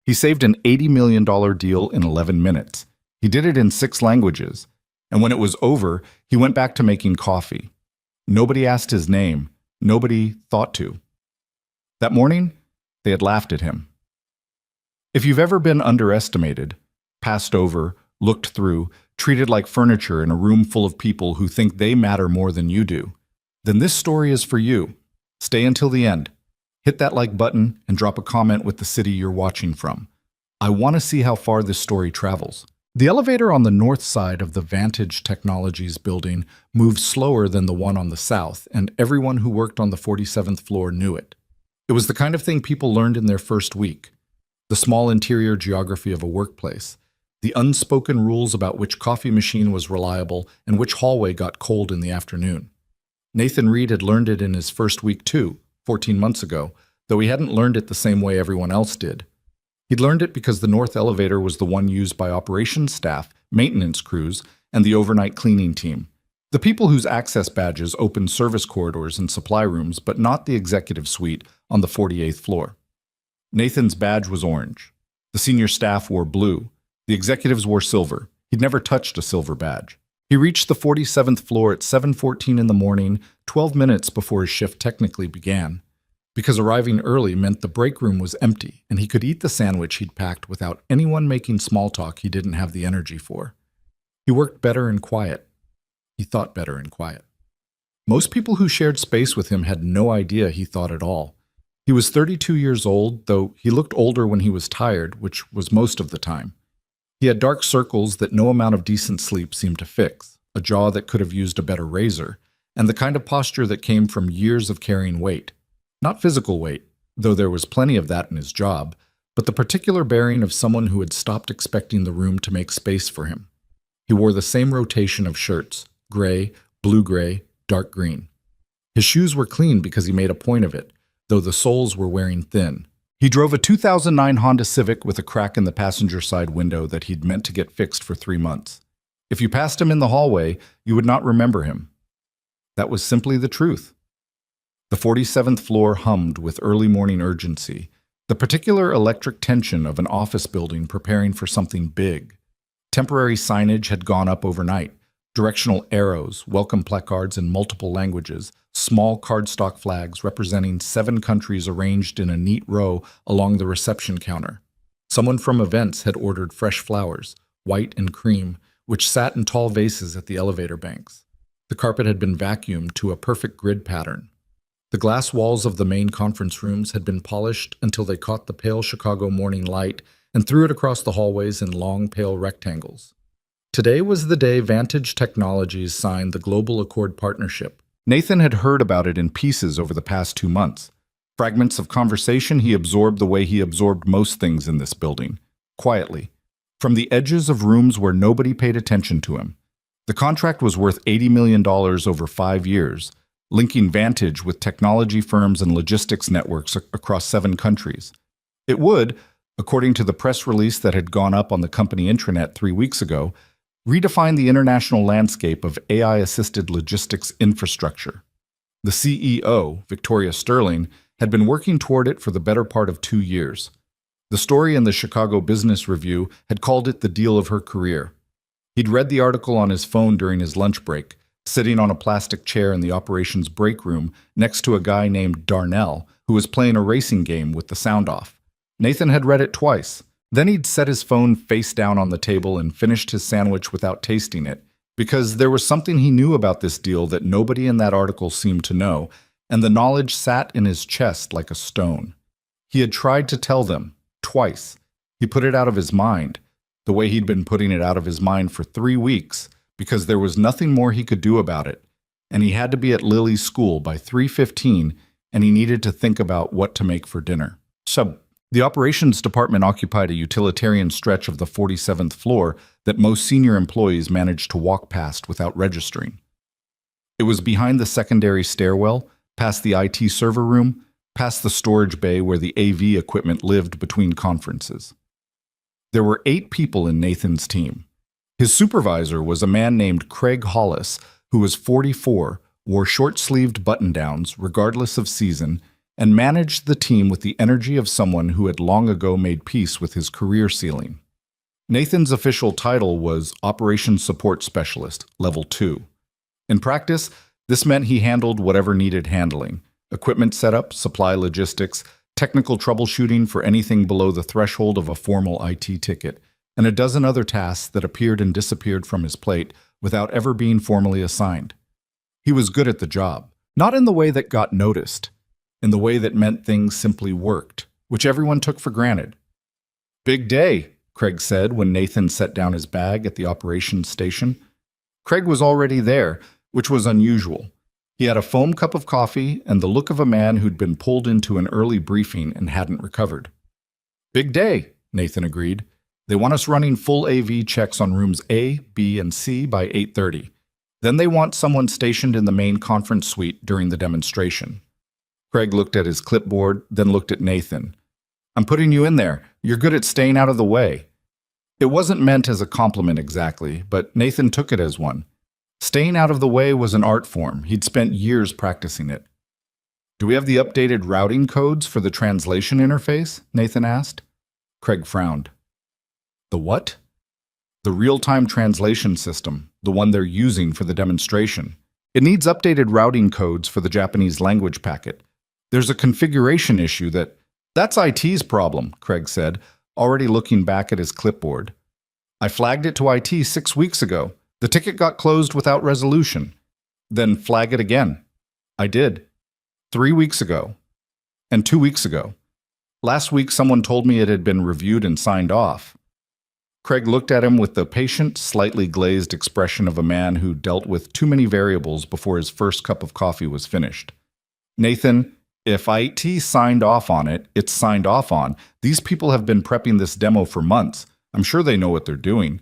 He saved an $80 million deal in 11 minutes. He did it in 6 languages. And when it was over, he went back to making coffee. Nobody asked his name. Nobody thought to. That morning, they had laughed at him. If you've ever been underestimated, passed over, looked through, treated like furniture in a room full of people who think they matter more than you do, then this story is for you. Stay until the end. Hit that like button and drop a comment with the city you're watching from. I want to see how far this story travels. The elevator on the north side of the Vantage Technologies building moved slower than the one on the south, and everyone who worked on the 47th floor knew it. It was the kind of thing people learned in their first week. The small interior geography of a workplace, the unspoken rules about which coffee machine was reliable and which hallway got cold in the afternoon. Nathan Reed had learned it in his first week too, 14 months ago, though he hadn't learned it the same way everyone else did. He'd learned it because the north elevator was the one used by operations staff, maintenance crews, and the overnight cleaning team. The people whose access badges opened service corridors and supply rooms, but not the executive suite on the 48th floor. Nathan's badge was orange. The senior staff wore blue. The executives wore silver. He'd never touched a silver badge. He reached the 47th floor at 7:14 in the morning, 12 minutes before his shift technically began. Because arriving early meant the break room was empty, and he could eat the sandwich he'd packed without anyone making small talk he didn't have the energy for. He worked better in quiet. He thought better in quiet. Most people who shared space with him had no idea he thought at all. He was 32 years old, though he looked older when he was tired, which was most of the time. He had dark circles that no amount of decent sleep seemed to fix, a jaw that could have used a better razor, and the kind of posture that came from years of carrying weight. Not physical weight, though there was plenty of that in his job, but the particular bearing of someone who had stopped expecting the room to make space for him. He wore the same rotation of shirts, gray, blue-gray, dark green. His shoes were clean because he made a point of it, though the soles were wearing thin. He drove a 2009 Honda Civic with a crack in the passenger side window that he'd meant to get fixed for 3 months. If you passed him in the hallway, you would not remember him. That was simply the truth. The 47th floor hummed with early morning urgency, the particular electric tension of an office building preparing for something big. Temporary signage had gone up overnight, directional arrows, welcome placards in multiple languages, small cardstock flags representing 7 countries arranged in a neat row along the reception counter. Someone from events had ordered fresh flowers, white and cream, which sat in tall vases at the elevator banks. The carpet had been vacuumed to a perfect grid pattern. The glass walls of the main conference rooms had been polished until they caught the pale Chicago morning light and threw it across the hallways in long, pale rectangles. Today was the day Vantage Technologies signed the Global Accord Partnership. Nathan had heard about it in pieces over the past 2 months. Fragments of conversation he absorbed the way he absorbed most things in this building, quietly, from the edges of rooms where nobody paid attention to him. The contract was worth $80 million over 5 years, linking Vantage with technology firms and logistics networks across 7 countries. It would, according to the press release that had gone up on the company intranet 3 weeks ago, redefine the international landscape of AI-assisted logistics infrastructure. The CEO, Victoria Sterling, had been working toward it for the better part of 2 years. The story in the Chicago Business Review had called it the deal of her career. He'd read the article on his phone during his lunch break, sitting on a plastic chair in the operations break room next to a guy named Darnell, who was playing a racing game with the sound off. Nathan had read it twice. Then he'd set his phone face down on the table and finished his sandwich without tasting it, because there was something he knew about this deal that nobody in that article seemed to know, and the knowledge sat in his chest like a stone. He had tried to tell them, twice. He put it out of his mind, the way he'd been putting it out of his mind for 3 weeks, because there was nothing more he could do about it, and he had to be at Lily's school by 3:15, and he needed to think about what to make for dinner. So, the operations department occupied a utilitarian stretch of the 47th floor that most senior employees managed to walk past without registering. It was behind the secondary stairwell, past the IT server room, past the storage bay where the AV equipment lived between conferences. There were 8 people in Nathan's team. His supervisor was a man named Craig Hollis, who was 44, wore short-sleeved button-downs regardless of season, and managed the team with the energy of someone who had long ago made peace with his career ceiling. Nathan's official title was Operations Support Specialist, Level 2. In practice, this meant he handled whatever needed handling: equipment setup, supply logistics, technical troubleshooting for anything below the threshold of a formal IT ticket, and a dozen other tasks that appeared and disappeared from his plate without ever being formally assigned. He was good at the job, not in the way that got noticed, in the way that meant things simply worked, which everyone took for granted. "Big day," Craig said when Nathan set down his bag at the operations station. Craig was already there, which was unusual. He had a foam cup of coffee and the look of a man who'd been pulled into an early briefing and hadn't recovered. "Big day," Nathan agreed. "They want us running full AV checks on rooms A, B, and C by 8:30. Then they want someone stationed in the main conference suite during the demonstration." Craig looked at his clipboard, then looked at Nathan. "I'm putting you in there. You're good at staying out of the way." It wasn't meant as a compliment exactly, but Nathan took it as one. Staying out of the way was an art form. He'd spent years practicing it. "Do we have the updated routing codes for the translation interface?" Nathan asked. Craig frowned. "The what?" "The real-time translation system, the one they're using for the demonstration. It needs updated routing codes for the Japanese language packet. There's a configuration issue that—" "That's IT's problem," Craig said, already looking back at his clipboard. "I flagged it to IT 6 weeks ago. The ticket got closed without resolution." "Then flag it again." "I did. 3 weeks ago. And 2 weeks ago. Last week someone told me it had been reviewed and signed off." Craig looked at him with the patient, slightly glazed expression of a man who dealt with too many variables before his first cup of coffee was finished. "Nathan, if IT signed off on it, it's signed off on. These people have been prepping this demo for months. I'm sure they know what they're doing."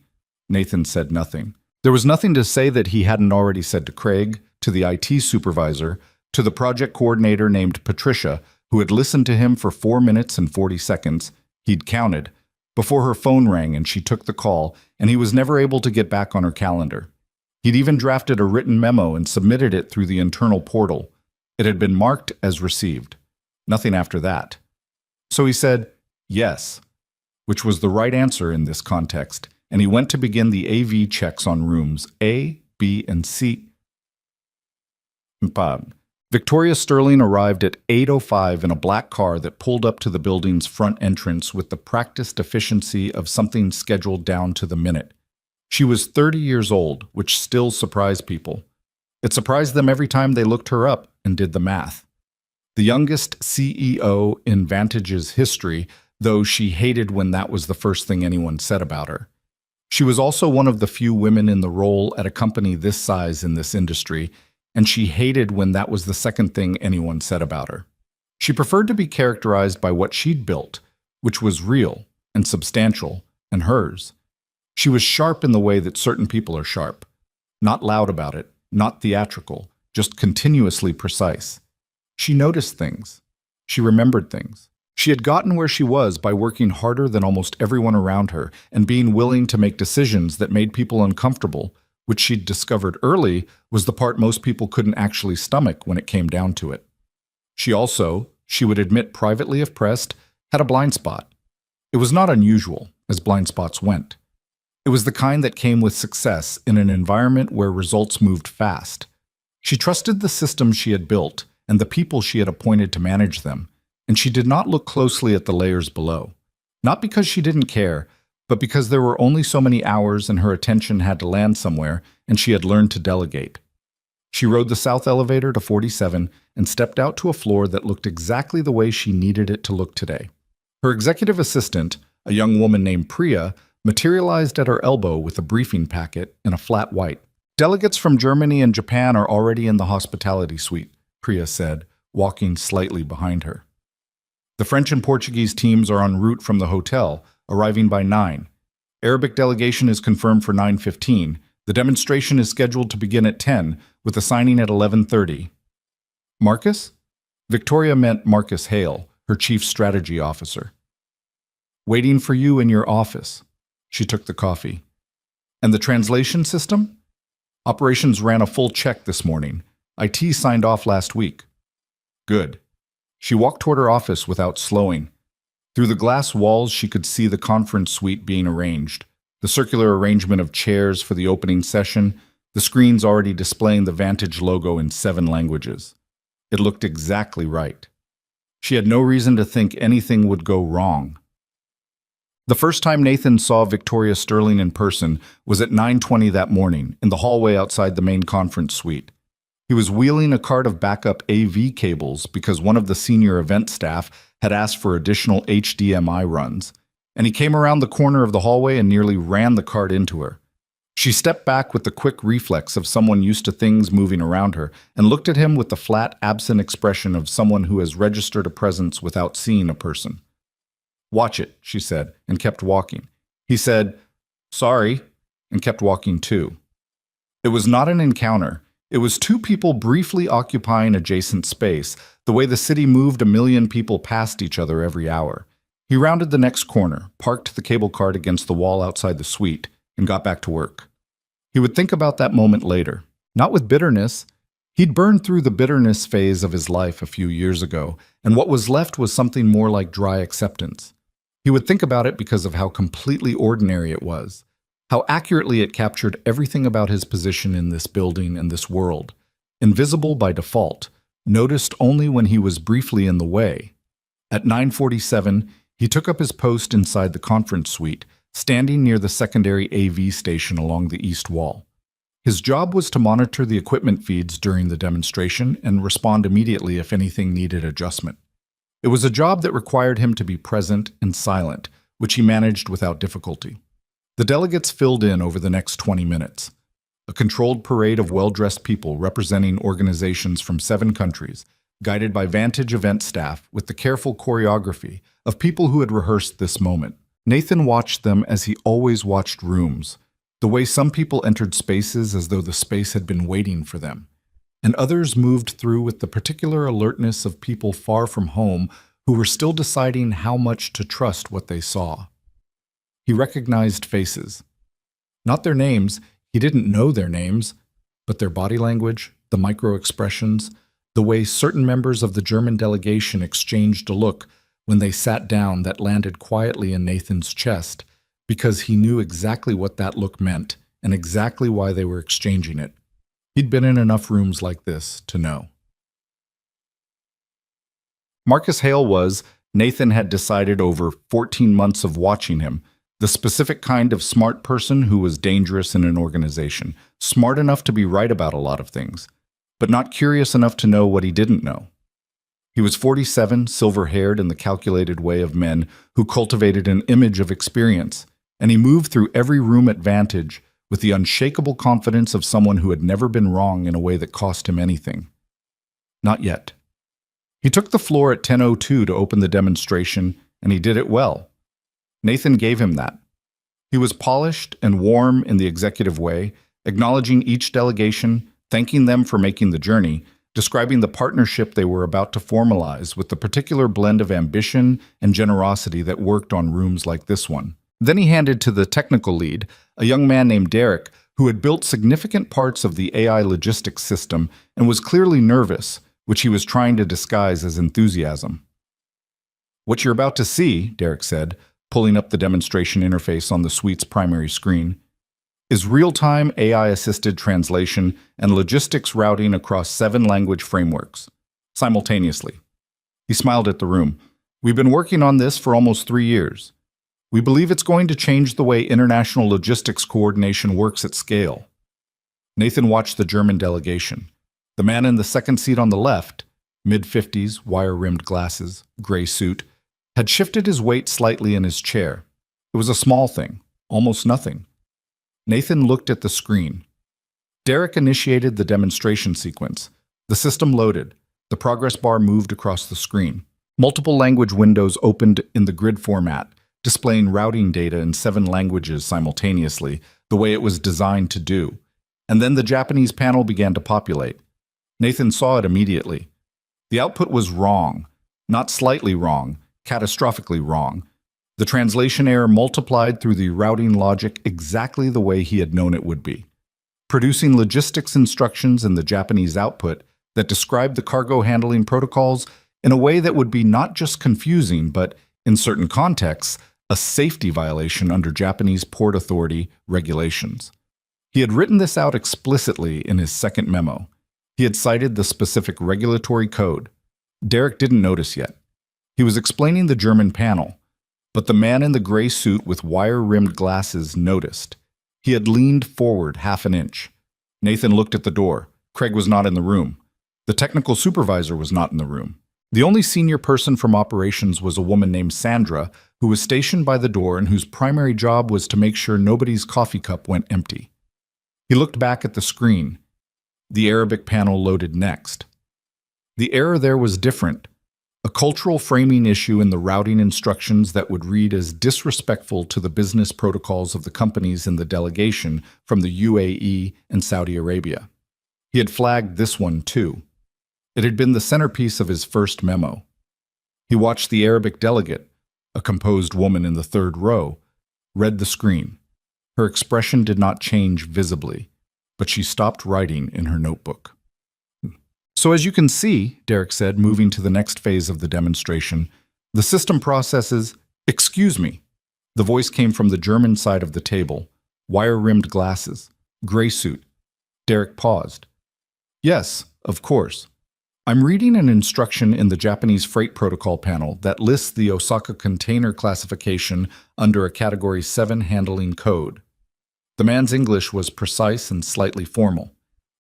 Nathan said nothing. There was nothing to say that he hadn't already said to Craig, to the IT supervisor, to the project coordinator named Patricia, who had listened to him for 4 minutes and 40 seconds. He'd counted, before her phone rang and she took the call, and he was never able to get back on her calendar. He'd even drafted a written memo and submitted it through the internal portal. It had been marked as received. Nothing after that. So he said, yes, which was the right answer in this context, and he went to begin the AV checks on rooms A, B, and C. Victoria Sterling arrived at 8:05 in a black car that pulled up to the building's front entrance with the practiced efficiency of something scheduled down to the minute. She was 30 years old, which still surprised people. It surprised them every time they looked her up and did the math. The youngest CEO in Vantage's history, though she hated when that was the first thing anyone said about her. She was also one of the few women in the role at a company this size in this industry, and she hated when that was the second thing anyone said about her. She preferred to be characterized by what she'd built, which was real and substantial and hers. She was sharp in the way that certain people are sharp. Not loud about it, not theatrical, just continuously precise. She noticed things. She remembered things. She had gotten where she was by working harder than almost everyone around her and being willing to make decisions that made people uncomfortable, which she'd discovered early was the part most people couldn't actually stomach when it came down to it. She also, she would admit privately if pressed, had a blind spot. It was not unusual, as blind spots went. It was the kind that came with success in an environment where results moved fast. She trusted the systems she had built and the people she had appointed to manage them, and she did not look closely at the layers below. Not because she didn't care, but because there were only so many hours and her attention had to land somewhere, and she had learned to delegate. She rode the south elevator to 47 and stepped out to a floor that looked exactly the way she needed it to look today. Her executive assistant, a young woman named Priya, materialized at her elbow with a briefing packet and a flat white. "Delegates from Germany and Japan are already in the hospitality suite," Priya said, walking slightly behind her. "The French and Portuguese teams are en route from the hotel, arriving by 9. Arabic delegation is confirmed for 9:15. The demonstration is scheduled to begin at 10, with the signing at 11:30. "Marcus?" Victoria meant Marcus Hale, her chief strategy officer. "Waiting for you in your office." She took the coffee. "And the translation system?" "Operations ran a full check this morning. IT signed off last week." "Good." She walked toward her office without slowing. Through the glass walls, she could see the conference suite being arranged, the circular arrangement of chairs for the opening session, the screens already displaying the Vantage logo in 7 languages. It looked exactly right. She had no reason to think anything would go wrong. The first time Nathan saw Victoria Sterling in person was at 9:20 that morning, in the hallway outside the main conference suite. He was wheeling a cart of backup AV cables because one of the senior event staff had asked for additional HDMI runs, and he came around the corner of the hallway and nearly ran the cart into her. She stepped back with the quick reflex of someone used to things moving around her and looked at him with the flat, absent expression of someone who has registered a presence without seeing a person. "Watch it," she said, and kept walking. He said, "Sorry," and kept walking too. It was not an encounter. It was 2 people briefly occupying adjacent space, the way the city moved 1,000,000 people past each other every hour. He rounded the next corner, parked the cable cart against the wall outside the suite, and got back to work. He would think about that moment later, not with bitterness. He'd burned through the bitterness phase of his life a few years ago, and what was left was something more like dry acceptance. He would think about it because of how completely ordinary it was, how accurately it captured everything about his position in this building and this world, invisible by default, noticed only when he was briefly in the way. At 9:47, he took up his post inside the conference suite, standing near the secondary AV station along the east wall. His job was to monitor the equipment feeds during the demonstration and respond immediately if anything needed adjustment. It was a job that required him to be present and silent, which he managed without difficulty. The delegates filled in over the next 20 minutes. A controlled parade of well-dressed people representing organizations from 7 countries, guided by Vantage event staff with the careful choreography of people who had rehearsed this moment. Nathan watched them as he always watched rooms, the way some people entered spaces as though the space had been waiting for them, and others moved through with the particular alertness of people far from home who were still deciding how much to trust what they saw. He recognized faces. Not their names, he didn't know their names, but their body language, the micro-expressions, the way certain members of the German delegation exchanged a look when they sat down that landed quietly in Nathan's chest, because he knew exactly what that look meant and exactly why they were exchanging it. He'd been in enough rooms like this to know. Marcus Hale was, Nathan had decided over 14 months of watching him, the specific kind of smart person who was dangerous in an organization, smart enough to be right about a lot of things, but not curious enough to know what he didn't know. He was 47, silver-haired in the calculated way of men who cultivated an image of experience, and he moved through every room at Vantage with the unshakable confidence of someone who had never been wrong in a way that cost him anything. Not yet. He took the floor at 10:02 to open the demonstration, and he did it well. Nathan gave him that. He was polished and warm in the executive way, acknowledging each delegation, thanking them for making the journey, describing the partnership they were about to formalize with the particular blend of ambition and generosity that worked on rooms like this one. Then he handed to the technical lead, a young man named Derek, who had built significant parts of the AI logistics system and was clearly nervous, which he was trying to disguise as enthusiasm. "What you're about to see," Derek said, pulling up the demonstration interface on the suite's primary screen, "is real-time AI-assisted translation and logistics routing across 7 language frameworks, simultaneously." He smiled at the room. "We've been working on this for almost 3 years. We believe it's going to change the way international logistics coordination works at scale." Nathan watched the German delegation. The man in the second seat on the left, mid-50s, wire-rimmed glasses, gray suit, had shifted his weight slightly in his chair. It was a small thing, almost nothing. Nathan looked at the screen. Derek initiated the demonstration sequence. The system loaded. The progress bar moved across the screen. Multiple language windows opened in the grid format, displaying routing data in 7 languages simultaneously, the way it was designed to do. And then the Japanese panel began to populate. Nathan saw it immediately. The output was wrong, not slightly wrong, catastrophically wrong. The translation error multiplied through the routing logic exactly the way he had known it would be, producing logistics instructions in the Japanese output that described the cargo handling protocols in a way that would be not just confusing, but, in certain contexts, a safety violation under Japanese Port Authority regulations. He had written this out explicitly in his second memo. He had cited the specific regulatory code. Derek didn't notice yet. He was explaining the German panel, but the man in the gray suit with wire-rimmed glasses noticed. He had leaned forward half an inch. Nathan looked at the door. Craig was not in the room. The technical supervisor was not in the room. The only senior person from operations was a woman named Sandra, who was stationed by the door and whose primary job was to make sure nobody's coffee cup went empty. He looked back at the screen. The Arabic panel loaded next. The error there was different. A cultural framing issue in the routing instructions that would read as disrespectful to the business protocols of the companies in the delegation from the UAE and Saudi Arabia. He had flagged this one too. It had been the centerpiece of his first memo. He watched the Arabic delegate, a composed woman in the third row, read the screen. Her expression did not change visibly, but she stopped writing in her notebook. So as you can see, Derek said, moving to the next phase of the demonstration, the system processes, "Excuse me." The voice came from the German side of the table, wire-rimmed glasses, gray suit. Derek paused. "Yes, of course. I'm reading an instruction in the Japanese Freight Protocol panel that lists the Osaka container classification under a Category 7 handling code." The man's English was precise and slightly formal.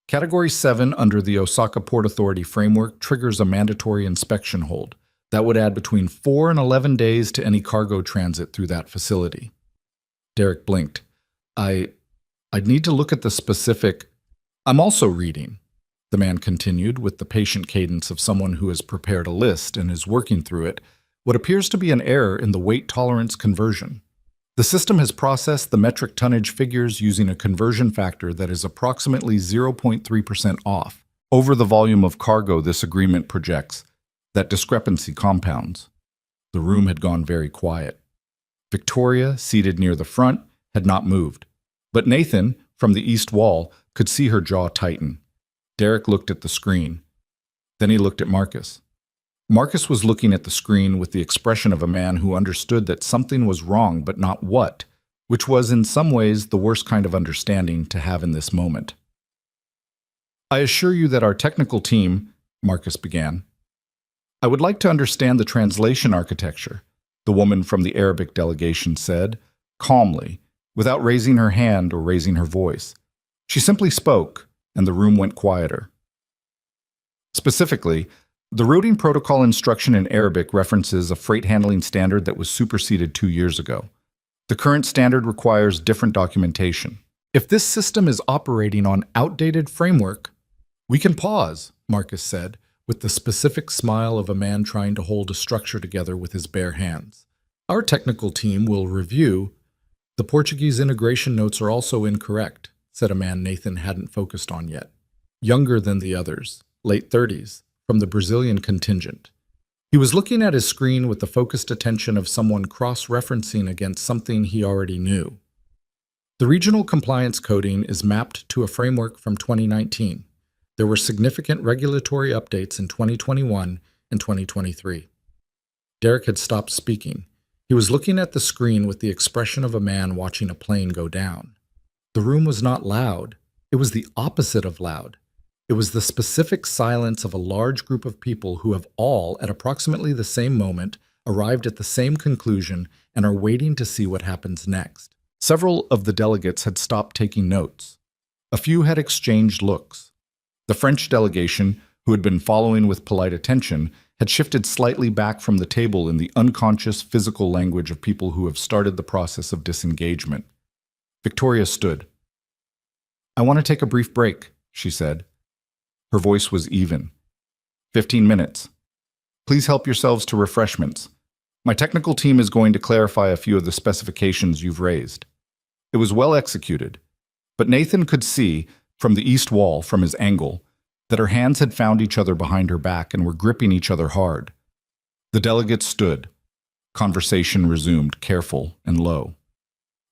Category 7 under the Osaka Port Authority framework triggers a mandatory inspection hold that would add between 4 and 11 days to any cargo transit through that facility. Derek blinked. I'd need to look at the specific. I'm also reading, the man continued with the patient cadence of someone who has prepared a list and is working through it, what appears to be an error in the weight tolerance conversion. The system has processed the metric tonnage figures using a conversion factor that is approximately 0.3% off. Over the volume of cargo this agreement projects, that discrepancy compounds. The room had gone very quiet. Victoria, seated near the front, had not moved. But Nathan, from the east wall, could see her jaw tighten. Derek looked at the screen. Then he looked at Marcus. Marcus was looking at the screen with the expression of a man who understood that something was wrong but not what, which was in some ways the worst kind of understanding to have in this moment. "I assure you that our technical team," Marcus began. "I would like to understand the translation architecture," the woman from the Arabic delegation said, calmly, without raising her hand or raising her voice. She simply spoke, and the room went quieter. Specifically, the routing protocol instruction in Arabic references a freight handling standard that was superseded 2 years ago. The current standard requires different documentation. If this system is operating on outdated framework, we can pause, Marcus said, with the specific smile of a man trying to hold a structure together with his bare hands. Our technical team will review. The Portuguese integration notes are also incorrect, said a man Nathan hadn't focused on yet. Younger than the others, late 30s. From the Brazilian contingent. He was looking at his screen with the focused attention of someone cross-referencing against something he already knew. The regional compliance coding is mapped to a framework from 2019. There were significant regulatory updates in 2021 and 2023. Derek had stopped speaking. He was looking at the screen with the expression of a man watching a plane go down. The room was not loud. It was the opposite of loud. It was the specific silence of a large group of people who have all, at approximately the same moment, arrived at the same conclusion and are waiting to see what happens next. Several of the delegates had stopped taking notes. A few had exchanged looks. The French delegation, who had been following with polite attention, had shifted slightly back from the table in the unconscious physical language of people who have started the process of disengagement. Victoria stood. "I want to take a brief break," she said. Her voice was even. 15 minutes. Please help yourselves to refreshments. My technical team is going to clarify a few of the specifications you've raised." It was well executed, but Nathan could see, from the east wall, from his angle, that her hands had found each other behind her back and were gripping each other hard. The delegates stood. Conversation resumed, careful and low.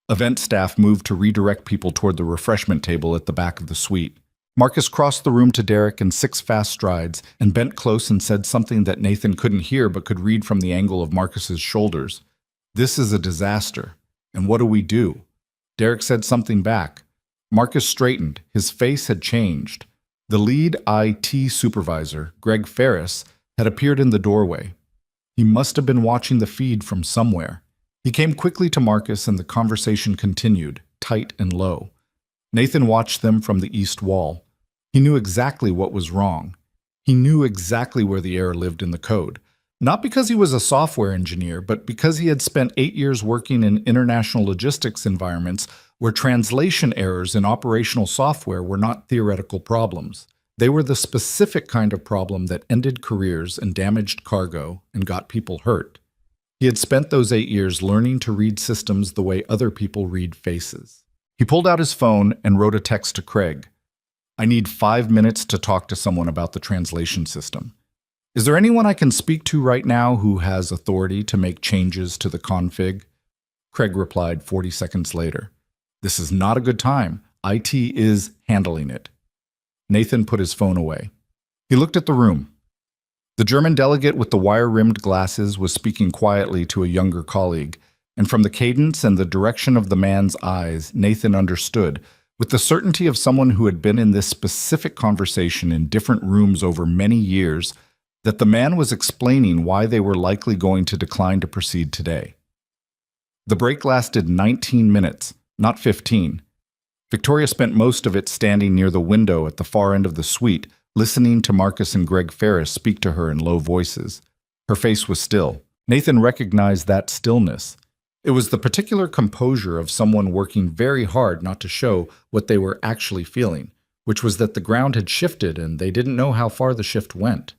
Event staff moved to redirect people toward the refreshment table at the back of the suite. Marcus crossed the room to Derek in 6 fast strides and bent close and said something that Nathan couldn't hear but could read from the angle of Marcus's shoulders. "This is a disaster. And what do we do?" Derek said something back. Marcus straightened. His face had changed. The lead IT supervisor, Greg Ferris, had appeared in the doorway. He must have been watching the feed from somewhere. He came quickly to Marcus and the conversation continued, tight and low. Nathan watched them from the east wall. He knew exactly what was wrong. He knew exactly where the error lived in the code. Not because he was a software engineer, but because he had spent 8 years working in international logistics environments where translation errors in operational software were not theoretical problems. They were the specific kind of problem that ended careers and damaged cargo and got people hurt. He had spent those 8 years learning to read systems the way other people read faces. He pulled out his phone and wrote a text to Craig. "I need 5 minutes to talk to someone about the translation system. Is there anyone I can speak to right now who has authority to make changes to the config?" Craig replied 40 seconds later. "This is not a good time. IT is handling it." Nathan put his phone away. He looked at the room. The German delegate with the wire-rimmed glasses was speaking quietly to a younger colleague, and from the cadence and the direction of the man's eyes, Nathan understood, with the certainty of someone who had been in this specific conversation in different rooms over many years, that the man was explaining why they were likely going to decline to proceed today. The break lasted 19 minutes, not 15. Victoria spent most of it standing near the window at the far end of the suite, listening to Marcus and Greg Ferris speak to her in low voices. Her face was still. Nathan recognized that stillness. It was the particular composure of someone working very hard not to show what they were actually feeling, which was that the ground had shifted and they didn't know how far the shift went.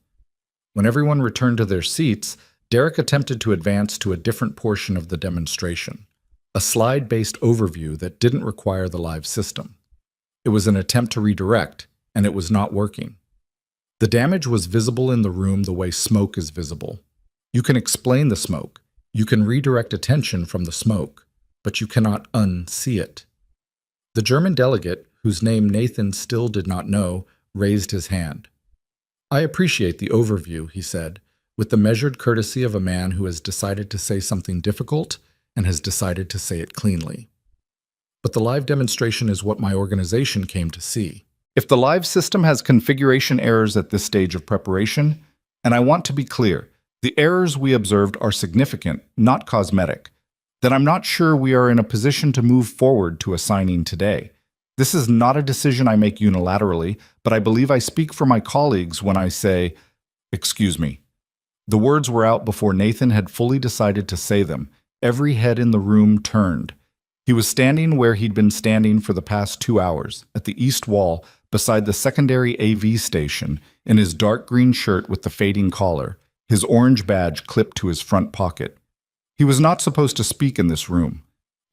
When everyone returned to their seats, Derek attempted to advance to a different portion of the demonstration, a slide-based overview that didn't require the live system. It was an attempt to redirect, and it was not working. The damage was visible in the room the way smoke is visible. You can explain the smoke. You can redirect attention from the smoke, but you cannot unsee it. The German delegate, whose name Nathan still did not know, raised his hand. "I appreciate the overview," he said, with the measured courtesy of a man who has decided to say something difficult and has decided to say it cleanly. "But the live demonstration is what my organization came to see. If the live system has configuration errors at this stage of preparation, and I want to be clear, the errors we observed are significant, not cosmetic, then I'm not sure we are in a position to move forward to assigning today. This is not a decision I make unilaterally, but I believe I speak for my colleagues when I say, excuse me." The words were out before Nathan had fully decided to say them. Every head in the room turned. He was standing where he'd been standing for the past 2 hours, at the east wall, beside the secondary AV station, in his dark green shirt with the fading collar, his orange badge clipped to his front pocket. He was not supposed to speak in this room.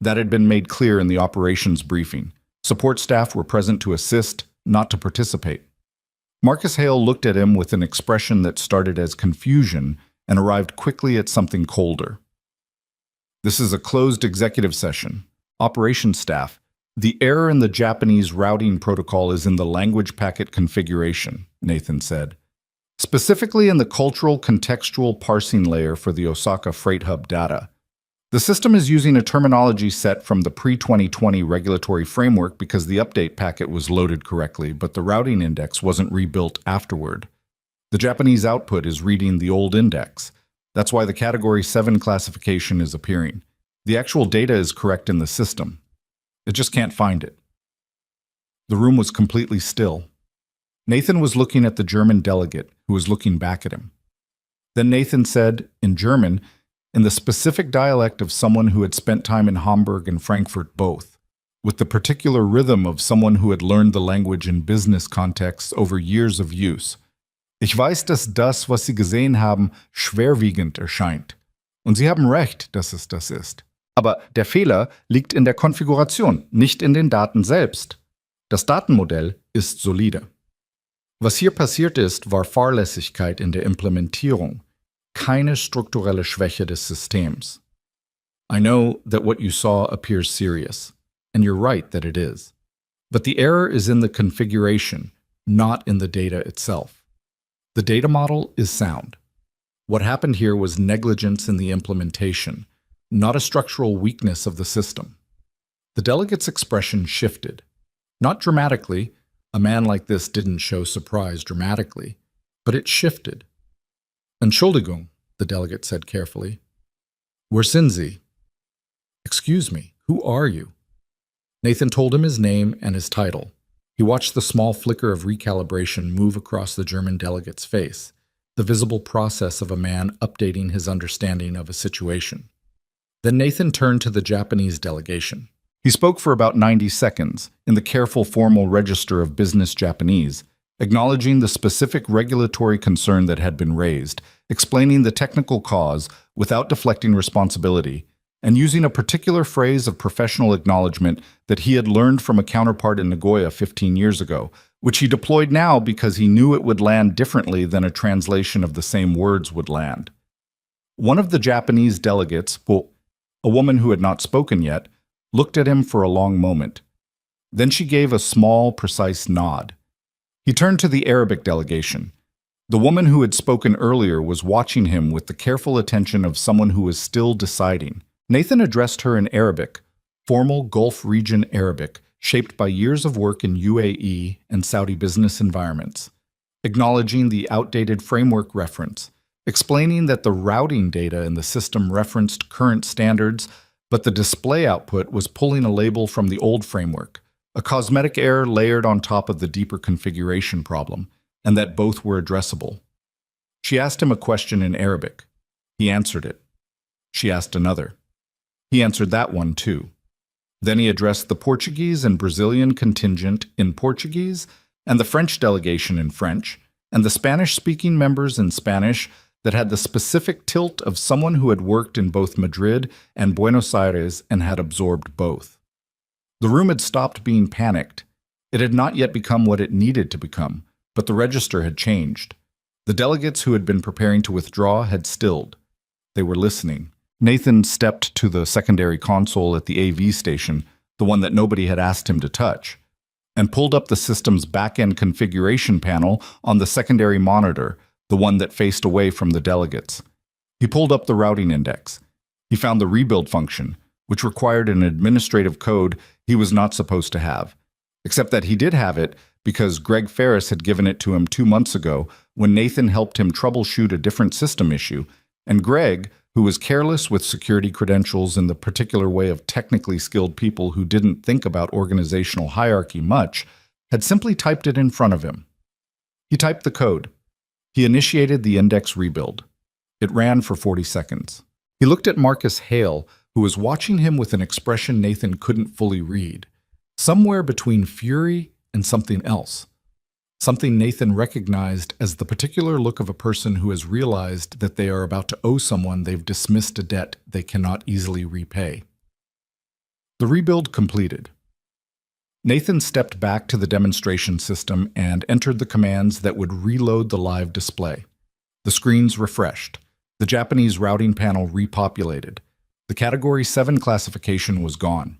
That had been made clear in the operations briefing. Support staff were present to assist, not to participate. Marcus Hale looked at him with an expression that started as confusion and arrived quickly at something colder. "This is a closed executive session. Operations staff, the error in the Japanese routing protocol is in the language packet configuration," Nathan said. "Specifically in the cultural contextual parsing layer for the Osaka Freight Hub data. The system is using a terminology set from the pre-2020 regulatory framework because the update packet was loaded correctly, but the routing index wasn't rebuilt afterward. The Japanese output is reading the old index. That's why the Category 7 classification is appearing. The actual data is correct in the system. It just can't find it." The room was completely still. Nathan was looking at the German delegate, who was looking back at him. Then Nathan said, in German, in the specific dialect of someone who had spent time in Hamburg and Frankfurt both, with the particular rhythm of someone who had learned the language in business contexts over years of use. "Ich weiß, dass das, was Sie gesehen haben, schwerwiegend erscheint. Und Sie haben recht, dass es das ist. Aber der Fehler liegt in der Konfiguration, nicht in den Daten selbst. Das Datenmodell ist solide. Was hier passiert ist, war Fahrlässigkeit in der Implementierung, keine strukturelle Schwäche des Systems. I know that what you saw appears serious, and you're right that it is. But the error is in the configuration, not in the data itself. The data model is sound. What happened here was negligence in the implementation, not a structural weakness of the system. The delegate's expression shifted. Not dramatically, a man like this didn't show surprise dramatically, but it shifted. Entschuldigung, the delegate said carefully. Wer sind Sie? Excuse me, who are you? Nathan told him his name and his title. He watched the small flicker of recalibration move across the German delegate's face, the visible process of a man updating his understanding of a situation. Then Nathan turned to the Japanese delegation. He spoke for about 90 seconds, in the careful formal register of business Japanese, acknowledging the specific regulatory concern that had been raised, explaining the technical cause without deflecting responsibility, and using a particular phrase of professional acknowledgement that he had learned from a counterpart in Nagoya 15 years ago, which he deployed now because he knew it would land differently than a translation of the same words would land. One of the Japanese delegates, a woman who had not spoken yet, looked at him for a long moment. Then she gave a small, precise nod. He turned to the Arabic delegation. The woman who had spoken earlier was watching him with the careful attention of someone who was still deciding. Nathan addressed her in Arabic, formal Gulf region Arabic, shaped by years of work in UAE and Saudi business environments, acknowledging the outdated framework reference, explaining that the routing data in the system referenced current standards, but the display output was pulling a label from the old framework, a cosmetic error layered on top of the deeper configuration problem, and that both were addressable. She asked him a question in Arabic. He answered it. She asked another. He answered that one too. Then he addressed the Portuguese and Brazilian contingent in Portuguese, and the French delegation in French, and the Spanish-speaking members in Spanish that had the specific tilt of someone who had worked in both Madrid and Buenos Aires and had absorbed both. The room had stopped being panicked. It had not yet become what it needed to become, but the register had changed. The delegates who had been preparing to withdraw had stilled. They were listening. Nathan stepped to the secondary console at the AV station, the one that nobody had asked him to touch, and pulled up the system's back-end configuration panel on the secondary monitor, the one that faced away from the delegates. He pulled up the routing index. He found the rebuild function, which required an administrative code he was not supposed to have, except that he did have it because Greg Ferris had given it to him 2 months ago when Nathan helped him troubleshoot a different system issue, and Greg, who was careless with security credentials in the particular way of technically skilled people who didn't think about organizational hierarchy much, had simply typed it in front of him. He typed the code. He initiated the index rebuild. It ran for 40 seconds. He looked at Marcus Hale, who was watching him with an expression Nathan couldn't fully read, somewhere between fury and something else. Something Nathan recognized as the particular look of a person who has realized that they are about to owe someone they've dismissed a debt they cannot easily repay. The rebuild completed. Nathan stepped back to the demonstration system and entered the commands that would reload the live display. The screens refreshed. The Japanese routing panel repopulated. The Category 7 classification was gone.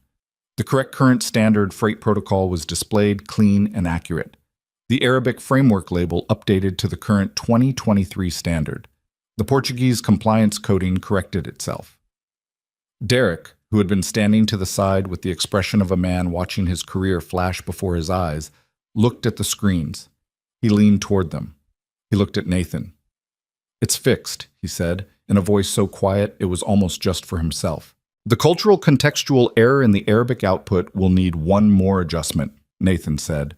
The correct current standard freight protocol was displayed clean and accurate. The Arabic framework label updated to the current 2023 standard. The Portuguese compliance coding corrected itself. Derek, who had been standing to the side with the expression of a man watching his career flash before his eyes, looked at the screens. He leaned toward them. He looked at Nathan. "It's fixed," he said, in a voice so quiet it was almost just for himself. "The cultural contextual error in the Arabic output will need one more adjustment," Nathan said.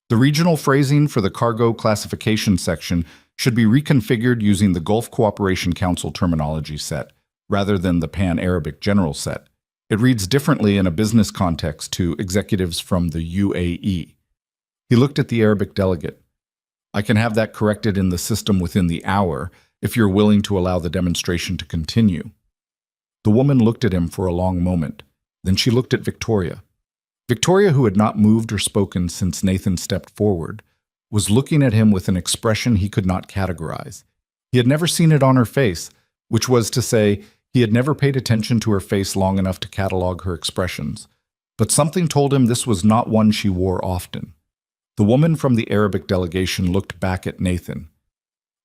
"The regional phrasing for the cargo classification section should be reconfigured using the Gulf Cooperation Council terminology set, rather than the Pan-Arabic general set. It reads differently in a business context to executives from the UAE. He looked at the Arabic delegate. "I can have that corrected in the system within the hour, if you're willing to allow the demonstration to continue." The woman looked at him for a long moment. Then she looked at Victoria. Victoria, who had not moved or spoken since Nathan stepped forward, was looking at him with an expression he could not categorize. He had never seen it on her face, which was to say, he had never paid attention to her face long enough to catalog her expressions. But something told him this was not one she wore often. The woman from the Arabic delegation looked back at Nathan.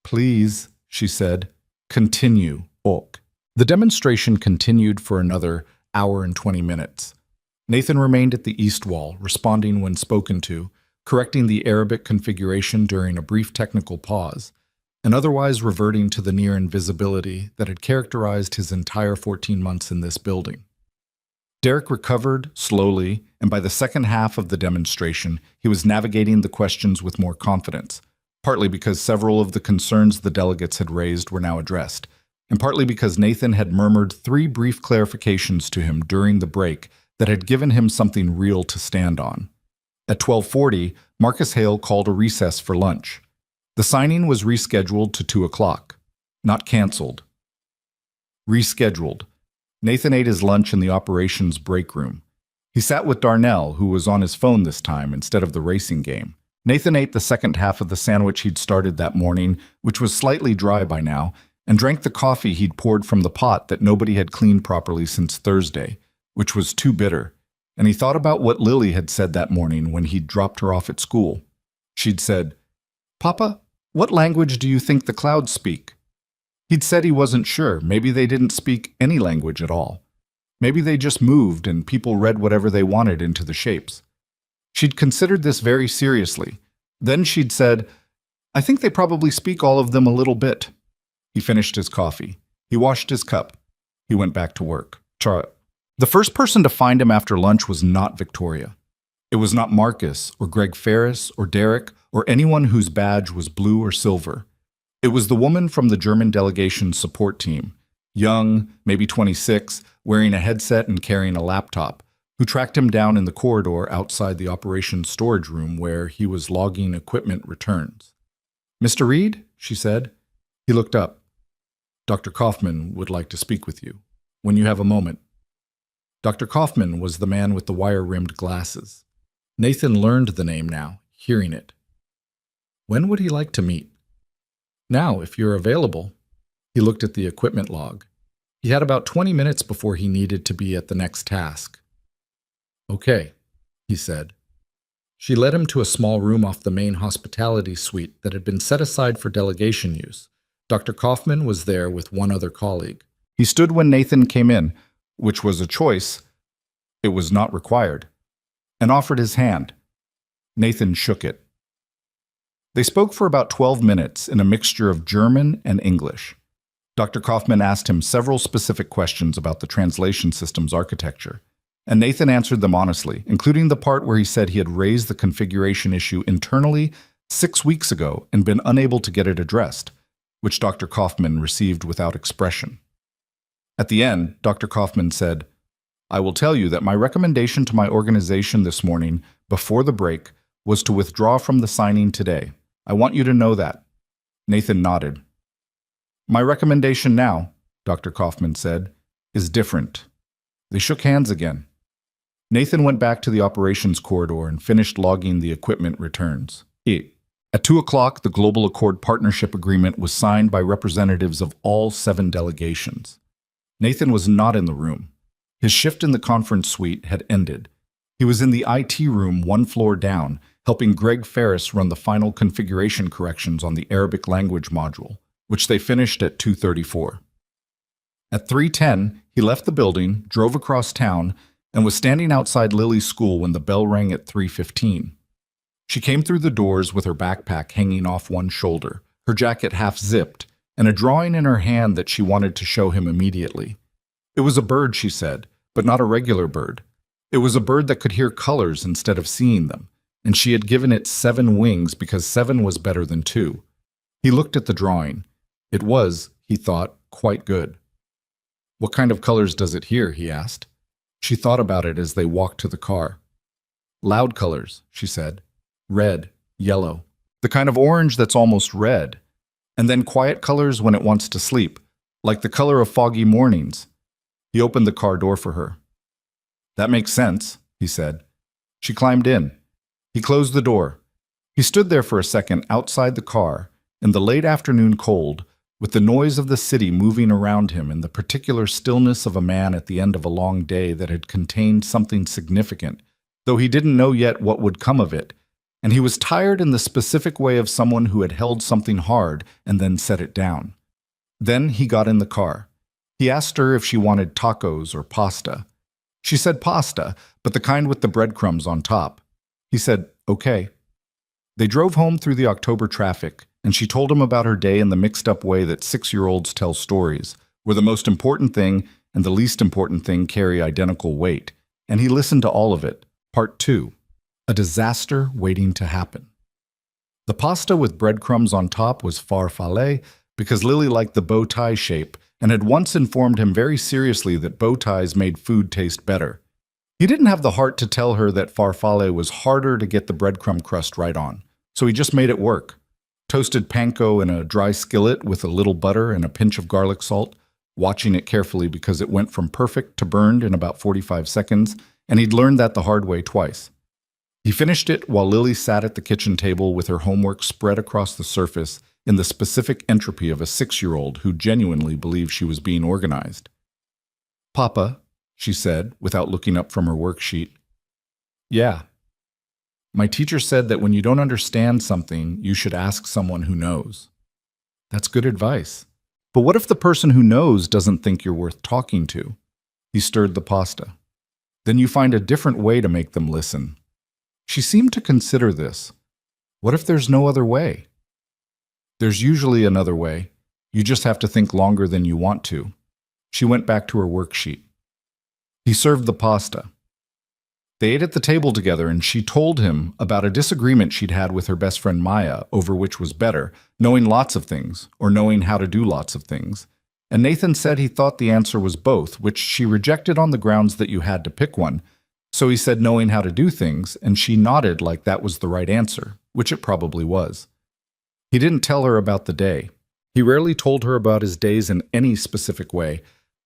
"Please," she said, "continue, ok." The demonstration continued for another hour and 20 minutes. Nathan remained at the east wall, responding when spoken to, correcting the Arabic configuration during a brief technical pause, and otherwise reverting to the near invisibility that had characterized his entire 14 months in this building. Derek recovered slowly, and by the second half of the demonstration, he was navigating the questions with more confidence, partly because several of the concerns the delegates had raised were now addressed, and partly because Nathan had murmured 3 brief clarifications to him during the break that had given him something real to stand on. At 12:40, Marcus Hale called a recess for lunch. The signing was rescheduled to 2 o'clock. Not canceled. Rescheduled. Nathan ate his lunch in the operations break room. He sat with Darnell, who was on his phone this time instead of the racing game. Nathan ate the second half of the sandwich he'd started that morning, which was slightly dry by now, and drank the coffee he'd poured from the pot that nobody had cleaned properly since Thursday, which was too bitter. And he thought about what Lily had said that morning when he'd dropped her off at school. She'd said, "Papa, what language do you think the clouds speak?" He'd said he wasn't sure. Maybe they didn't speak any language at all. Maybe they just moved and people read whatever they wanted into the shapes. She'd considered this very seriously. Then she'd said, "I think they probably speak all of them a little bit." He finished his coffee. He washed his cup. He went back to work. The first person to find him after lunch was not Victoria. It was not Marcus or Greg Ferris or Derek or anyone whose badge was blue or silver. It was the woman from the German delegation support team, young, maybe 26, wearing a headset and carrying a laptop, who tracked him down in the corridor outside the operations storage room where he was logging equipment returns. "Mr. Reed?" she said. He looked up. "Dr. Kaufman would like to speak with you, when you have a moment." Dr. Kaufman was the man with the wire-rimmed glasses. Nathan learned the name now, hearing it. When would he like to meet? "Now, if you're available." He looked at the equipment log. He had about 20 minutes before he needed to be at the next task. "Okay," he said. She led him to a small room off the main hospitality suite that had been set aside for delegation use. Dr. Kaufman was there with one other colleague. He stood when Nathan came in, which was a choice. It was not required, and offered his hand. Nathan shook it. They spoke for about 12 minutes in a mixture of German and English. Dr. Kaufman asked him several specific questions about the translation system's architecture, and Nathan answered them honestly, including the part where he said he had raised the configuration issue internally 6 weeks ago and been unable to get it addressed, which Dr. Kaufman received without expression. At the end, Dr. Kaufman said, "I will tell you that my recommendation to my organization this morning, before the break, was to withdraw from the signing today. I want you to know that." Nathan nodded. "My recommendation now," Dr. Kaufman said, "is different." They shook hands again. Nathan went back to the operations corridor and finished logging the equipment returns. At 2 o'clock, the Global Accord Partnership Agreement was signed by representatives of all 7 delegations. Nathan was not in the room. His shift in the conference suite had ended. He was in the IT room 1 floor down, helping Greg Ferris run the final configuration corrections on the Arabic language module, which they finished at 2:34. At 3:10, he left the building, drove across town, and was standing outside Lily's school when the bell rang at 3:15. She came through the doors with her backpack hanging off one shoulder, her jacket half zipped, and a drawing in her hand that she wanted to show him immediately. It was a bird, she said, but not a regular bird. It was a bird that could hear colors instead of seeing them, and she had given it 7 wings because 7 was better than 2. He looked at the drawing. It was, he thought, quite good. "What kind of colors does it hear?" he asked. She thought about it as they walked to the car. "Loud colors," she said. "Red, yellow, the kind of orange that's almost red. And then quiet colors when it wants to sleep, like the color of foggy mornings." He opened the car door for her. "That makes sense," he said. She climbed in. He closed the door. He stood there for a second outside the car, in the late afternoon cold, with the noise of the city moving around him and the particular stillness of a man at the end of a long day that had contained something significant, though he didn't know yet what would come of it, and he was tired in the specific way of someone who had held something hard and then set it down. Then he got in the car. He asked her if she wanted tacos or pasta. She said pasta, but the kind with the breadcrumbs on top. He said, okay. They drove home through the October traffic, and she told him about her day in the mixed-up way that 6-year-olds tell stories, where the most important thing and the least important thing carry identical weight, and he listened to all of it. Part 2. A disaster waiting to happen. The pasta with breadcrumbs on top was farfalle because Lily liked the bow tie shape and had once informed him very seriously that bow ties made food taste better. He didn't have the heart to tell her that farfalle was harder to get the breadcrumb crust right on, so he just made it work. Toasted panko in a dry skillet with a little butter and a pinch of garlic salt, watching it carefully because it went from perfect to burned in about 45 seconds, and he'd learned that the hard way twice. He finished it while Lily sat at the kitchen table with her homework spread across the surface in the specific entropy of a 6-year-old who genuinely believed she was being organized. Papa, she said, without looking up from her worksheet. Yeah. My teacher said that when you don't understand something, you should ask someone who knows. That's good advice. But what if the person who knows doesn't think you're worth talking to? He stirred the pasta. Then you find a different way to make them listen. She seemed to consider this. What if there's no other way? There's usually another way. You just have to think longer than you want to. She went back to her worksheet. He served the pasta. They ate at the table together, and she told him about a disagreement she'd had with her best friend Maya over which was better, knowing lots of things or knowing how to do lots of things. And Nathan said he thought the answer was both, which she rejected on the grounds that you had to pick one. So he said knowing how to do things, and she nodded like that was the right answer, which it probably was. He didn't tell her about the day. He rarely told her about his days in any specific way,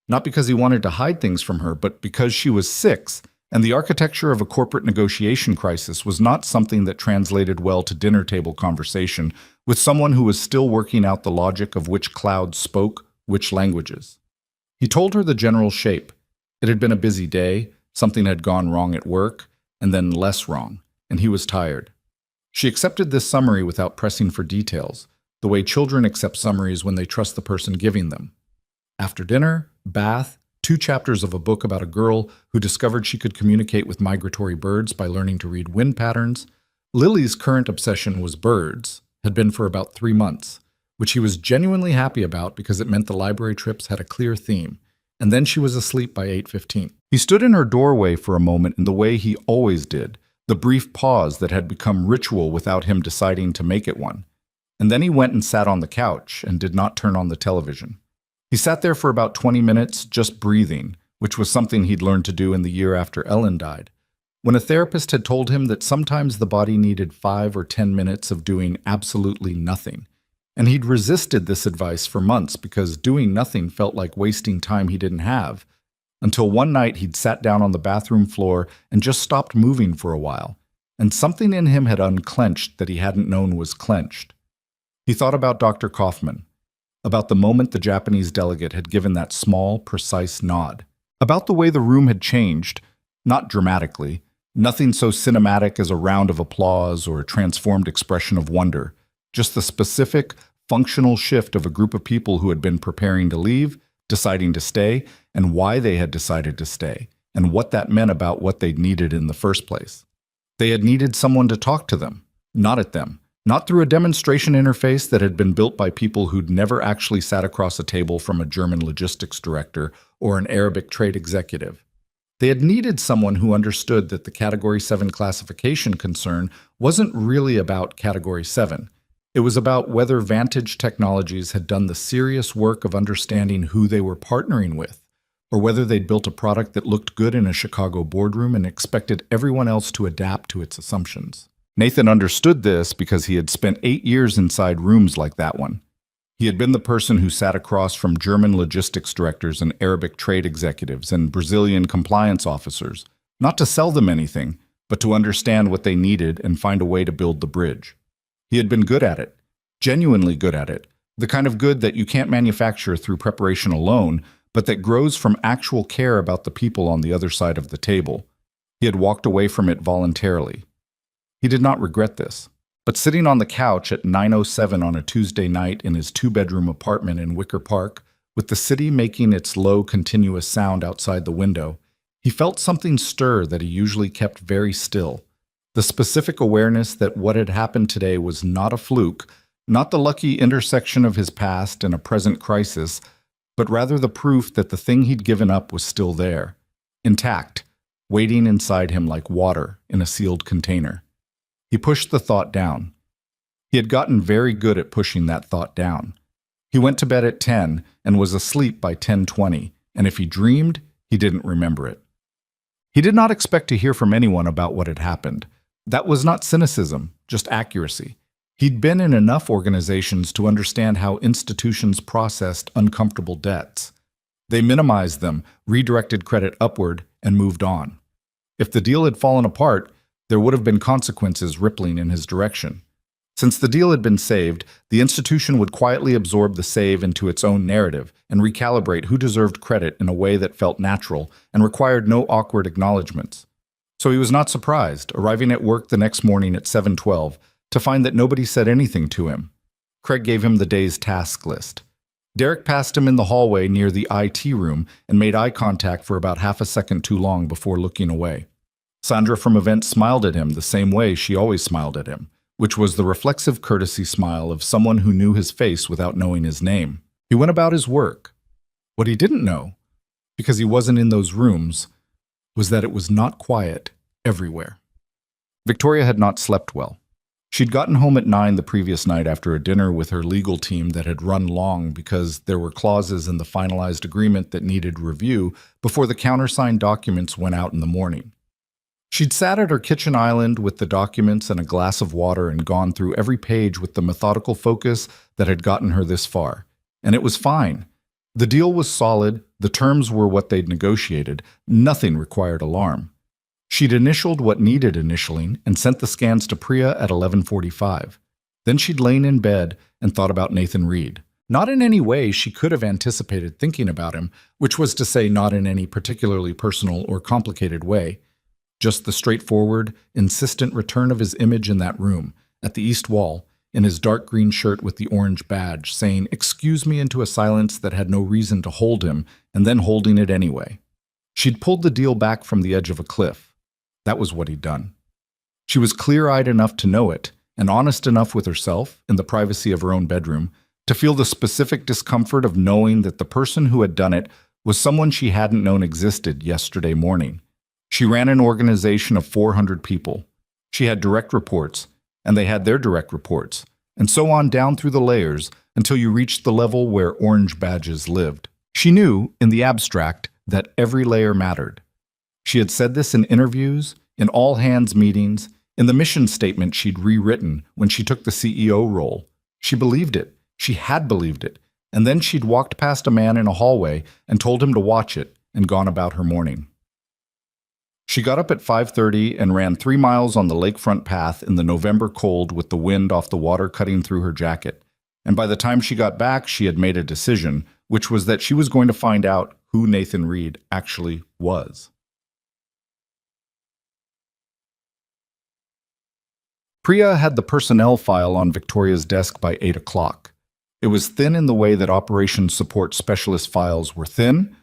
not because he wanted to hide things from her, but because she was 6, and the architecture of a corporate negotiation crisis was not something that translated well to dinner table conversation with someone who was still working out the logic of which clouds spoke which languages. He told her the general shape. It had been a busy day, something had gone wrong at work, and then less wrong, and he was tired. She accepted this summary without pressing for details, the way children accept summaries when they trust the person giving them. After dinner, bath, 2 chapters of a book about a girl who discovered she could communicate with migratory birds by learning to read wind patterns. Lily's current obsession was birds, had been for about 3 months, which he was genuinely happy about because it meant the library trips had a clear theme, and then she was asleep by 8:15. He stood in her doorway for a moment in the way he always did, the brief pause that had become ritual without him deciding to make it one. And then he went and sat on the couch and did not turn on the television. He sat there for about 20 minutes, just breathing, which was something he'd learned to do in the year after Ellen died. When a therapist had told him that sometimes the body needed 5 or 10 minutes of doing absolutely nothing. And he'd resisted this advice for months because doing nothing felt like wasting time he didn't have, until one night he'd sat down on the bathroom floor and just stopped moving for a while, and something in him had unclenched that he hadn't known was clenched. He thought about Dr. Kaufman, about the moment the Japanese delegate had given that small, precise nod, about the way the room had changed, not dramatically, nothing so cinematic as a round of applause or a transformed expression of wonder, just the specific, functional shift of a group of people who had been preparing to leave, deciding to stay, and why they had decided to stay, and what that meant about what they'd needed in the first place. They had needed someone to talk to them, not at them, not through a demonstration interface that had been built by people who'd never actually sat across a table from a German logistics director or an Arabic trade executive. They had needed someone who understood that the Category 7 classification concern wasn't really about Category 7. It was about whether Vantage Technologies had done the serious work of understanding who they were partnering with, or whether they'd built a product that looked good in a Chicago boardroom and expected everyone else to adapt to its assumptions. Nathan understood this because he had spent 8 years inside rooms like that one. He had been the person who sat across from German logistics directors and Arabic trade executives and Brazilian compliance officers, not to sell them anything, but to understand what they needed and find a way to build the bridge. He had been good at it, genuinely good at it, The kind of good that you can't manufacture through preparation alone, but that grows from actual care about the people on the other side of the table. He had walked away from it voluntarily. He did not regret this. But sitting on the couch at 9:07 on a Tuesday night in his two-bedroom apartment in Wicker Park, with the city making its low, continuous sound outside the window, he felt something stir that he usually kept very still. The specific awareness that what had happened today was not a fluke, not the lucky intersection of his past and a present crisis, but rather the proof that the thing he'd given up was still there, intact, waiting inside him like water in a sealed container. He pushed the thought down. He had gotten very good at pushing that thought down. He went to bed at 10 and was asleep by 10:20, and if he dreamed, he didn't remember it. He did not expect to hear from anyone about what had happened. That was not cynicism, just accuracy. He'd been in enough organizations to understand how institutions processed uncomfortable debts. They minimized them, redirected credit upward, and moved on. If the deal had fallen apart, there would have been consequences rippling in his direction. Since the deal had been saved, the institution would quietly absorb the save into its own narrative and recalibrate who deserved credit in a way that felt natural and required no awkward acknowledgments. So he was not surprised, arriving at work the next morning at 7:12, to find that nobody said anything to him. Craig gave him the day's task list. Derek passed him in the hallway near the IT room and made eye contact for about half a second too long before looking away. Sandra from events smiled at him the same way she always smiled at him, which was the reflexive courtesy smile of someone who knew his face without knowing his name. He went about his work. What he didn't know, because he wasn't in those rooms, was that it was not quiet everywhere. Victoria had not slept well. She'd gotten home at 9 the previous night after a dinner with her legal team that had run long because there were clauses in the finalized agreement that needed review before the countersigned documents went out in the morning. She'd sat at her kitchen island with the documents and a glass of water and gone through every page with the methodical focus that had gotten her this far. And it was fine. The deal was solid, the terms were what they'd negotiated, nothing required alarm. She'd initialed what needed initialing and sent the scans to Priya at 11:45. Then she'd lain in bed and thought about Nathan Reed. Not in any way she could have anticipated thinking about him, which was to say not in any particularly personal or complicated way. Just the straightforward, insistent return of his image in that room, at the east wall, in his dark green shirt with the orange badge, saying, "Excuse me," into a silence that had no reason to hold him, and then holding it anyway. She'd pulled the deal back from the edge of a cliff. That was what he'd done. She was clear-eyed enough to know it, and honest enough with herself, in the privacy of her own bedroom, to feel the specific discomfort of knowing that the person who had done it was someone she hadn't known existed yesterday morning. She ran an organization of 400 people. She had direct reports, and they had their direct reports, and so on down through the layers until you reached the level where orange badges lived. She knew, in the abstract, that every layer mattered. She had said this in interviews, in all-hands meetings, in the mission statement she'd rewritten when she took the CEO role. She believed it. She had believed it. And then she'd walked past a man in a hallway and told him to watch it and gone about her morning. She got up at 5:30 and ran 3 miles on the lakefront path in the November cold with the wind off the water cutting through her jacket. And by the time she got back, she had made a decision, which was that she was going to find out who Nathan Reed actually was. Priya had the personnel file on Victoria's desk by 8 o'clock. It was thin in the way that operations support specialist files were thin.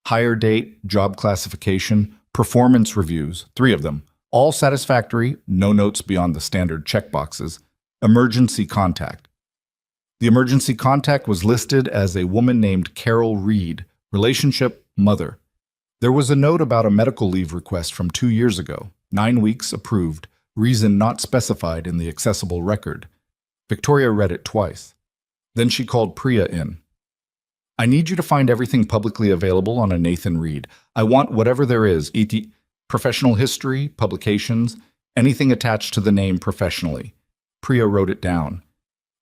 Hire date, job classification, performance reviews, 3 of them, all satisfactory, no notes beyond the standard checkboxes. Emergency contact. The emergency contact was listed as a woman named Carol Reed, relationship mother. There was a note about a medical leave request from 2 years ago, 9 weeks approved, reason not specified in the accessible record. Victoria read it twice. Then she called Priya in. "I need you to find everything publicly available on a Nathan Reed. I want whatever there is, e.t. professional history, publications, anything attached to the name professionally." Priya wrote it down.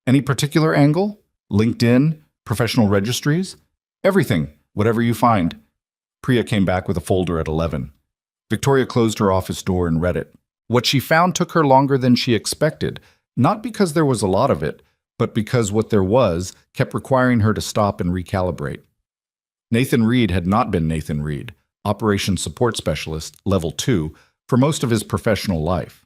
"Any particular angle? LinkedIn? Professional registries? Everything, whatever you find." Priya came back with a folder at 11. Victoria closed her office door and read it. What she found took her longer than she expected, not because there was a lot of it, but because what there was kept requiring her to stop and recalibrate. Nathan Reed had not been Nathan Reed, Operations Support Specialist, Level 2, for most of his professional life.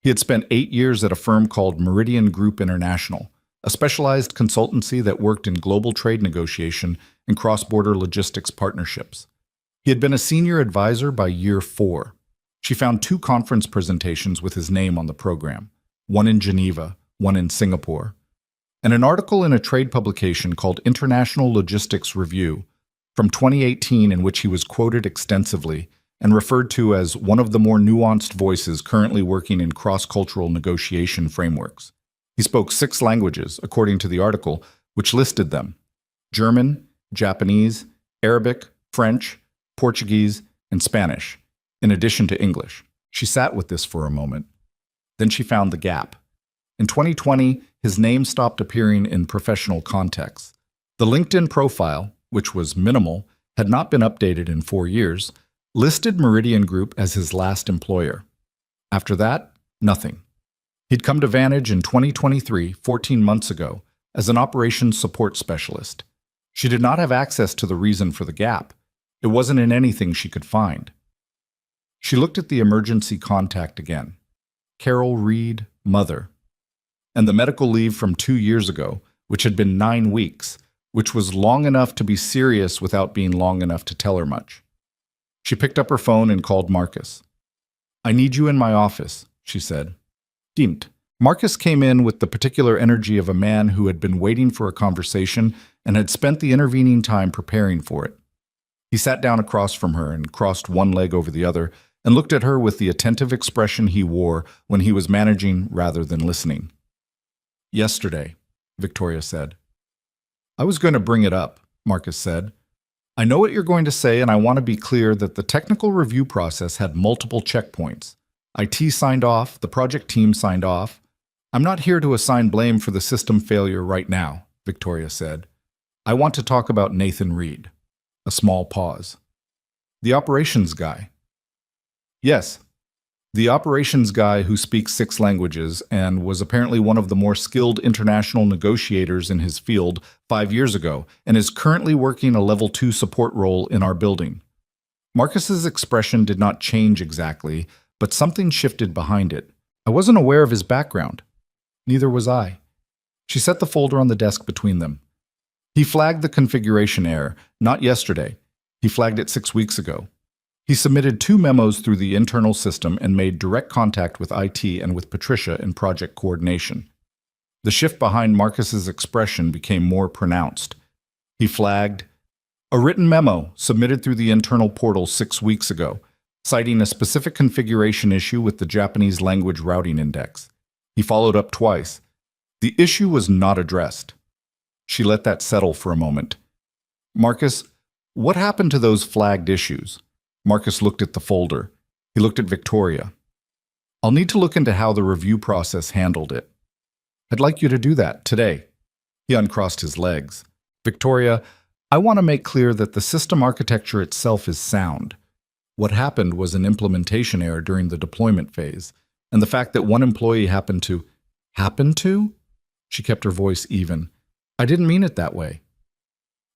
He had spent 8 years at a firm called Meridian Group International, a specialized consultancy that worked in global trade negotiation and cross-border logistics partnerships. He had been a senior advisor by year 4. She found 2 conference presentations with his name on the program, one in Geneva, one in Singapore, and an article in a trade publication called International Logistics Review from 2018 in which he was quoted extensively and referred to as one of the more nuanced voices currently working in cross-cultural negotiation frameworks. He spoke 6 languages, according to the article, which listed them: German, Japanese, Arabic, French, Portuguese, and Spanish, in addition to English. She sat with this for a moment. Then she found the gap. In 2020, his name stopped appearing in professional contexts. The LinkedIn profile, which was minimal, had not been updated in 4 years, listed Meridian Group as his last employer. After that, nothing. He'd come to Vantage in 2023, 14 months ago, as an operations support specialist. She did not have access to the reason for the gap. It wasn't in anything she could find. She looked at the emergency contact again. Carol Reed, mother. And the medical leave from 2 years ago, which had been 9 weeks, which was long enough to be serious without being long enough to tell her much. She picked up her phone and called Marcus. "I need you in my office," she said. Dient. Marcus came in with the particular energy of a man who had been waiting for a conversation and had spent the intervening time preparing for it. He sat down across from her and crossed one leg over the other and looked at her with the attentive expression he wore when he was managing rather than listening. "Yesterday," Victoria said. "I was going to bring it up," Marcus said. "I know what you're going to say, and I want to be clear that the technical review process had multiple checkpoints. IT signed off, the project team signed off. I'm not here to assign blame for the system failure right now," Victoria said. "I want to talk about Nathan Reed." A small pause. "The operations guy." "Yes. The operations guy who speaks 6 languages and was apparently one of the more skilled international negotiators in his field 5 years ago and is currently working a level 2 support role in our building." Marcus's expression did not change exactly, but something shifted behind it. "I wasn't aware of his background." "Neither was I." She set the folder on the desk between them. "He flagged the configuration error, not yesterday. He flagged it 6 weeks ago. He submitted 2 memos through the internal system and made direct contact with IT and with Patricia in project coordination." The shift behind Marcus's expression became more pronounced. He flagged a written memo submitted through the internal portal 6 weeks ago, citing a specific configuration issue with the Japanese language routing index. He followed up twice. The issue was not addressed. She let that settle for a moment. "Marcus, what happened to those flagged issues?" Marcus looked at the folder. He looked at Victoria. "I'll need to look into how the review process handled it." "I'd like you to do that today." He uncrossed his legs. "Victoria, I want to make clear that the system architecture itself is sound. What happened was an implementation error during the deployment phase, and the fact that one employee happened to... Happened to? She kept her voice even. "I didn't mean it that way.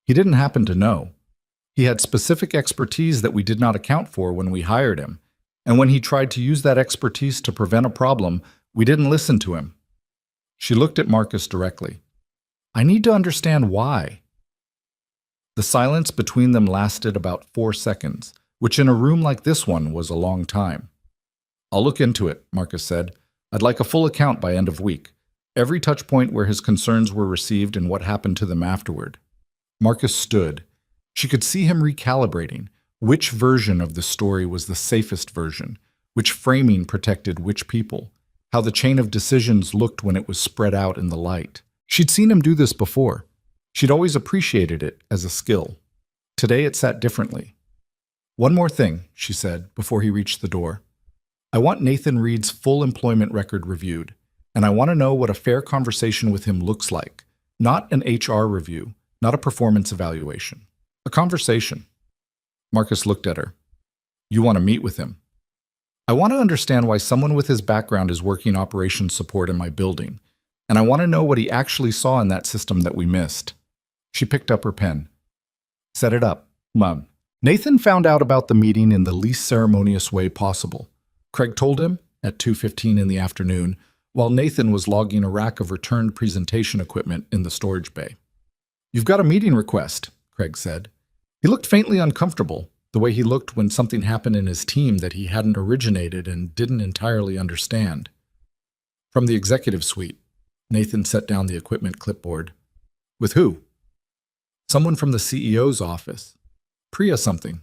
He didn't happen to know. He had specific expertise that we did not account for when we hired him, and when he tried to use that expertise to prevent a problem, we didn't listen to him." She looked at Marcus directly. "I need to understand why." The silence between them lasted about 4 seconds, which in a room like this one was a long time. "I'll look into it," Marcus said. "I'd like a full account by end of week. Every touch point where his concerns were received and what happened to them afterward." Marcus stood. She could see him recalibrating. Which version of the story was the safest version? Which framing protected which people? How the chain of decisions looked when it was spread out in the light. She'd seen him do this before. She'd always appreciated it as a skill. Today it sat differently. "One more thing," she said before he reached the door. "I want Nathan Reed's full employment record reviewed, and I want to know what a fair conversation with him looks like. Not an HR review, not a performance evaluation. A conversation." Marcus looked at her. "You want to meet with him?" "I want to understand why someone with his background is working operations support in my building. And I want to know what he actually saw in that system that we missed. She picked up her pen. Set it up, Mom. Nathan found out about the meeting in the least ceremonious way possible. Craig told him at 2:15 in the afternoon, while Nathan was logging a rack of returned presentation equipment in the storage bay. "You've got a meeting request," Craig said. He looked faintly uncomfortable, the way he looked when something happened in his team that he hadn't originated and didn't entirely understand. "From the executive suite." Nathan set down the equipment clipboard. "With who?" "Someone from the CEO's office. Priya something."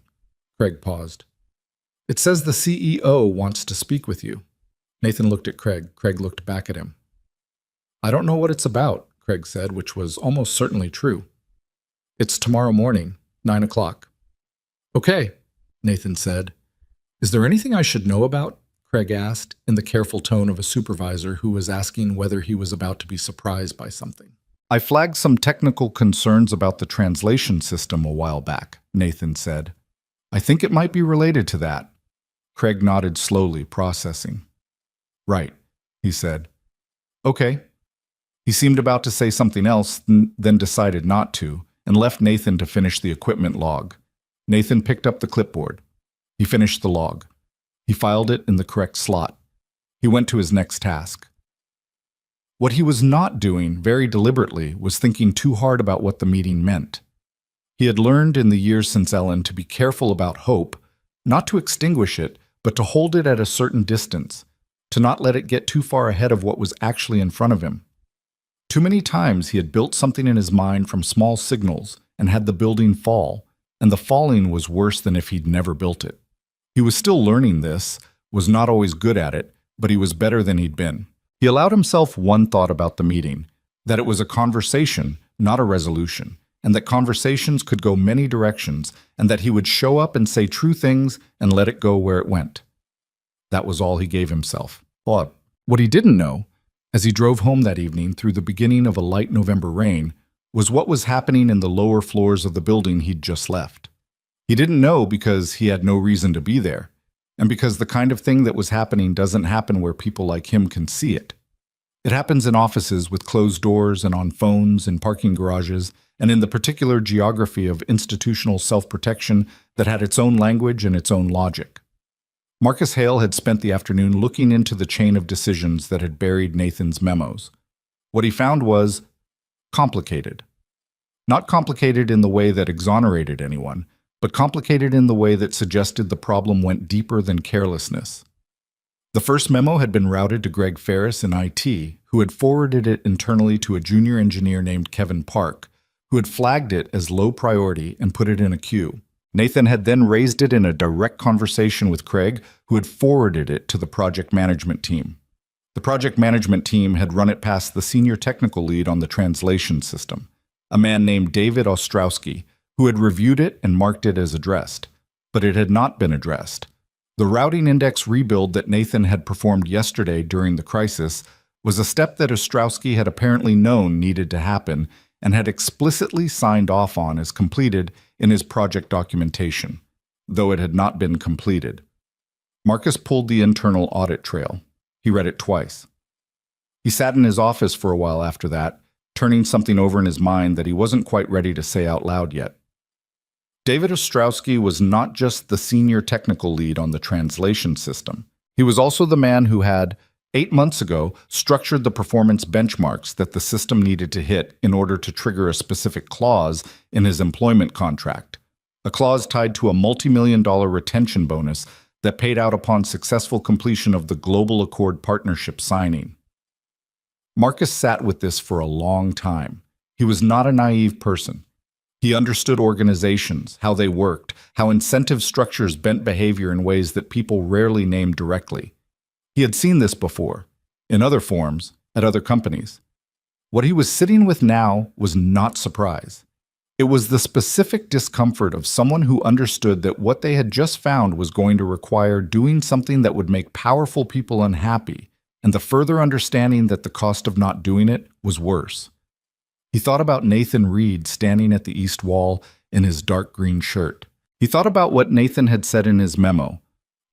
Craig paused. "It says the CEO wants to speak with you." Nathan looked at Craig. Craig looked back at him. "I don't know what it's about," Craig said, which was almost certainly true. "It's tomorrow morning, 9 o'clock. "Okay," Nathan said. "Is there anything I should know about?" Craig asked, in the careful tone of a supervisor who was asking whether he was about to be surprised by something. "I flagged some technical concerns about the translation system a while back," Nathan said. "I think it might be related to that." Craig nodded slowly, processing. "Right," he said. "Okay." He seemed about to say something else, then decided not to, and left Nathan to finish the equipment log. Nathan picked up the clipboard. He finished the log. He filed it in the correct slot. He went to his next task. What he was not doing, very deliberately, was thinking too hard about what the meeting meant. He had learned in the years since Ellen to be careful about hope, not to extinguish it, but to hold it at a certain distance, to not let it get too far ahead of what was actually in front of him. Too many times he had built something in his mind from small signals and had the building fall, and the falling was worse than if he'd never built it. He was still learning this, was not always good at it, but he was better than he'd been. He allowed himself one thought about the meeting, that it was a conversation, not a resolution, and that conversations could go many directions, and that he would show up and say true things and let it go where it went. That was all he gave himself. But what he didn't know, as he drove home that evening through the beginning of a light November rain, was what was happening in the lower floors of the building he'd just left. He didn't know because he had no reason to be there, and because the kind of thing that was happening doesn't happen where people like him can see it. It happens in offices with closed doors and on phones, in parking garages, and in the particular geography of institutional self-protection that had its own language and its own logic. Marcus Hale had spent the afternoon looking into the chain of decisions that had buried Nathan's memos. What he found was complicated. Not complicated in the way that exonerated anyone, but complicated in the way that suggested the problem went deeper than carelessness. The first memo had been routed to Greg Ferris in IT, who had forwarded it internally to a junior engineer named Kevin Park, who had flagged it as low priority and put it in a queue. Nathan had then raised it in a direct conversation with Craig, who had forwarded it to the project management team. The project management team had run it past the senior technical lead on the translation system, a man named David Ostrowski, who had reviewed it and marked it as addressed. But it had not been addressed. The routing index rebuild that Nathan had performed yesterday during the crisis was a step that Ostrowski had apparently known needed to happen and had explicitly signed off on as completed in his project documentation, though it had not been completed. Marcus pulled the internal audit trail. He read it twice. He sat in his office for a while after that, turning something over in his mind that he wasn't quite ready to say out loud yet. David Ostrowski was not just the senior technical lead on the translation system. He was also the man who had, 8 months ago, structured the performance benchmarks that the system needed to hit in order to trigger a specific clause in his employment contract, a clause tied to a multi-million-dollar retention bonus that paid out upon successful completion of the Global Accord partnership signing. Marcus sat with this for a long time. He was not a naive person. He understood organizations, how they worked, how incentive structures bent behavior in ways that people rarely named directly. He had seen this before, in other forms, at other companies. What he was sitting with now was not surprise. It was the specific discomfort of someone who understood that what they had just found was going to require doing something that would make powerful people unhappy, and the further understanding that the cost of not doing it was worse. He thought about Nathan Reed standing at the east wall in his dark green shirt. He thought about what Nathan had said in his memo,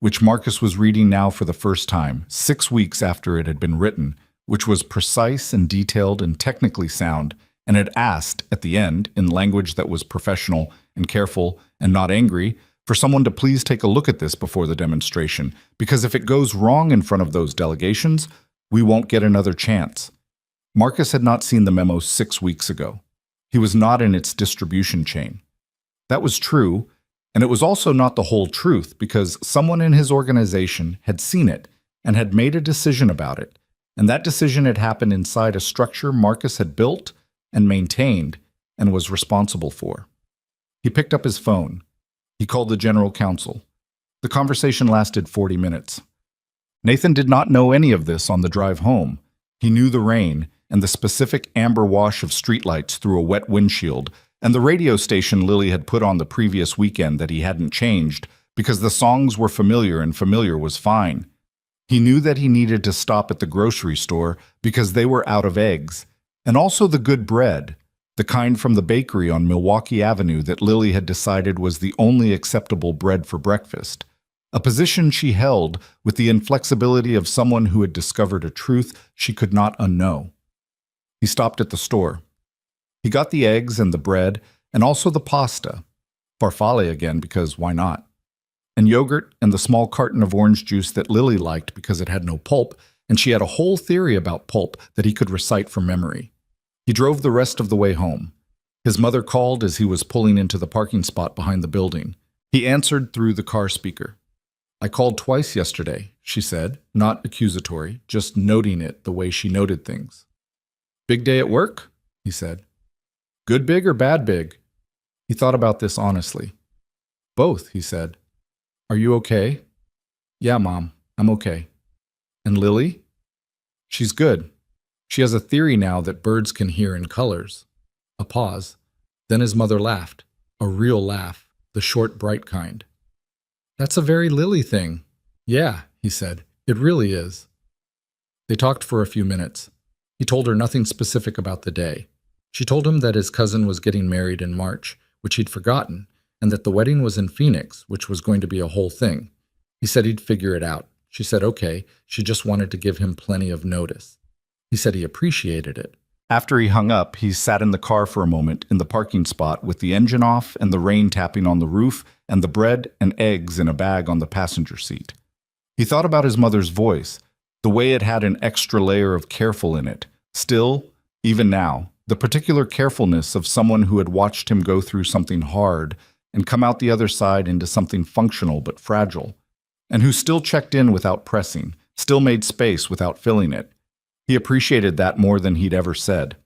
which Marcus was reading now for the first time, 6 weeks after it had been written, which was precise and detailed and technically sound, and had asked, at the end, in language that was professional and careful and not angry, for someone to please take a look at this before the demonstration, because if it goes wrong in front of those delegations, we won't get another chance. Marcus had not seen the memo 6 weeks ago. He was not in its distribution chain. That was true, and it was also not the whole truth, because someone in his organization had seen it and had made a decision about it, and that decision had happened inside a structure Marcus had built and maintained and was responsible for. He picked up his phone. He called the general counsel. The conversation lasted 40 minutes. Nathan did not know any of this on the drive home. He knew the rain and the specific amber wash of streetlights through a wet windshield, and the radio station Lily had put on the previous weekend that he hadn't changed because the songs were familiar and familiar was fine. He knew that he needed to stop at the grocery store because they were out of eggs, and also the good bread, the kind from the bakery on Milwaukee Avenue that Lily had decided was the only acceptable bread for breakfast, a position she held with the inflexibility of someone who had discovered a truth she could not unknow. He stopped at the store. He got the eggs and the bread and also the pasta, farfalle again because why not, and yogurt and the small carton of orange juice that Lily liked because it had no pulp, and she had a whole theory about pulp that he could recite from memory. He drove the rest of the way home. His mother called as he was pulling into the parking spot behind the building. He answered through the car speaker. "I called twice yesterday," she said, not accusatory, just noting it the way she noted things. "Big day at work?" he said. "Good big or bad big?" He thought about this honestly. "Both," he said. "Are you okay?" "Yeah, Mom, I'm okay." "And Lily?" "She's good. She has a theory now that birds can hear in colors." A pause. Then his mother laughed, a real laugh, the short, bright kind. "That's a very Lily thing." "Yeah," he said, "it really is." They talked for a few minutes. He told her nothing specific about the day. She told him that his cousin was getting married in March, which he'd forgotten, and that the wedding was in Phoenix, which was going to be a whole thing. He said he'd figure it out. She said okay, she just wanted to give him plenty of notice. He said he appreciated it. After he hung up, he sat in the car for a moment in the parking spot with the engine off and the rain tapping on the roof and the bread and eggs in a bag on the passenger seat. He thought about his mother's voice, the way it had an extra layer of careful in it. Still, even now, the particular carefulness of someone who had watched him go through something hard and come out the other side into something functional but fragile, and who still checked in without pressing, still made space without filling it. He appreciated that more than he'd ever said.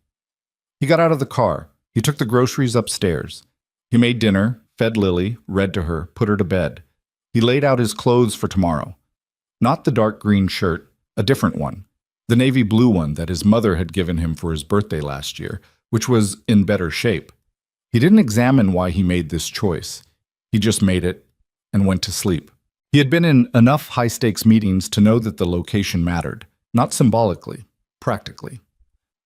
He got out of the car. He took the groceries upstairs. He made dinner, fed Lily, read to her, put her to bed. He laid out his clothes for tomorrow. Not the dark green shirt, a different one. The navy blue one that his mother had given him for his birthday last year, which was in better shape. He didn't examine why he made this choice. He just made it and went to sleep. He had been in enough high-stakes meetings to know that the location mattered, not symbolically, practically.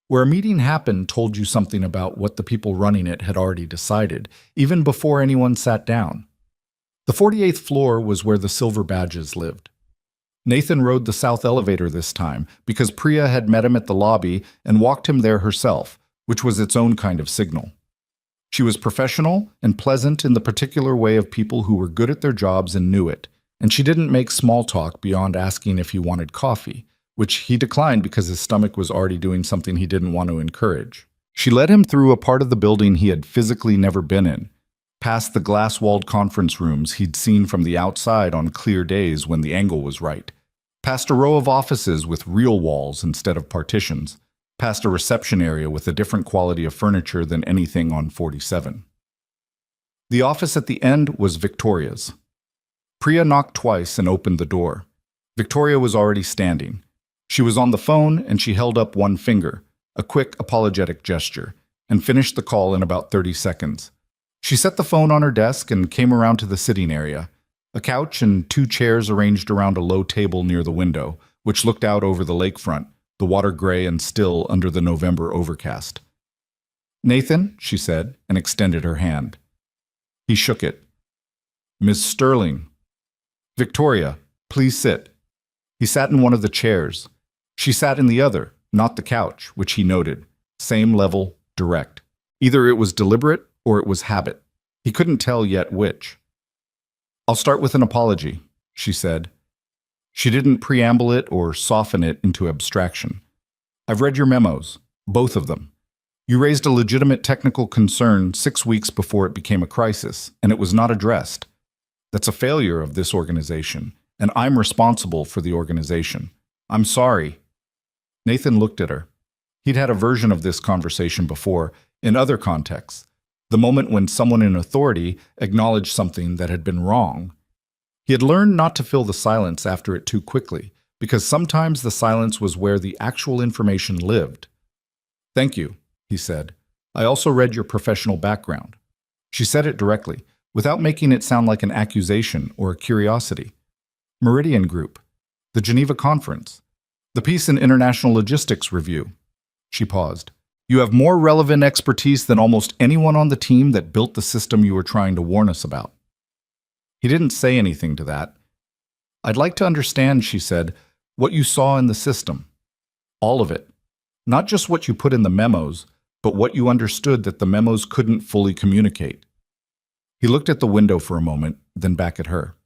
Where a meeting happened told you something about what the people running it had already decided, even before anyone sat down. The 48th floor was where the silver badges lived. Nathan rode the south elevator this time because Priya had met him at the lobby and walked him there herself, which was its own kind of signal. She was professional and pleasant in the particular way of people who were good at their jobs and knew it, and she didn't make small talk beyond asking if he wanted coffee, which he declined because his stomach was already doing something he didn't want to encourage. She led him through a part of the building he had physically never been in, past the glass-walled conference rooms he'd seen from the outside on clear days when the angle was right, past a row of offices with real walls instead of partitions, past a reception area with a different quality of furniture than anything on 47. The office at the end was Victoria's. Priya knocked twice and opened the door. Victoria was already standing. She was on the phone and she held up one finger, a quick apologetic gesture, and finished the call in about 30 seconds. She set the phone on her desk and came around to the sitting area, a couch and 2 chairs arranged around a low table near the window, which looked out over the lakefront, the water gray and still under the November overcast. "Nathan," she said, and extended her hand. He shook it. "Miss Sterling." "Victoria, please sit." He sat in one of the chairs. She sat in the other, not the couch, which he noted. Same level, direct. Either it was deliberate or it was habit. He couldn't tell yet which. "I'll start with an apology," she said. She didn't preamble it or soften it into abstraction. "I've read your memos, both of them. You raised a legitimate technical concern 6 weeks before it became a crisis, and it was not addressed. That's a failure of this organization, and I'm responsible for the organization. I'm sorry." Nathan looked at her. He'd had a version of this conversation before, in other contexts. The moment when someone in authority acknowledged something that had been wrong. He had learned not to fill the silence after it too quickly, because sometimes the silence was where the actual information lived. "Thank you," he said. "I also read your professional background." She said it directly, without making it sound like an accusation or a curiosity. "Meridian Group, the Geneva Conference, the Peace and International Logistics Review." She paused. "You have more relevant expertise than almost anyone on the team that built the system you were trying to warn us about." He didn't say anything to that. "I'd like to understand," she said, "what you saw in the system. All of it. Not just what you put in the memos, but what you understood that the memos couldn't fully communicate." He looked at the window for a moment, then back at her.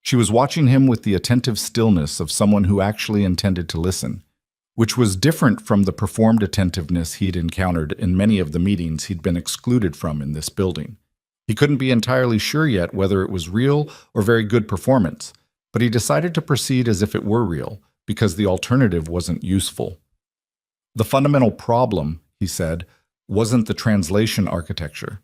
She was watching him with the attentive stillness of someone who actually intended to listen, which was different from the performed attentiveness he'd encountered in many of the meetings he'd been excluded from in this building. He couldn't be entirely sure yet whether it was real or very good performance, but he decided to proceed as if it were real, because the alternative wasn't useful. "The fundamental problem," he said, "wasn't the translation architecture.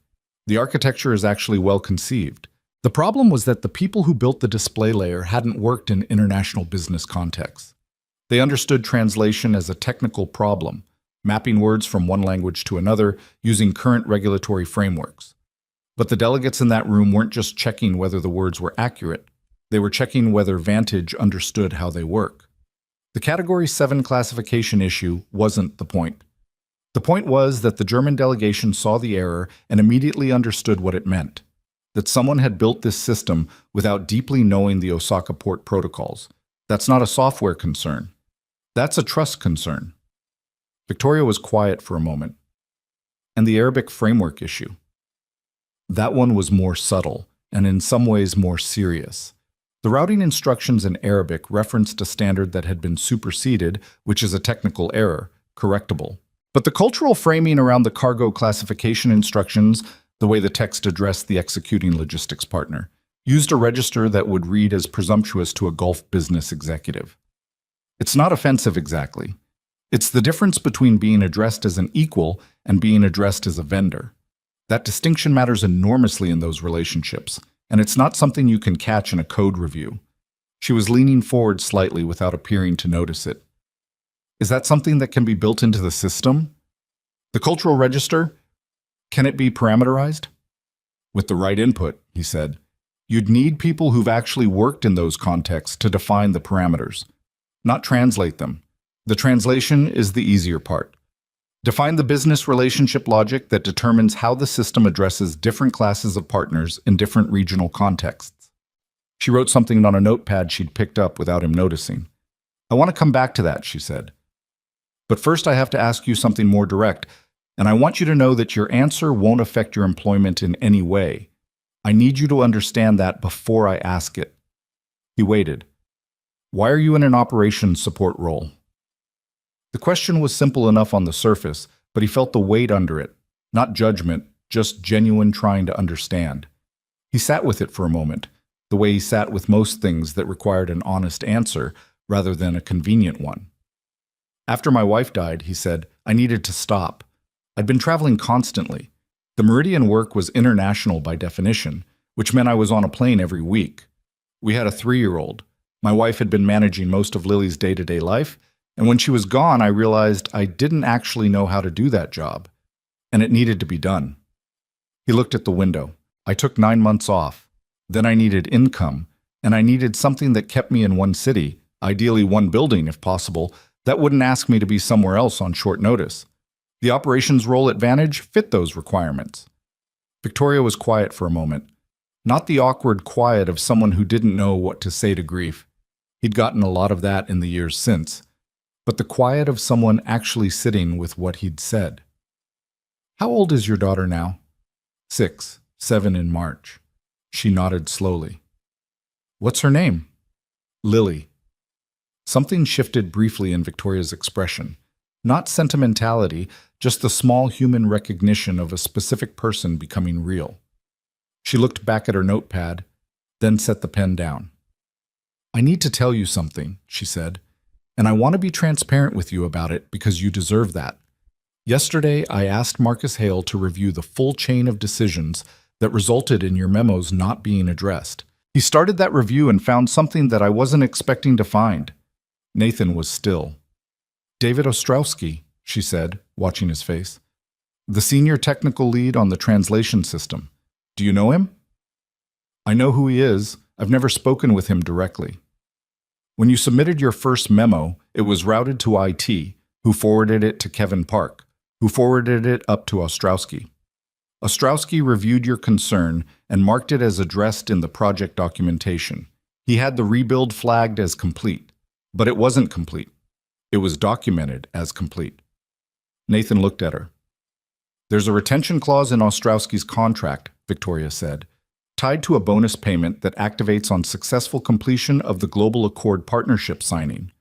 The architecture is actually well conceived. The problem was that the people who built the display layer hadn't worked in international business contexts. They understood translation as a technical problem, mapping words from one language to another using current regulatory frameworks. But the delegates in that room weren't just checking whether the words were accurate. They were checking whether Vantage understood how they work. The Category 7 classification issue wasn't the point. The point was that the German delegation saw the error and immediately understood what it meant. That someone had built this system without deeply knowing the Osaka port protocols. That's not a software concern. That's a trust concern. Victoria was quiet for a moment. And the Arabic framework issue. That one was more subtle, and in some ways more serious. The routing instructions in Arabic referenced a standard that had been superseded, which is a technical error, correctable. But the cultural framing around the cargo classification instructions, the way the text addressed the executing logistics partner, used a register that would read as presumptuous to a Gulf business executive. It's not offensive exactly. It's the difference between being addressed as an equal and being addressed as a vendor. That distinction matters enormously in those relationships, and it's not something you can catch in a code review. She was leaning forward slightly without appearing to notice it. Is that something that can be built into the system? The cultural register? Can it be parameterized? With the right input, he said. You'd need people who've actually worked in those contexts to define the parameters, not translate them. The translation is the easier part. Define the business relationship logic that determines how the system addresses different classes of partners in different regional contexts. She wrote something on a notepad she'd picked up without him noticing. I want to come back to that, she said. But first I have to ask you something more direct, and I want you to know that your answer won't affect your employment in any way. I need you to understand that before I ask it. He waited. Why are you in an operations support role? The question was simple enough on the surface, but he felt the weight under it. Not judgment, just genuine trying to understand. He sat with it for a moment, the way he sat with most things that required an honest answer rather than a convenient one. After my wife died, he said, I needed to stop. I'd been traveling constantly. The Meridian work was international by definition, which meant I was on a plane every week. We had a 3-year-old. My wife had been managing most of Lily's day-to-day life, and when she was gone, I realized I didn't actually know how to do that job, and it needed to be done. He looked at the window. I took 9 months off. Then I needed income, and I needed something that kept me in one city, ideally one building if possible, that wouldn't ask me to be somewhere else on short notice. The operations role at Vantage fit those requirements. Victoria was quiet for a moment. Not the awkward quiet of someone who didn't know what to say to grief. He'd gotten a lot of that in the years since. but the quiet of someone actually sitting with what he'd said. How old is your daughter now? 6, 7 in March. She nodded slowly. What's her name? Lily. Something shifted briefly in Victoria's expression. Not sentimentality, just the small human recognition of a specific person becoming real. She looked back at her notepad, then set the pen down. I need to tell you something, she said, and I want to be transparent with you about it because you deserve that. Yesterday, I asked Marcus Hale to review the full chain of decisions that resulted in your memos not being addressed. He started that review and found something that I wasn't expecting to find. Nathan was still. David Ostrowski, she said, watching his face. The senior technical lead on the translation system. Do you know him? I know who he is. I've never spoken with him directly. When you submitted your first memo, it was routed to IT, who forwarded it to Kevin Park, who forwarded it up to Ostrowski. Ostrowski reviewed your concern and marked it as addressed in the project documentation. He had the rebuild flagged as complete, but it wasn't complete. It was documented as complete. Nathan looked at her. There's a retention clause in Ostrowski's contract, Victoria said, tied to a bonus payment that activates on successful completion of the Global Accord partnership signing.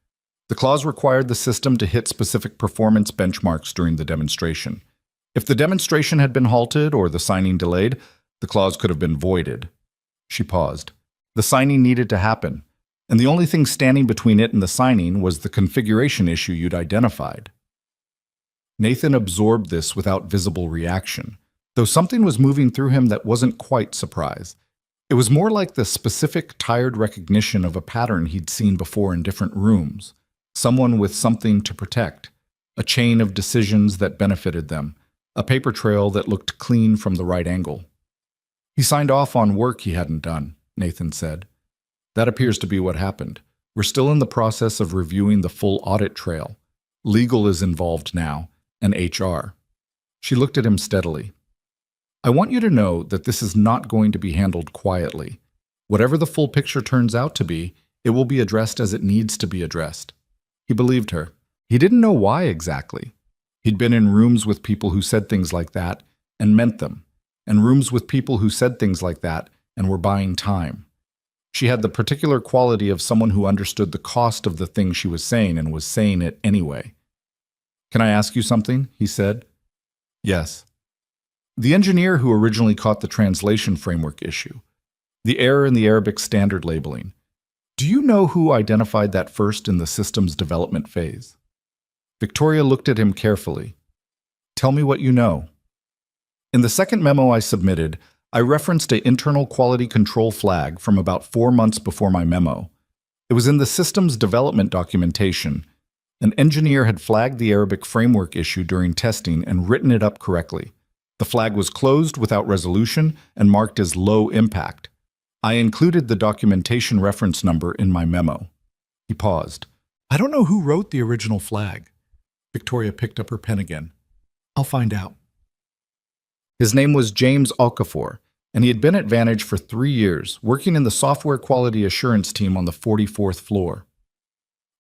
The clause required the system to hit specific performance benchmarks during the demonstration. If the demonstration had been halted or the signing delayed, the clause could have been voided. She paused. The signing needed to happen, and the only thing standing between it and the signing was the configuration issue you'd identified. Nathan absorbed this without visible reaction, though something was moving through him that wasn't quite surprise. It was more like the specific, tired recognition of a pattern he'd seen before in different rooms. Someone with something to protect, a chain of decisions that benefited them, a paper trail that looked clean from the right angle. He signed off on work he hadn't done, Nathan said. That appears to be what happened. We're still in the process of reviewing the full audit trail. Legal is involved now, and HR. She looked at him steadily. I want you to know that this is not going to be handled quietly. Whatever the full picture turns out to be, it will be addressed as it needs to be addressed. He believed her. He didn't know why exactly. He'd been in rooms with people who said things like that and meant them, and rooms with people who said things like that and were buying time. She had the particular quality of someone who understood the cost of the thing she was saying and was saying it anyway. Can I ask you something? He said. Yes. The engineer who originally caught the translation framework issue, the error in the Arabic standard labeling, do you know who identified that first in the system's development phase? Victoria looked at him carefully. Tell me what you know. In the second memo I submitted, I referenced an internal quality control flag from about 4 months before my memo. It was in the system's development documentation. An engineer had flagged the Arabic framework issue during testing and written it up correctly. The flag was closed without resolution and marked as low impact. I included the documentation reference number in my memo. He paused. I don't know who wrote the original flag. Victoria picked up her pen again. I'll find out. His name was James Okafor, and he had been at Vantage for 3 years, working in the software quality assurance team on the 44th floor.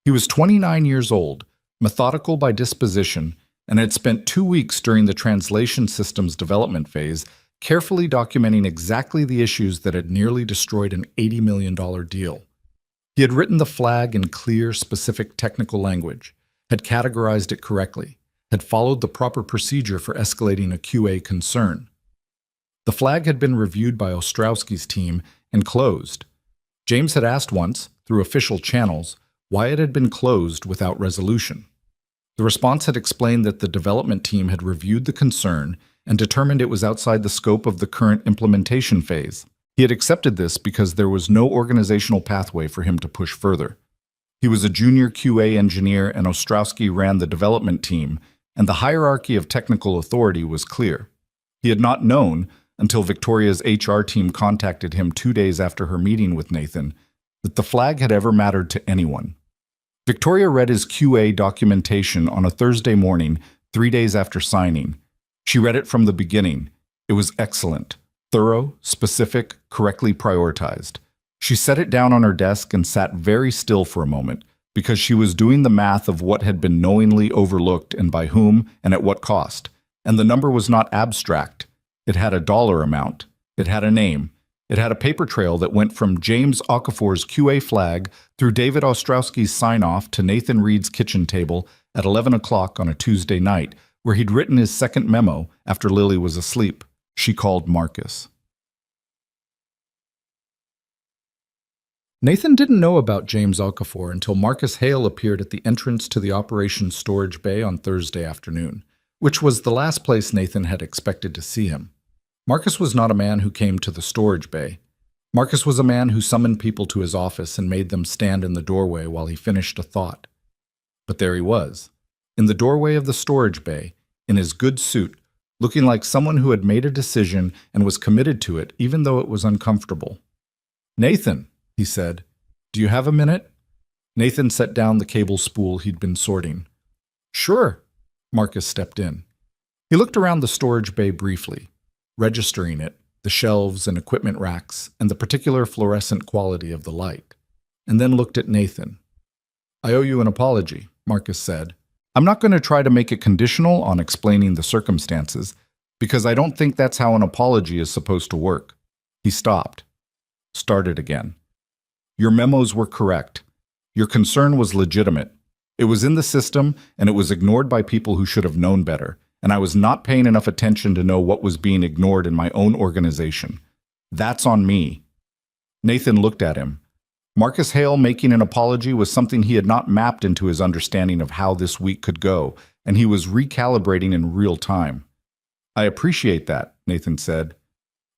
He was 29 years old, methodical by disposition, and had spent 2 weeks during the translation system's development phase carefully documenting exactly the issues that had nearly destroyed an $80 million deal. He had written the flag in clear, specific technical language, had categorized it correctly, had followed the proper procedure for escalating a QA concern. The flag had been reviewed by Ostrowski's team and closed. James had asked once, through official channels, why it had been closed without resolution. The response had explained that the development team had reviewed the concern and determined it was outside the scope of the current implementation phase. He had accepted this because there was no organizational pathway for him to push further. He was a junior QA engineer and Ostrowski ran the development team, and the hierarchy of technical authority was clear. He had not known, until Victoria's HR team contacted him 2 days after her meeting with Nathan, that the flag had ever mattered to anyone. Victoria read his QA documentation on a Thursday morning, 3 days after signing. She read it from the beginning. It was excellent, thorough, specific, correctly prioritized. She set it down on her desk and sat very still for a moment, because she was doing the math of what had been knowingly overlooked and by whom and at what cost. And the number was not abstract. It had a dollar amount. It had a name. It had a paper trail that went from James Okafor's QA flag through David Ostrowski's sign-off to Nathan Reed's kitchen table at 11 o'clock on a Tuesday night, where he'd written his second memo after Lily was asleep. She called Marcus. Nathan didn't know about James Okafor until Marcus Hale appeared at the entrance to the operations storage bay on Thursday afternoon, which was the last place Nathan had expected to see him. Marcus was not a man who came to the storage bay. Marcus was a man who summoned people to his office and made them stand in the doorway while he finished a thought. But there he was, in the doorway of the storage bay, in his good suit, looking like someone who had made a decision and was committed to it even though it was uncomfortable. "Nathan," he said, "do you have a minute?" Nathan set down the cable spool he'd been sorting. "Sure." Marcus stepped in. He looked around the storage bay briefly, registering it, the shelves and equipment racks, and the particular fluorescent quality of the light, and then looked at Nathan. "I owe you an apology," Marcus said. "I'm not going to try to make it conditional on explaining the circumstances, because I don't think that's how an apology is supposed to work." He stopped, started again. "Your memos were correct. Your concern was legitimate. It was in the system, and it was ignored by people who should have known better, and I was not paying enough attention to know what was being ignored in my own organization. That's on me." Nathan looked at him. Marcus Hale making an apology was something he had not mapped into his understanding of how this week could go, and he was recalibrating in real time. "I appreciate that," Nathan said.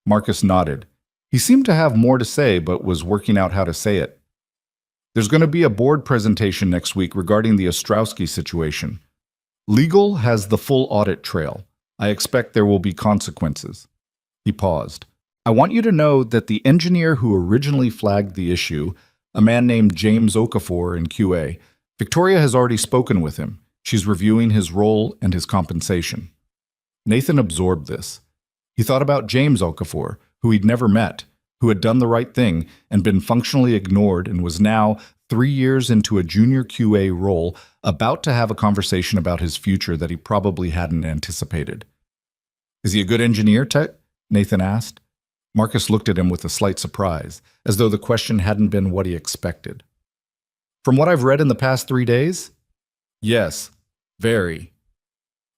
Marcus nodded. He seemed to have more to say, but was working out how to say it. "There's going to be a board presentation next week regarding the Ostrowski situation. Legal has the full audit trail. I expect there will be consequences." He paused. "I want you to know that the engineer who originally flagged the issue, a man named James Okafor in QA, Victoria has already spoken with him. She's reviewing his role and his compensation." Nathan absorbed this. He thought about James Okafor, who he'd never met, who had done the right thing and been functionally ignored and was now, 3 years into a junior QA role, about to have a conversation about his future that he probably hadn't anticipated. "Is he a good engineer, Tech?" Nathan asked. Marcus looked at him with a slight surprise, as though the question hadn't been what he expected. "From what I've read in the past 3 days? Yes, very."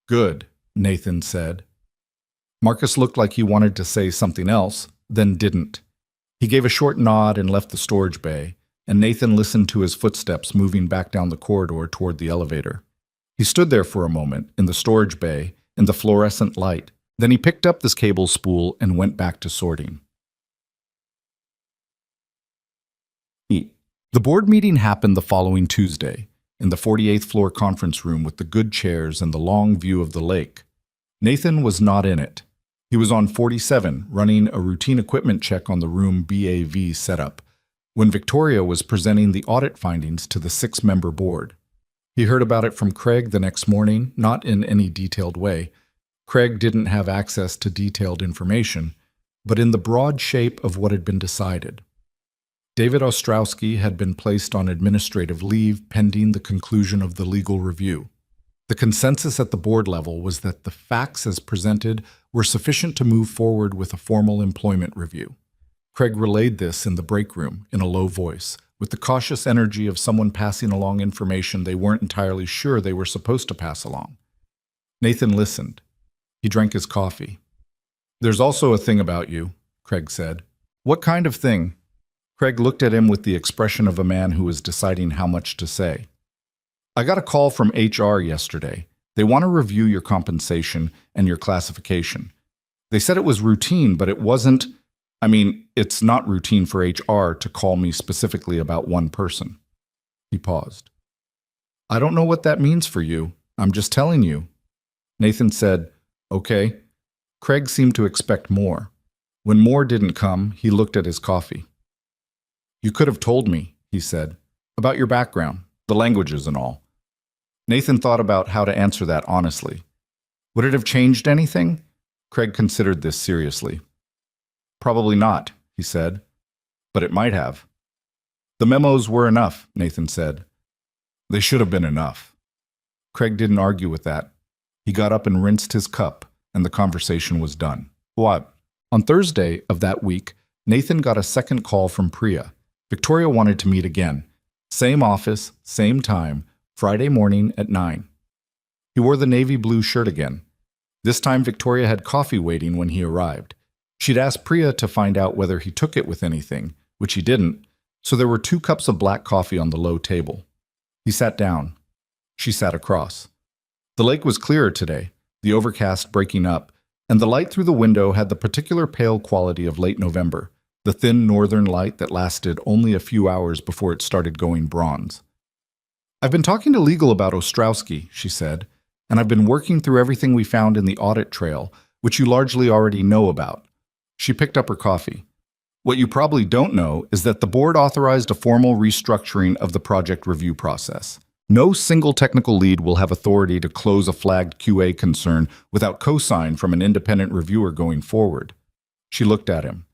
"Good," Nathan said. Marcus looked like he wanted to say something else, then didn't. He gave a short nod and left the storage bay, and Nathan listened to his footsteps moving back down the corridor toward the elevator. He stood there for a moment, in the storage bay, in the fluorescent light. Then he picked up this cable spool and went back to sorting. The board meeting happened the following Tuesday, in the 48th floor conference room with the good chairs and the long view of the lake. Nathan was not in it. He was on 47, running a routine equipment check on the room BAV setup, when Victoria was presenting the audit findings to the 6-member board. He heard about it from Craig the next morning, not in any detailed way. Craig didn't have access to detailed information, but in the broad shape of what had been decided. David Ostrowski had been placed on administrative leave pending the conclusion of the legal review. The consensus at the board level was that the facts as presented were sufficient to move forward with a formal employment review. Craig relayed this in the break room in a low voice, with the cautious energy of someone passing along information they weren't entirely sure they were supposed to pass along. Nathan listened. He drank his coffee. "There's also a thing about you," Craig said. "What kind of thing?" Craig looked at him with the expression of a man who was deciding how much to say. "I got a call from HR yesterday. They want to review your compensation and your classification. They said it was routine, but it wasn't. It's not routine for HR to call me specifically about one person." He paused. "I don't know what that means for you. I'm just telling you." Nathan said, "Okay." Craig seemed to expect more. When more didn't come, he looked at his coffee. "You could have told me," he said, "about your background, the languages and all." Nathan thought about how to answer that honestly. Would it have changed anything? Craig considered this seriously. "Probably not," he said, "but it might have." "The memos were enough," Nathan said. They should have been enough. Craig didn't argue with that. He got up and rinsed his cup, and the conversation was done. What? On Thursday of that week, Nathan got a second call from Priya. Victoria wanted to meet again. Same office, same time, Friday morning at 9. He wore the navy blue shirt again. This time Victoria had coffee waiting when he arrived. She'd asked Priya to find out whether he took it with anything, which he didn't, so there were 2 cups of black coffee on the low table. He sat down. She sat across. The lake was clearer today, the overcast breaking up, and the light through the window had the particular pale quality of late November, the thin northern light that lasted only a few hours before it started going bronze. I've been talking to legal about Ostrowski, she said, and I've been working through everything we found in the audit trail, which you largely already know about. She picked up her coffee. What you probably don't know is that the board authorized a formal restructuring of the project review process. No single technical lead will have authority to close a flagged QA concern without cosign from an independent reviewer going forward. She looked at him.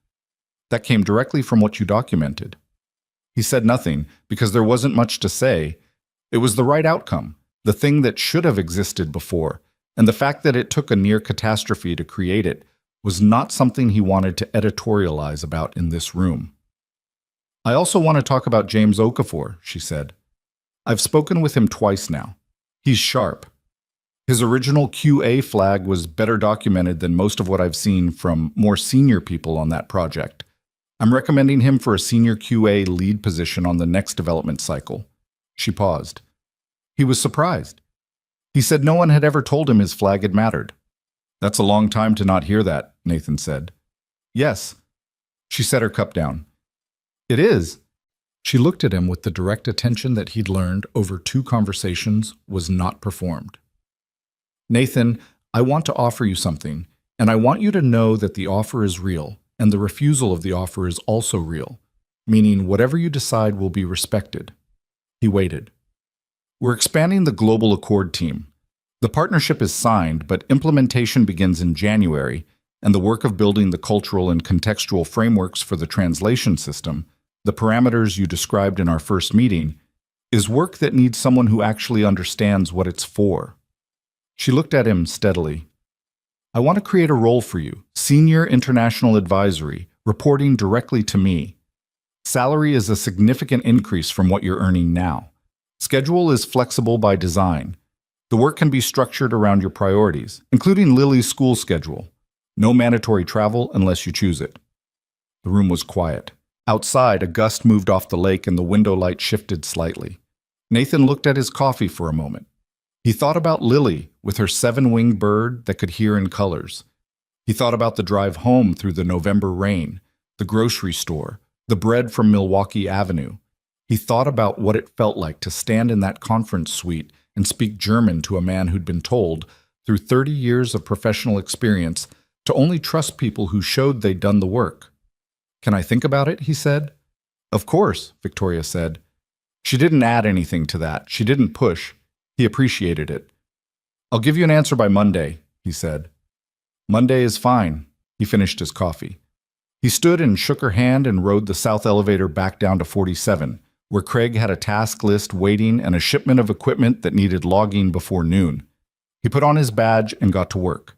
That came directly from what you documented. He said nothing because there wasn't much to say. It was the right outcome, the thing that should have existed before, and the fact that it took a near catastrophe to create it was not something he wanted to editorialize about in this room. I also want to talk about James Okafor, she said. I've spoken with him twice now. He's sharp. His original QA flag was better documented than most of what I've seen from more senior people on that project. I'm recommending him for a senior QA lead position on the next development cycle. She paused. He was surprised. He said no one had ever told him his flag had mattered. That's a long time to not hear that, Nathan said. Yes. She set her cup down. It is. She looked at him with the direct attention that he'd learned over 2 conversations was not performed. Nathan, I want to offer you something, and I want you to know that the offer is real, and the refusal of the offer is also real, meaning whatever you decide will be respected. He waited. We're expanding the Global Accord team. The partnership is signed, but implementation begins in January, and the work of building the cultural and contextual frameworks for the translation system, the parameters you described in our first meeting, is work that needs someone who actually understands what it's for. She looked at him steadily. I want to create a role for you, Senior International Advisory, reporting directly to me. Salary is a significant increase from what you're earning now. Schedule is flexible by design. The work can be structured around your priorities, including Lily's school schedule. No mandatory travel unless you choose it. The room was quiet. Outside, a gust moved off the lake and the window light shifted slightly. Nathan looked at his coffee for a moment. He thought about Lily with her 7-winged bird that could hear in colors. He thought about the drive home through the November rain, the grocery store, the bread from Milwaukee Avenue. He thought about what it felt like to stand in that conference suite and speak German to a man who'd been told, through 30 years of professional experience, to only trust people who showed they'd done the work. Can I think about it? He said. Of course, Victoria said. She didn't add anything to that. She didn't push. He appreciated it. I'll give you an answer by Monday, he said. Monday is fine. He finished his coffee. He stood and shook her hand and rode the south elevator back down to 47, where Craig had a task list waiting and a shipment of equipment that needed logging before noon. He put on his badge and got to work.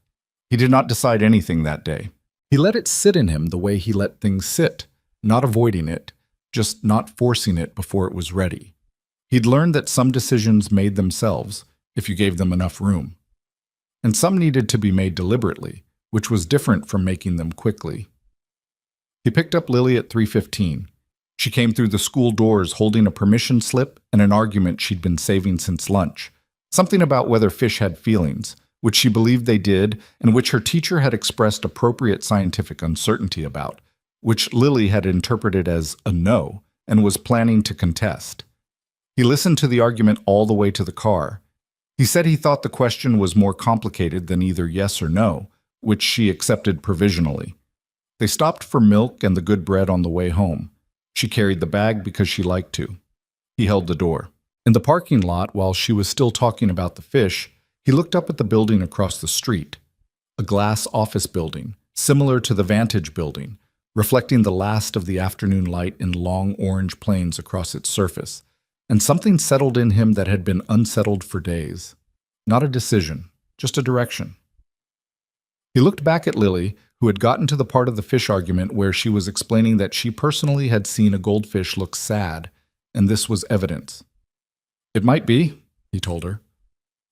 He did not decide anything that day. He let it sit in him the way he let things sit, not avoiding it, just not forcing it before it was ready. He'd learned that some decisions made themselves, if you gave them enough room. And some needed to be made deliberately, which was different from making them quickly. He picked up Lily at 3:15. She came through the school doors holding a permission slip and an argument she'd been saving since lunch, something about whether fish had feelings, which she believed they did, and which her teacher had expressed appropriate scientific uncertainty about, which Lily had interpreted as a no and was planning to contest. He listened to the argument all the way to the car. He said he thought the question was more complicated than either yes or no, which she accepted provisionally. They stopped for milk and the good bread on the way home. She carried the bag because she liked to. He held the door. In the parking lot, while she was still talking about the fish, he looked up at the building across the street, a glass office building, similar to the Vantage building, reflecting the last of the afternoon light in long orange planes across its surface. and something settled in him that had been unsettled for days. Not a decision, just a direction. He looked back at Lily, who had gotten to the part of the fish argument where she was explaining that she personally had seen a goldfish look sad, and this was evidence. "It might be," he told her.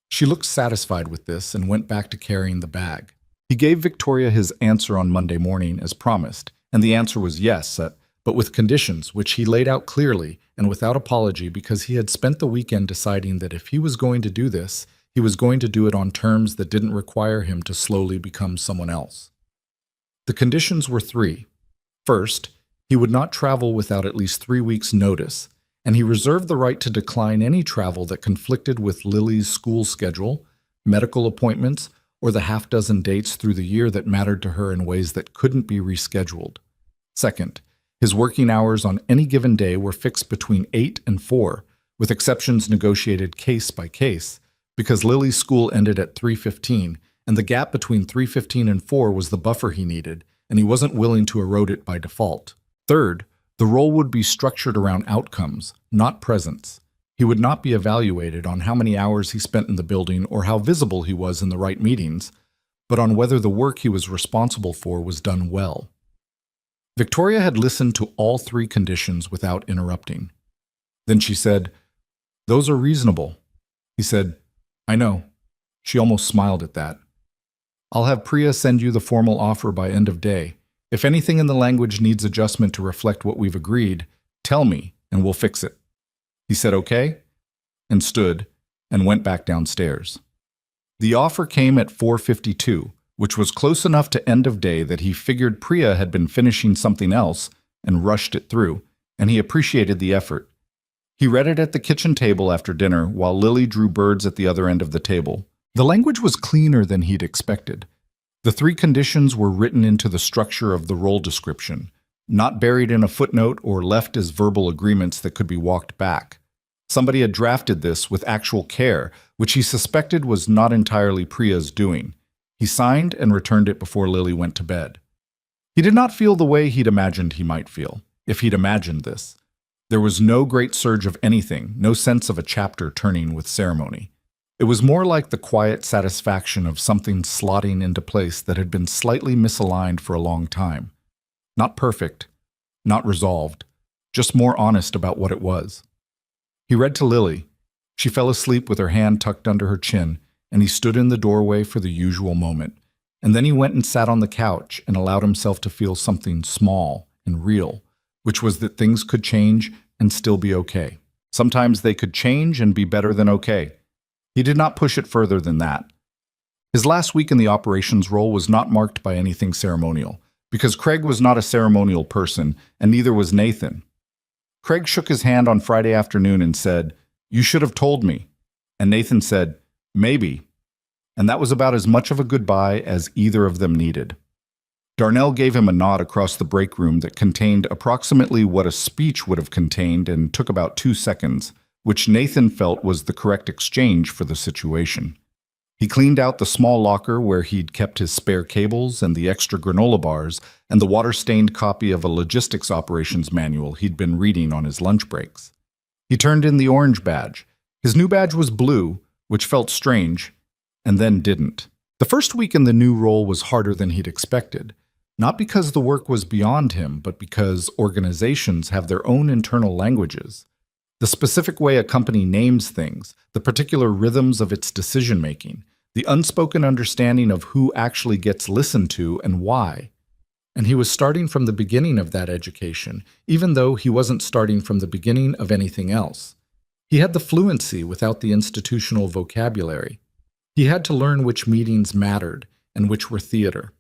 She looked satisfied with this and went back to carrying the bag. He gave Victoria his answer on Monday morning as promised, and the answer was yes, but with conditions, which he laid out clearly and without apology because he had spent the weekend deciding that if he was going to do this, he was going to do it on terms that didn't require him to slowly become someone else. The conditions were three. First, he would not travel without at least 3 weeks' notice, and he reserved the right to decline any travel that conflicted with Lily's school schedule, medical appointments, or the half-dozen dates through the year that mattered to her in ways that couldn't be rescheduled. Second, his working hours on any given day were fixed between 8 and 4, with exceptions negotiated case by case, because Lily's school ended at 3:15, and the gap between 3:15 and 4 was the buffer he needed, and he wasn't willing to erode it by default. Third, the role would be structured around outcomes, not presence. He would not be evaluated on how many hours he spent in the building or how visible he was in the right meetings, but on whether the work he was responsible for was done well. Victoria had listened to all 3 conditions without interrupting. Then she said, "Those are reasonable." He said, "I know." She almost smiled at that. "I'll have Priya send you the formal offer by end of day. If anything in the language needs adjustment to reflect what we've agreed, tell me and we'll fix it." He said okay, and stood, and went back downstairs. The offer came at 4:52, which was close enough to end of day that he figured Priya had been finishing something else and rushed it through, and he appreciated the effort. He read it at the kitchen table after dinner while Lily drew birds at the other end of the table. The language was cleaner than he'd expected. The 3 conditions were written into the structure of the role description, not buried in a footnote or left as verbal agreements that could be walked back. Somebody had drafted this with actual care, which he suspected was not entirely Priya's doing. He signed and returned it before Lily went to bed. He did not feel the way he'd imagined he might feel, if he'd imagined this. There was no great surge of anything, no sense of a chapter turning with ceremony. It was more like the quiet satisfaction of something slotting into place that had been slightly misaligned for a long time. Not perfect, not resolved, just more honest about what it was. He read to Lily. She fell asleep with her hand tucked under her chin, and he stood in the doorway for the usual moment. And then he went and sat on the couch and allowed himself to feel something small and real, which was that things could change and still be okay. Sometimes they could change and be better than okay. He did not push it further than that. His last week in the operations role was not marked by anything ceremonial, because Craig was not a ceremonial person, and neither was Nathan. Craig shook his hand on Friday afternoon and said, "You should have told me." And Nathan said, "Maybe." And that was about as much of a goodbye as either of them needed. Darnell gave him a nod across the break room that contained approximately what a speech would have contained and took about 2 seconds, which Nathan felt was the correct exchange for the situation. He cleaned out the small locker where he'd kept his spare cables and the extra granola bars and the water-stained copy of a logistics operations manual he'd been reading on his lunch breaks. He turned in the orange badge. His new badge was blue, which felt strange, and then didn't. The first week in the new role was harder than he'd expected, not because the work was beyond him, but because organizations have their own internal languages. The specific way a company names things, the particular rhythms of its decision-making, the unspoken understanding of who actually gets listened to and why. And he was starting from the beginning of that education, even though he wasn't starting from the beginning of anything else. He had the fluency without the institutional vocabulary. He had to learn which meetings mattered and which were theater.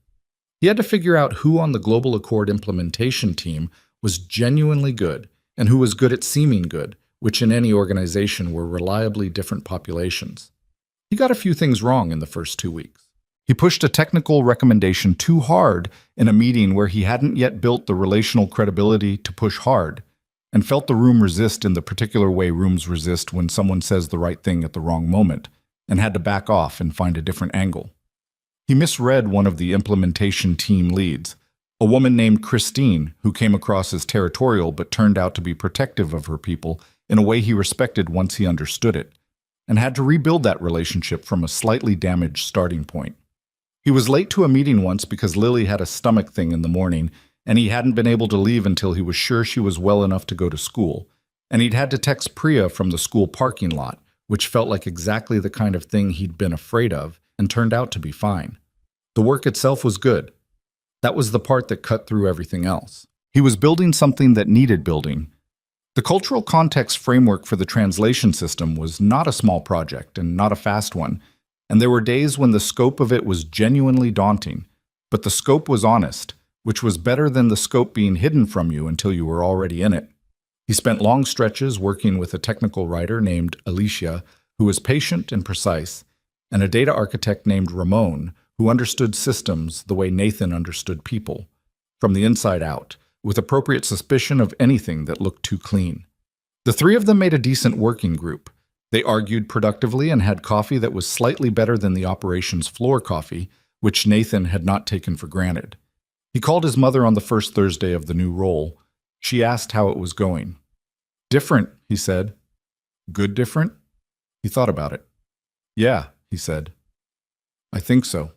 He had to figure out who on the Global Accord implementation team was genuinely good and who was good at seeming good, which in any organization were reliably different populations. He got a few things wrong in the first 2 weeks. He pushed a technical recommendation too hard in a meeting where he hadn't yet built the relational credibility to push hard, and felt the room resist in the particular way rooms resist when someone says the right thing at the wrong moment, and had to back off and find a different angle. He misread one of the implementation team leads, a woman named Christine, who came across as territorial but turned out to be protective of her people in a way he respected once he understood it, and had to rebuild that relationship from a slightly damaged starting point. He was late to a meeting once because Lily had a stomach thing in the morning, and he hadn't been able to leave until he was sure she was well enough to go to school, and he'd had to text Priya from the school parking lot, which felt like exactly the kind of thing he'd been afraid of and turned out to be fine. The work itself was good. That was the part that cut through everything else. He was building something that needed building. The cultural context framework for the translation system was not a small project and not a fast one, and there were days when the scope of it was genuinely daunting, but the scope was honest, which was better than the scope being hidden from you until you were already in it. He spent long stretches working with a technical writer named Alicia, who was patient and precise, and a data architect named Ramon, who understood systems the way Nathan understood people, from the inside out, with appropriate suspicion of anything that looked too clean. The three of them made a decent working group. They argued productively and had coffee that was slightly better than the operations floor coffee, which Nathan had not taken for granted. He called his mother on the first Thursday of the new role. She asked how it was going. "Different," he said. "Good different?" He thought about it. "Yeah," he said. "I think so."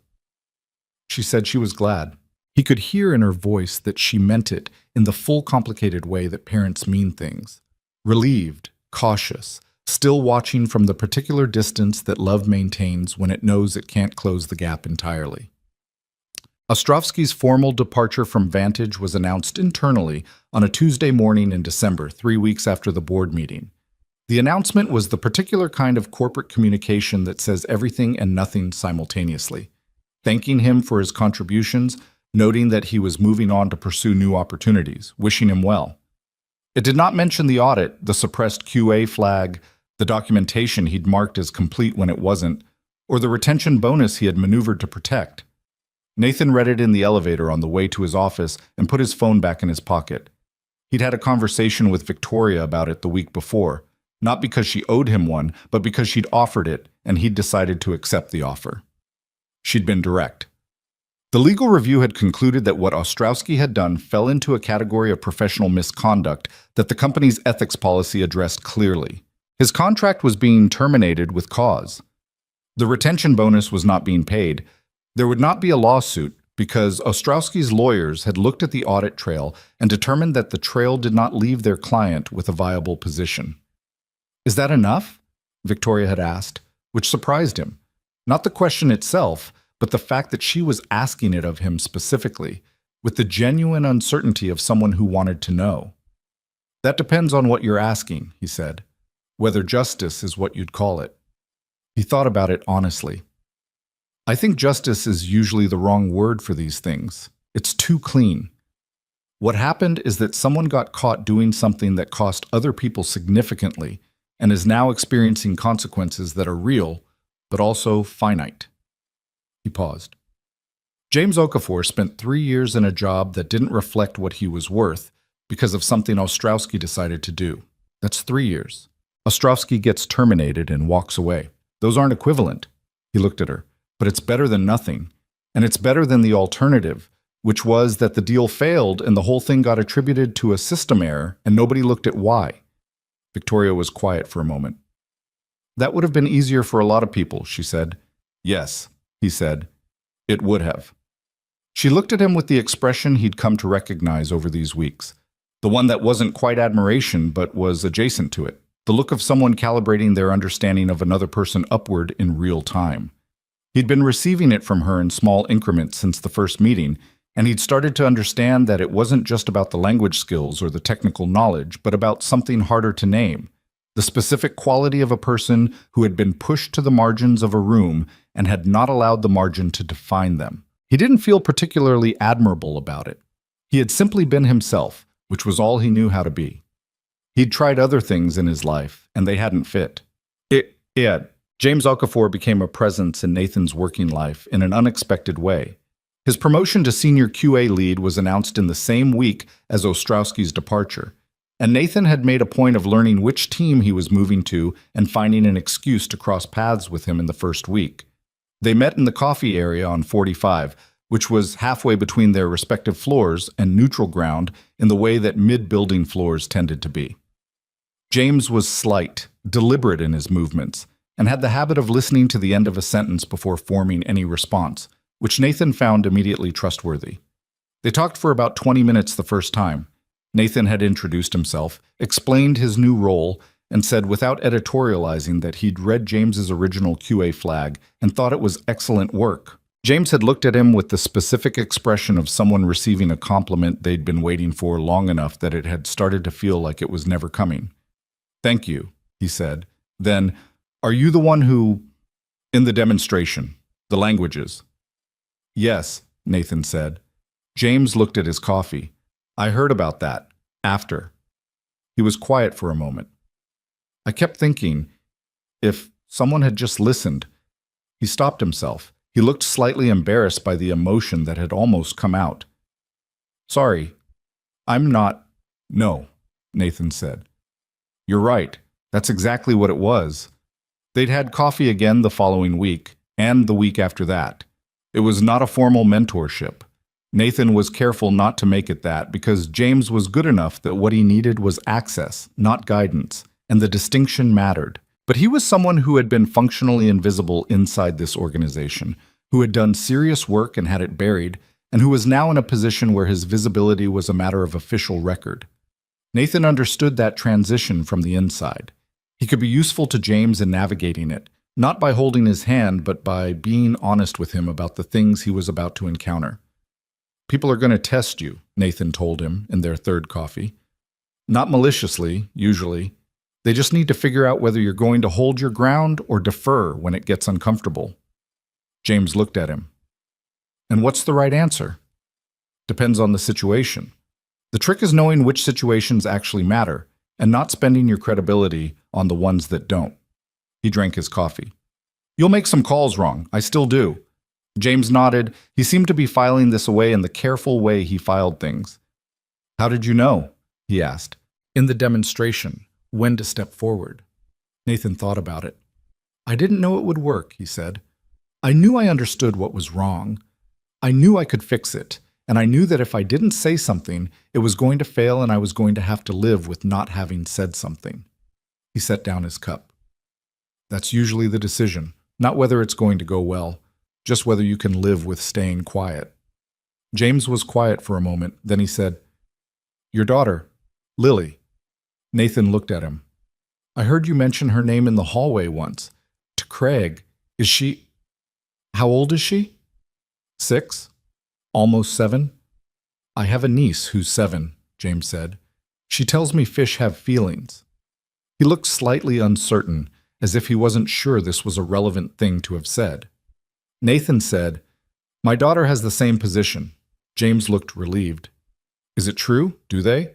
She said she was glad. He could hear in her voice that she meant it in the full complicated way that parents mean things. Relieved, cautious, still watching from the particular distance that love maintains when it knows it can't close the gap entirely. Ostrovsky's formal departure from Vantage was announced internally on a Tuesday morning in December, 3 weeks after the board meeting. The announcement was the particular kind of corporate communication that says everything and nothing simultaneously, thanking him for his contributions, noting that he was moving on to pursue new opportunities, wishing him well. It did not mention the audit, the suppressed QA flag, the documentation he'd marked as complete when it wasn't, or the retention bonus he had maneuvered to protect. Nathan read it in the elevator on the way to his office and put his phone back in his pocket. He'd had a conversation with Victoria about it the week before, not because she owed him one, but because she'd offered it and he'd decided to accept the offer. She'd been direct. The legal review had concluded that what Ostrowski had done fell into a category of professional misconduct that the company's ethics policy addressed clearly. His contract was being terminated with cause. The retention bonus was not being paid. There would not be a lawsuit because Ostrowski's lawyers had looked at the audit trail and determined that the trail did not leave their client with a viable position. "Is that enough?" Victoria had asked, which surprised him. Not the question itself, but the fact that she was asking it of him specifically, with the genuine uncertainty of someone who wanted to know. "That depends on what you're asking," he said. "Whether justice is what you'd call it." He thought about it honestly. "I think justice is usually the wrong word for these things. It's too clean. What happened is that someone got caught doing something that cost other people significantly and is now experiencing consequences that are real, but also finite." He paused. James Okafor spent 3 years in a job that didn't reflect what he was worth because of something Ostrowski decided to do. That's 3 years. Ostrowski gets terminated and walks away. Those aren't equivalent. He looked at her. But it's better than nothing. And it's better than the alternative, which was that the deal failed and the whole thing got attributed to a system error and nobody looked at why. Victoria was quiet for a moment. "That would have been easier for a lot of people," she said. "Yes," he said. "It would have." She looked at him with the expression he'd come to recognize over these weeks, the one that wasn't quite admiration but was adjacent to it, the look of someone calibrating their understanding of another person upward in real time. He'd been receiving it from her in small increments since the first meeting, and he'd started to understand that it wasn't just about the language skills or the technical knowledge, but about something harder to name, the specific quality of a person who had been pushed to the margins of a room and had not allowed the margin to define them. He didn't feel particularly admirable about it. He had simply been himself, which was all he knew how to be. He'd tried other things in his life, and they hadn't fit. James Okafor became a presence in Nathan's working life in an unexpected way. His promotion to senior QA lead was announced in the same week as Ostrowski's departure, and Nathan had made a point of learning which team he was moving to and finding an excuse to cross paths with him in the first week. They met in the coffee area on 45, which was halfway between their respective floors and neutral ground in the way that mid-building floors tended to be. James was slight, deliberate in his movements, and had the habit of listening to the end of a sentence before forming any response, which Nathan found immediately trustworthy. They talked for about 20 minutes the first time. Nathan had introduced himself, explained his new role, and said without editorializing that he'd read James's original QA flag and thought it was excellent work. James had looked at him with the specific expression of someone receiving a compliment they'd been waiting for long enough that it had started to feel like it was never coming. "Thank you," he said. Then, "Are you the one who, in the demonstration, the languages?" "Yes," Nathan said. James looked at his coffee. "I heard about that. After." He was quiet for a moment. "I kept thinking, if someone had just listened." He stopped himself. He looked slightly embarrassed by the emotion that had almost come out. "Sorry, I'm not—" "No," Nathan said. "You're right. That's exactly what it was." They'd had coffee again the following week, and the week after that. It was not a formal mentorship. Nathan was careful not to make it that because James was good enough that what he needed was access, not guidance, and the distinction mattered. But he was someone who had been functionally invisible inside this organization, who had done serious work and had it buried, and who was now in a position where his visibility was a matter of official record. Nathan understood that transition from the inside. He could be useful to James in navigating it, not by holding his hand, but by being honest with him about the things he was about to encounter. "People are going to test you," Nathan told him in their third coffee. "Not maliciously, usually. They just need to figure out whether you're going to hold your ground or defer when it gets uncomfortable." James looked at him. "And what's the right answer?" "Depends on the situation. The trick is knowing which situations actually matter and not spending your credibility on the ones that don't." He drank his coffee. "You'll make some calls wrong. I still do." James nodded. He seemed to be filing this away in the careful way he filed things. "How did you know?" he asked. "In the demonstration, when to step forward." Nathan thought about it. "I didn't know it would work," he said. "I knew I understood what was wrong. I knew I could fix it, and I knew that if I didn't say something, it was going to fail and I was going to have to live with not having said something." He set down his cup. "That's usually the decision, not whether it's going to go well, just whether you can live with staying quiet." James was quiet for a moment, then he said, "Your daughter, Lily." Nathan looked at him. "I heard you mention her name in the hallway once. To Craig. Is she— How old is she?" "6. Almost 7. I have a niece who's 7, James said. She tells me fish have feelings." He looked slightly uncertain, as if he wasn't sure this was a relevant thing to have said. Nathan said, "My daughter has the same position." James looked relieved. "Is it true? Do they?"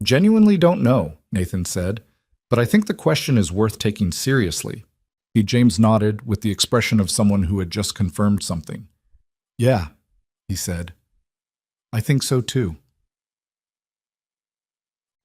"Genuinely don't know," Nathan said, "but I think the question is worth taking seriously." James nodded with the expression of someone who had just confirmed something. "Yeah," he said. "I think so too."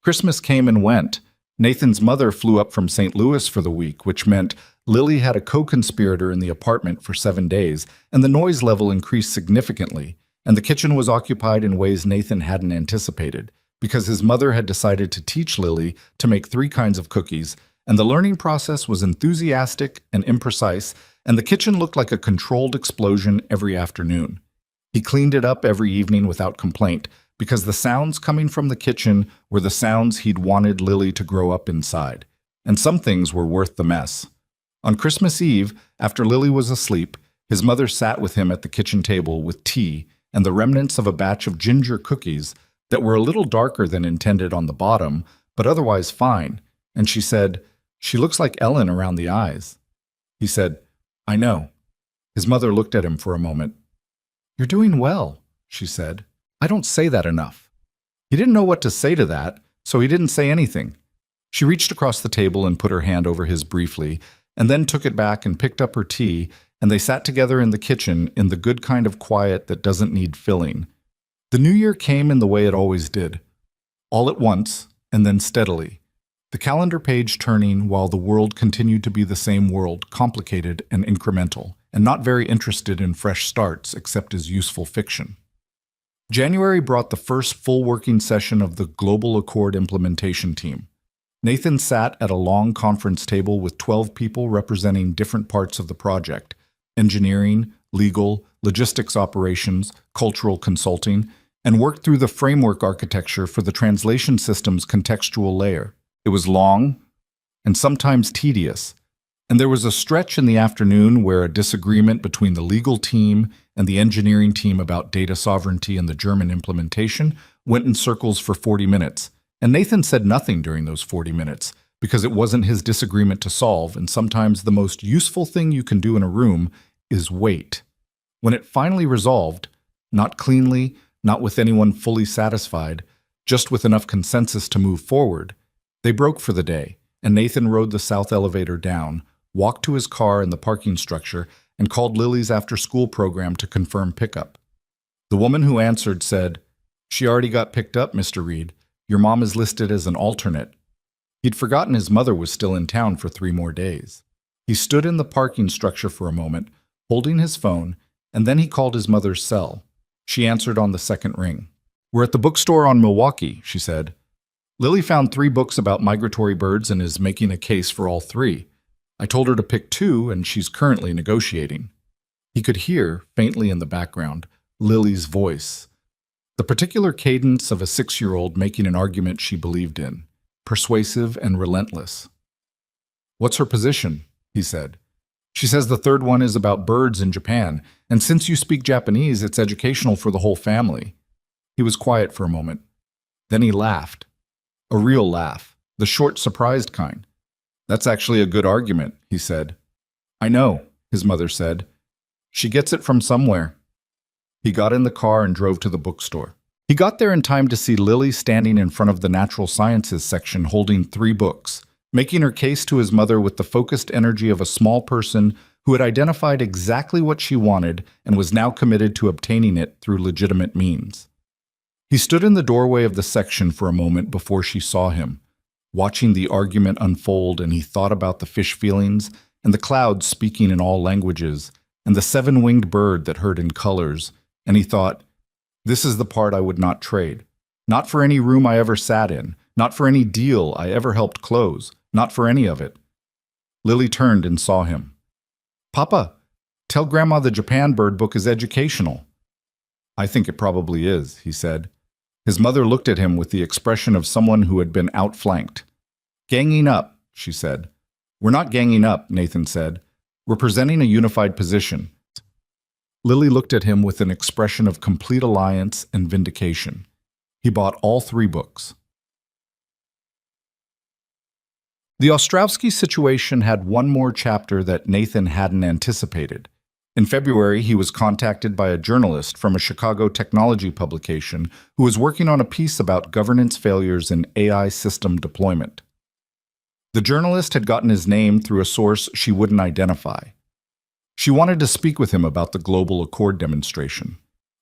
Christmas came and went. Nathan's mother flew up from St. Louis for the week, which meant Lily had a co-conspirator in the apartment for 7 days, and the noise level increased significantly, and the kitchen was occupied in ways Nathan hadn't anticipated, because his mother had decided to teach Lily to make 3 kinds of cookies, and the learning process was enthusiastic and imprecise, and the kitchen looked like a controlled explosion every afternoon. He cleaned it up every evening without complaint, because the sounds coming from the kitchen were the sounds he'd wanted Lily to grow up inside, and some things were worth the mess. On Christmas Eve, after Lily was asleep, his mother sat with him at the kitchen table with tea and the remnants of a batch of ginger cookies that were a little darker than intended on the bottom, but otherwise fine, and she said, "She looks like Ellen around the eyes." He said, "I know." His mother looked at him for a moment. "You're doing well," she said. "I don't say that enough." He didn't know what to say to that, so he didn't say anything. She reached across the table and put her hand over his briefly, and then took it back and picked up her tea, and they sat together in the kitchen in the good kind of quiet that doesn't need filling. The new year came in the way it always did, all at once and then steadily, the calendar page turning while the world continued to be the same world, complicated and incremental, and not very interested in fresh starts except as useful fiction. January brought the first full working session of the Global Accord implementation team. Nathan sat at a long conference table with 12 people representing different parts of the project: engineering, legal, logistics operations, cultural consulting, and worked through the framework architecture for the translation system's contextual layer. It was long and sometimes tedious, and there was a stretch in the afternoon where a disagreement between the legal team and the engineering team about data sovereignty and the German implementation went in circles for 40 minutes. And Nathan said nothing during those 40 minutes because it wasn't his disagreement to solve, and sometimes the most useful thing you can do in a room is wait. When it finally resolved, not cleanly, not with anyone fully satisfied, just with enough consensus to move forward, they broke for the day, and Nathan rode the south elevator down, walked to his car in the parking structure, and called Lily's after-school program to confirm pickup. The woman who answered said, "She already got picked up, Mr. Reed. Your mom is listed as an alternate." He'd forgotten his mother was still in town for 3 more days. He stood in the parking structure for a moment, holding his phone, and then he called his mother's cell. She answered on the second ring. "We're at the bookstore on Milwaukee," she said. "Lily found 3 books about migratory birds and is making a case for all 3. I told her to pick 2, and she's currently negotiating." He could hear, faintly in the background, Lily's voice. The particular cadence of a 6-year-old making an argument she believed in, persuasive and relentless. "What's her position?" he said. "She says the 3rd one is about birds in Japan, and since you speak Japanese, it's educational for the whole family." He was quiet for a moment. Then he laughed. A real laugh, the short, surprised kind. "That's actually a good argument," he said. "I know," his mother said. "She gets it from somewhere." He got in the car and drove to the bookstore. He got there in time to see Lily standing in front of the natural sciences section holding 3 books, making her case to his mother with the focused energy of a small person who had identified exactly what she wanted and was now committed to obtaining it through legitimate means. He stood in the doorway of the section for a moment before she saw him, watching the argument unfold, and he thought about the fish feelings and the clouds speaking in all languages and the 7-winged bird that heard in colors, and he thought, "This is the part I would not trade. Not for any room I ever sat in, not for any deal I ever helped close, not for any of it." Lily turned and saw him. "Papa, tell Grandma the Japan bird book is educational." "I think it probably is," he said. His mother looked at him with the expression of someone who had been outflanked. "Ganging up," she said. "We're not ganging up," Nathan said. "We're presenting a unified position." Lily looked at him with an expression of complete alliance and vindication. He bought all 3 books. The Ostrowski situation had one more chapter that Nathan hadn't anticipated. In February, he was contacted by a journalist from a Chicago technology publication who was working on a piece about governance failures in AI system deployment. The journalist had gotten his name through a source she wouldn't identify. She wanted to speak with him about the Global Accord demonstration.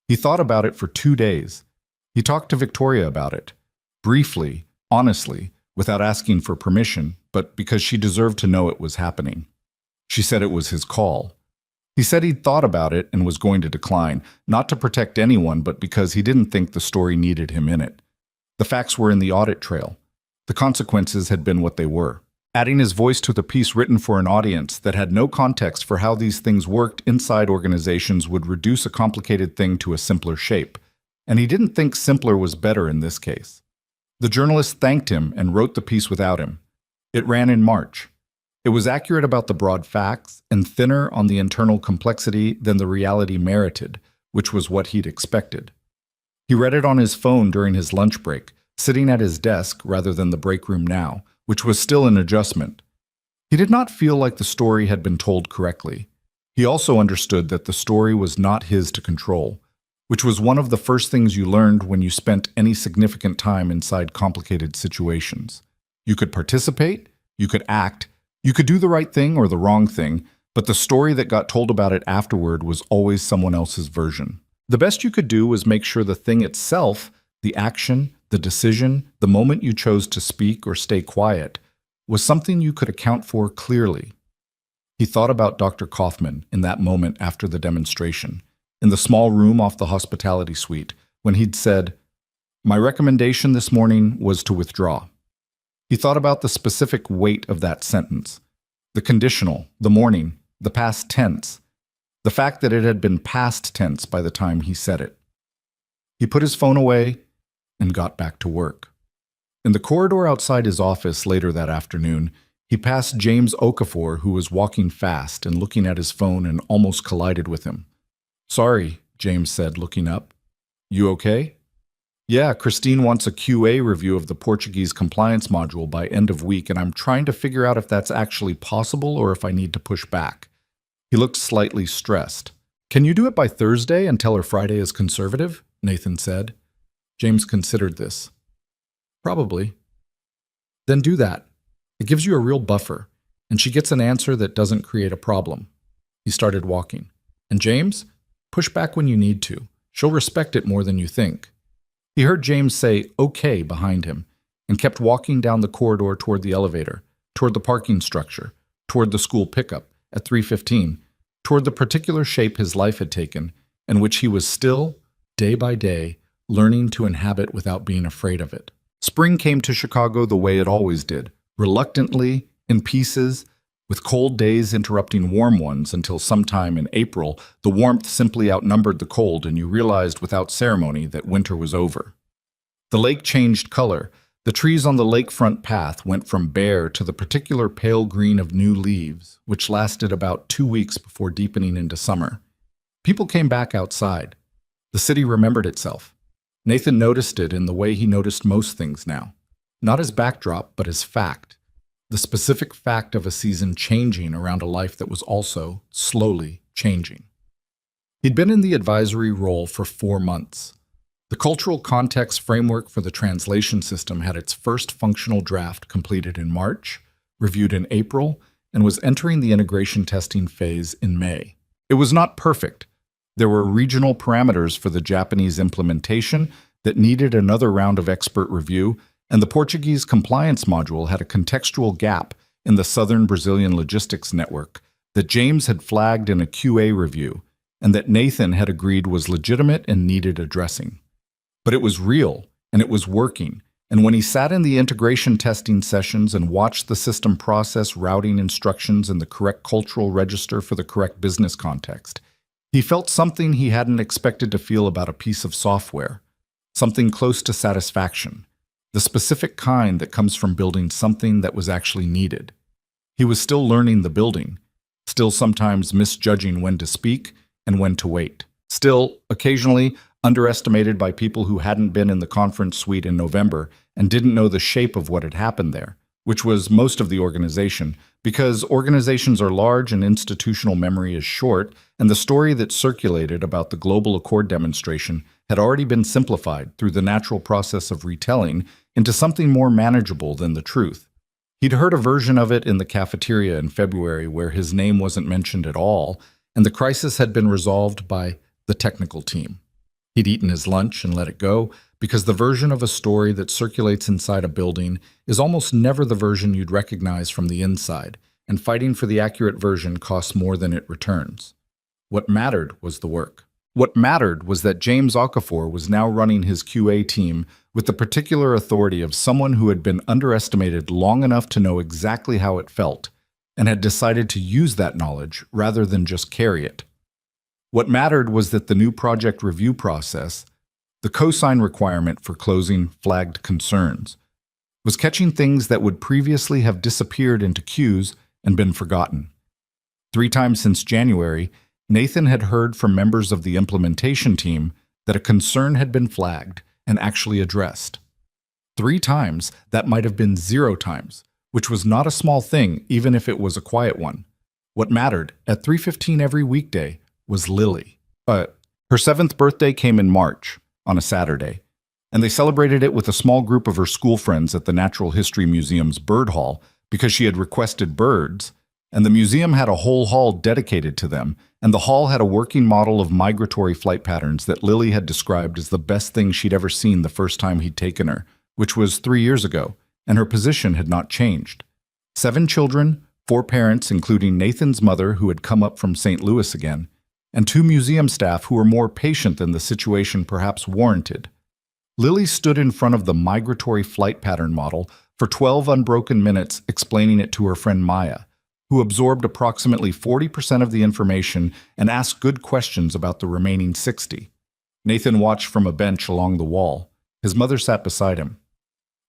He thought about it for 2 days. He talked to Victoria about it, briefly, honestly, without asking for permission, but because she deserved to know it was happening. She said it was his call. He said he'd thought about it and was going to decline, not to protect anyone, but because he didn't think the story needed him in it. The facts were in the audit trail. The consequences had been what they were. Adding his voice to the piece written for an audience that had no context for how these things worked inside organizations would reduce a complicated thing to a simpler shape. And he didn't think simpler was better in this case. The journalist thanked him and wrote the piece without him. It ran in March. It was accurate about the broad facts and thinner on the internal complexity than the reality merited, which was what he'd expected. He read it on his phone during his lunch break, sitting at his desk rather than the break room now, which was still an adjustment. He did not feel like the story had been told correctly. He also understood that the story was not his to control, which was one of the first things you learned when you spent any significant time inside complicated situations. You could participate, you could act, you could do the right thing or the wrong thing, but the story that got told about it afterward was always someone else's version. The best you could do was make sure the thing itself, the action, the decision, the moment you chose to speak or stay quiet, was something you could account for clearly. He thought about Dr. Kaufman in that moment after the demonstration, in the small room off the hospitality suite, when he'd said, "My recommendation this morning was to withdraw." He thought about the specific weight of that sentence, the conditional, the morning, the past tense, the fact that it had been past tense by the time he said it. He put his phone away and got back to work. In the corridor outside his office later that afternoon, he passed James Okafor, who was walking fast and looking at his phone, and almost collided with him. "Sorry," James said, looking up. "You okay?" "Yeah, Christine wants a QA review of the Portuguese compliance module by end of week, and I'm trying to figure out if that's actually possible or if I need to push back." He looked slightly stressed. "Can you do it by Thursday and tell her Friday is conservative?" Nathan said. James considered this. "Probably." "Then do that. It gives you a real buffer, and she gets an answer that doesn't create a problem." He started walking. "And James, push back when you need to. She'll respect it more than you think." He heard James say "okay" behind him and kept walking down the corridor toward the elevator, toward the parking structure, toward the school pickup at 3:15, toward the particular shape his life had taken and which he was still, day by day, learning to inhabit without being afraid of it. Spring came to Chicago the way it always did, reluctantly, in pieces, with cold days interrupting warm ones until sometime in April, the warmth simply outnumbered the cold and you realized without ceremony that winter was over. The lake changed color. The trees on the lakefront path went from bare to the particular pale green of new leaves, which lasted about 2 weeks before deepening into summer. People came back outside. The city remembered itself. Nathan noticed it in the way he noticed most things now. Not as backdrop, but as fact. The specific fact of a season changing around a life that was also slowly changing. He'd been in the advisory role for 4 months. The cultural context framework for the translation system had its first functional draft completed in March, reviewed in April, and was entering the integration testing phase in May. It was not perfect. There were regional parameters for the Japanese implementation that needed another round of expert review, and the Portuguese compliance module had a contextual gap in the southern Brazilian logistics network that James had flagged in a QA review and that Nathan had agreed was legitimate and needed addressing. But it was real, and it was working, and when he sat in the integration testing sessions and watched the system process routing instructions in the correct cultural register for the correct business context, he felt something he hadn't expected to feel about a piece of software, something close to satisfaction. The specific kind that comes from building something that was actually needed. He was still learning the building, still sometimes misjudging when to speak and when to wait, still occasionally underestimated by people who hadn't been in the conference suite in November and didn't know the shape of what had happened there, which was most of the organization, because organizations are large and institutional memory is short, and the story that circulated about the Global Accord demonstration had already been simplified through the natural process of retelling into something more manageable than the truth. He'd heard a version of it in the cafeteria in February where his name wasn't mentioned at all, and the crisis had been resolved by the technical team. He'd eaten his lunch and let it go, because the version of a story that circulates inside a building is almost never the version you'd recognize from the inside, and fighting for the accurate version costs more than it returns. What mattered was the work. What mattered was that James Okafor was now running his QA team with the particular authority of someone who had been underestimated long enough to know exactly how it felt, and had decided to use that knowledge rather than just carry it. What mattered was that the new project review process, the cosign requirement for closing flagged concerns, was catching things that would previously have disappeared into queues and been forgotten. 3 times since January, Nathan had heard from members of the implementation team that a concern had been flagged and actually addressed. 3 times, that might have been 0 times, which was not a small thing even if it was a quiet one. What mattered, at 3:15 every weekday, was Lily. Her 7th birthday came in March, on a Saturday, and they celebrated it with a small group of her school friends at the Natural History Museum's Bird Hall because she had requested birds, and the museum had a whole hall dedicated to them, and the hall had a working model of migratory flight patterns that Lily had described as the best thing she'd ever seen the first time he'd taken her, which was 3 years ago, and her position had not changed. 7 children, 4 parents, including Nathan's mother who had come up from St. Louis again, and 2 museum staff who were more patient than the situation perhaps warranted. Lily stood in front of the migratory flight pattern model, for 12 unbroken minutes explaining it to her friend Maya, who absorbed approximately 40% of the information and asked good questions about the remaining 60. Nathan watched from a bench along the wall. His mother sat beside him.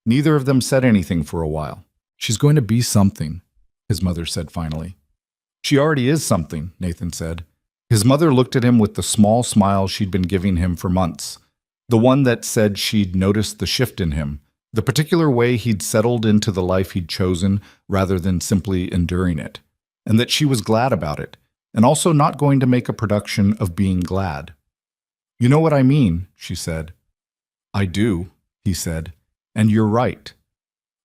Neither of them said anything for a while. "She's going to be something," his mother said finally. "She already is something," Nathan said. His mother looked at him with the small smile she'd been giving him for months, the one that said she'd noticed the shift in him, the particular way he'd settled into the life he'd chosen rather than simply enduring it, and that she was glad about it, and also not going to make a production of being glad. "You know what I mean," she said. "I do," he said, "and you're right."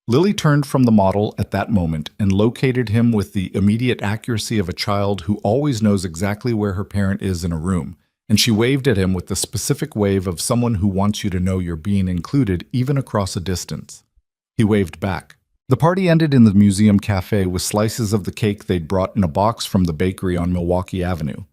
Lily turned from the model at that moment and located him with the immediate accuracy of a child who always knows exactly where her parent is in a room, and she waved at him with the specific wave of someone who wants you to know you're being included even across a distance. He waved back. The party ended in the museum cafe with slices of the cake they'd brought in a box from the bakery on Milwaukee Avenue.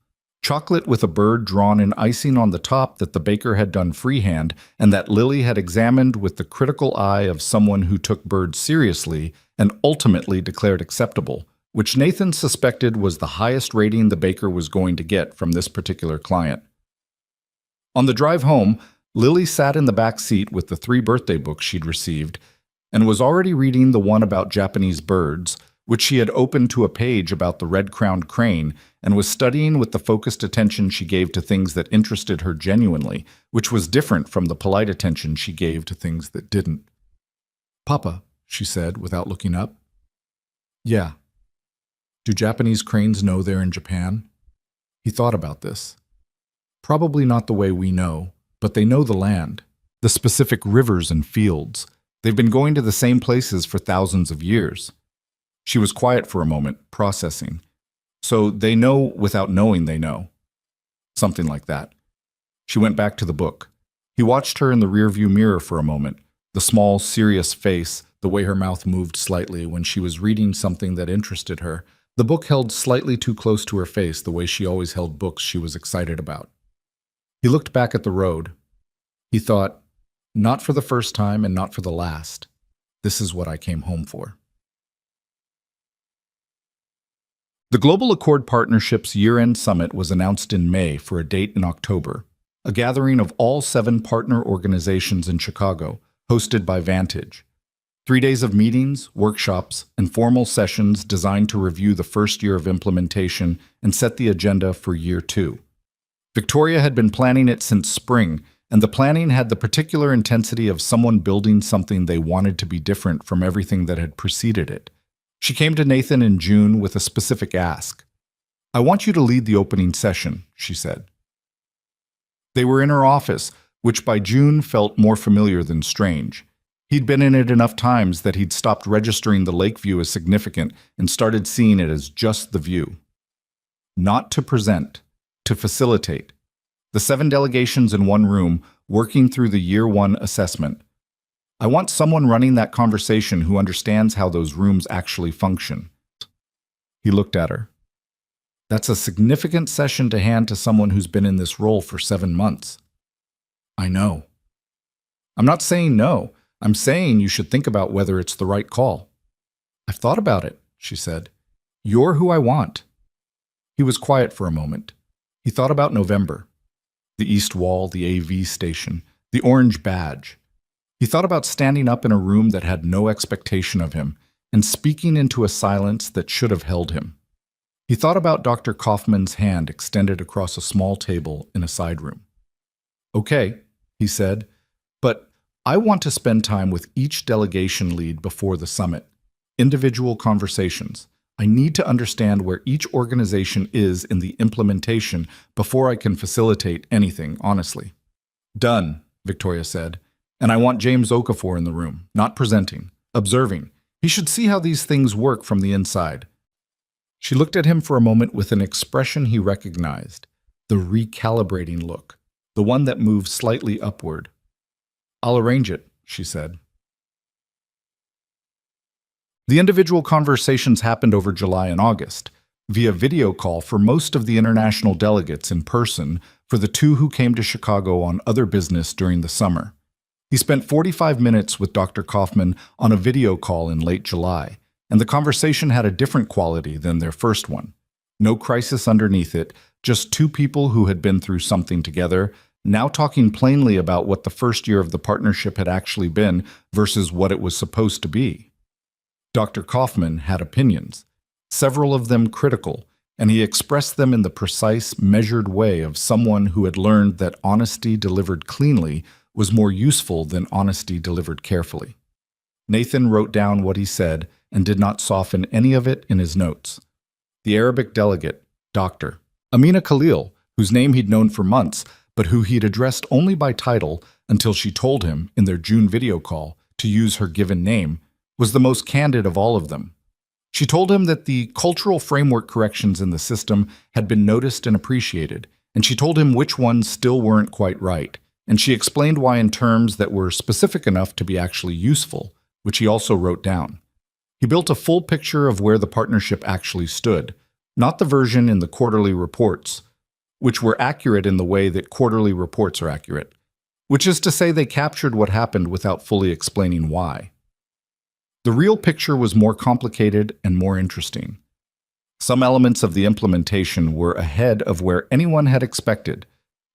Chocolate with a bird drawn in icing on the top that the baker had done freehand and that Lily had examined with the critical eye of someone who took birds seriously and ultimately declared acceptable, which Nathan suspected was the highest rating the baker was going to get from this particular client. On the drive home, Lily sat in the back seat with the 3 birthday books she'd received and was already reading the one about Japanese birds, which she had opened to a page about the red-crowned crane and was studying with the focused attention she gave to things that interested her genuinely, which was different from the polite attention she gave to things that didn't. "Papa," she said without looking up. "Yeah. Do Japanese cranes know they're in Japan?" He thought about this. Probably not the way we know, but they know the land, the specific rivers and fields. They've been going to the same places for thousands of years. She was quiet for a moment, processing. So they know without knowing they know. Something like that. She went back to the book. He watched her in the rearview mirror for a moment, the small, serious face, the way her mouth moved slightly when she was reading something that interested her. The book held slightly too close to her face, the way she always held books she was excited about. He looked back at the road. He thought, not for the first time and not for the last. This is what I came home for. The Global Accord Partnership's year-end summit was announced in May for a date in October, a gathering of all 7 partner organizations in Chicago, hosted by Vantage. 3 days of meetings, workshops, and formal sessions designed to review the first year of implementation and set the agenda for year 2. Victoria had been planning it since spring, and the planning had the particular intensity of someone building something they wanted to be different from everything that had preceded it. She came to Nathan in June with a specific ask. "I want you to lead the opening session," she said. They were in her office, which by June felt more familiar than strange. He'd been in it enough times that he'd stopped registering the lake view as significant and started seeing it as just the view. Not to present, to facilitate. The 7 delegations in one room, working through the year 1 assessment. I want someone running that conversation who understands how those rooms actually function. He looked at her. That's a significant session to hand to someone who's been in this role for 7 months. I know. I'm not saying no. I'm saying you should think about whether it's the right call. I've thought about it, she said. You're who I want. He was quiet for a moment. He thought about November. The east wall, the AV station, the orange badge. He thought about standing up in a room that had no expectation of him and speaking into a silence that should have held him. He thought about Dr. Kaufman's hand extended across a small table in a side room. "Okay," he said, "but I want to spend time with each delegation lead before the summit. Individual conversations. I need to understand where each organization is in the implementation before I can facilitate anything, honestly." "Done," Victoria said. "And I want James Okafor in the room, not presenting, observing. He should see how these things work from the inside." She looked at him for a moment with an expression he recognized, the recalibrating look, the one that moved slightly upward. "I'll arrange it," she said. The individual conversations happened over July and August, via video call for most of the international delegates in person for the 2 who came to Chicago on other business during the summer. He spent 45 minutes with Dr. Kaufman on a video call in late July, and the conversation had a different quality than their first one. No crisis underneath it, just two people who had been through something together, now talking plainly about what the first year of the partnership had actually been versus what it was supposed to be. Dr. Kaufman had opinions, several of them critical, and he expressed them in the precise, measured way of someone who had learned that honesty delivered cleanly was more useful than honesty delivered carefully. Nathan wrote down what he said and did not soften any of it in his notes. The Arabic delegate, Dr. Amina Khalil, whose name he'd known for months, but who he'd addressed only by title until she told him, in their June video call, to use her given name, was the most candid of all of them. She told him that the cultural framework corrections in the system had been noticed and appreciated, and she told him which ones still weren't quite right, and she explained why in terms that were specific enough to be actually useful, which he also wrote down. He built a full picture of where the partnership actually stood, not the version in the quarterly reports, which were accurate in the way that quarterly reports are accurate, which is to say they captured what happened without fully explaining why. The real picture was more complicated and more interesting. Some elements of the implementation were ahead of where anyone had expected,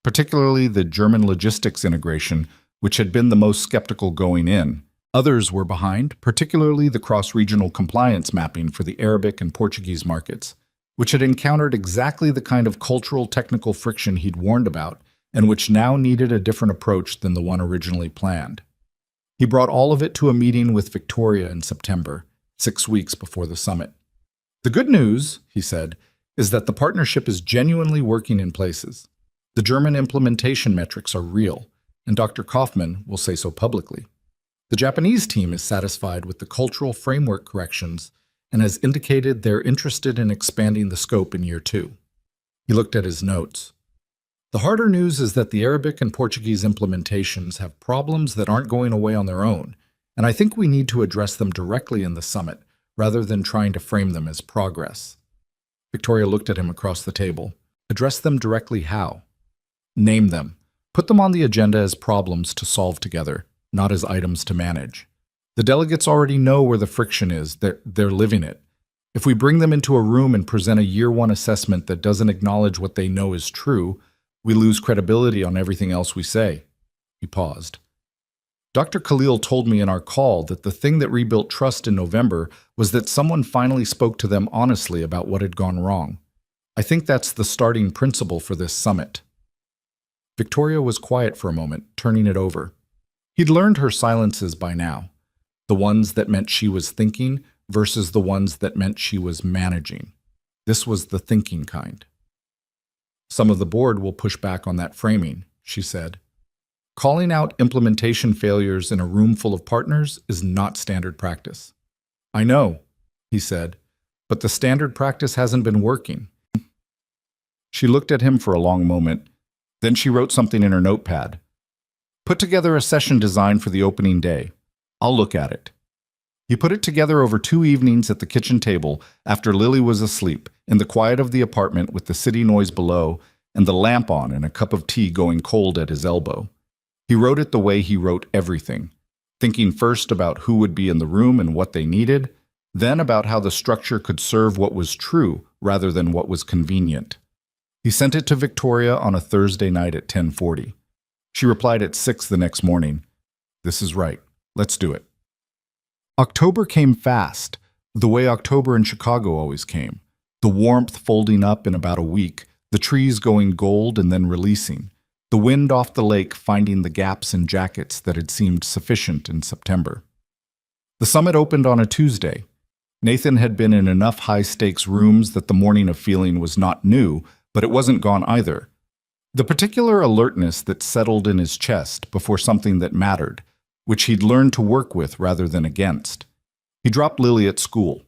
particularly the German logistics integration, which had been the most skeptical going in. Others were behind, particularly the cross-regional compliance mapping for the Arabic and Portuguese markets, which had encountered exactly the kind of cultural technical friction he'd warned about, and which now needed a different approach than the one originally planned. He brought all of it to a meeting with Victoria in September, 6 weeks before the summit. The good news, he said, is that the partnership is genuinely working in places. The German implementation metrics are real, and Dr. Kaufman will say so publicly. The Japanese team is satisfied with the cultural framework corrections and has indicated they're interested in expanding the scope in year 2. He looked at his notes. The harder news is that the Arabic and Portuguese implementations have problems that aren't going away on their own, and I think we need to address them directly in the summit, rather than trying to frame them as progress. Victoria looked at him across the table. Address them directly how? Name them. Put them on the agenda as problems to solve together, not as items to manage. The delegates already know where the friction is. They're living it. If we bring them into a room and present a year 1 assessment that doesn't acknowledge what they know is true, we lose credibility on everything else we say. He paused. Dr. Khalil told me in our call that the thing that rebuilt trust in November was that someone finally spoke to them honestly about what had gone wrong. I think that's the starting principle for this summit. Victoria was quiet for a moment, turning it over. He'd learned her silences by now, the ones that meant she was thinking versus the ones that meant she was managing. This was the thinking kind. Some of the board will push back on that framing, she said. Calling out implementation failures in a room full of partners is not standard practice. I know, he said, but the standard practice hasn't been working. She looked at him for a long moment. Then she wrote something in her notepad. Put together a session design for the opening day. I'll look at it. He put it together over 2 evenings at the kitchen table after Lily was asleep, in the quiet of the apartment with the city noise below and the lamp on and a cup of tea going cold at his elbow. He wrote it the way he wrote everything, thinking first about who would be in the room and what they needed, then about how the structure could serve what was true rather than what was convenient. He sent it to Victoria on a Thursday night at 10:40. She replied at 6 the next morning. This is right. Let's do it. October came fast, the way October in Chicago always came. The warmth folding up in about a week, the trees going gold and then releasing, the wind off the lake finding the gaps in jackets that had seemed sufficient in September. The summit opened on a Tuesday. Nathan had been in enough high-stakes rooms that the morning of feeling was not new, but it wasn't gone either. The particular alertness that settled in his chest before something that mattered, which he'd learned to work with rather than against. He dropped Lily at school.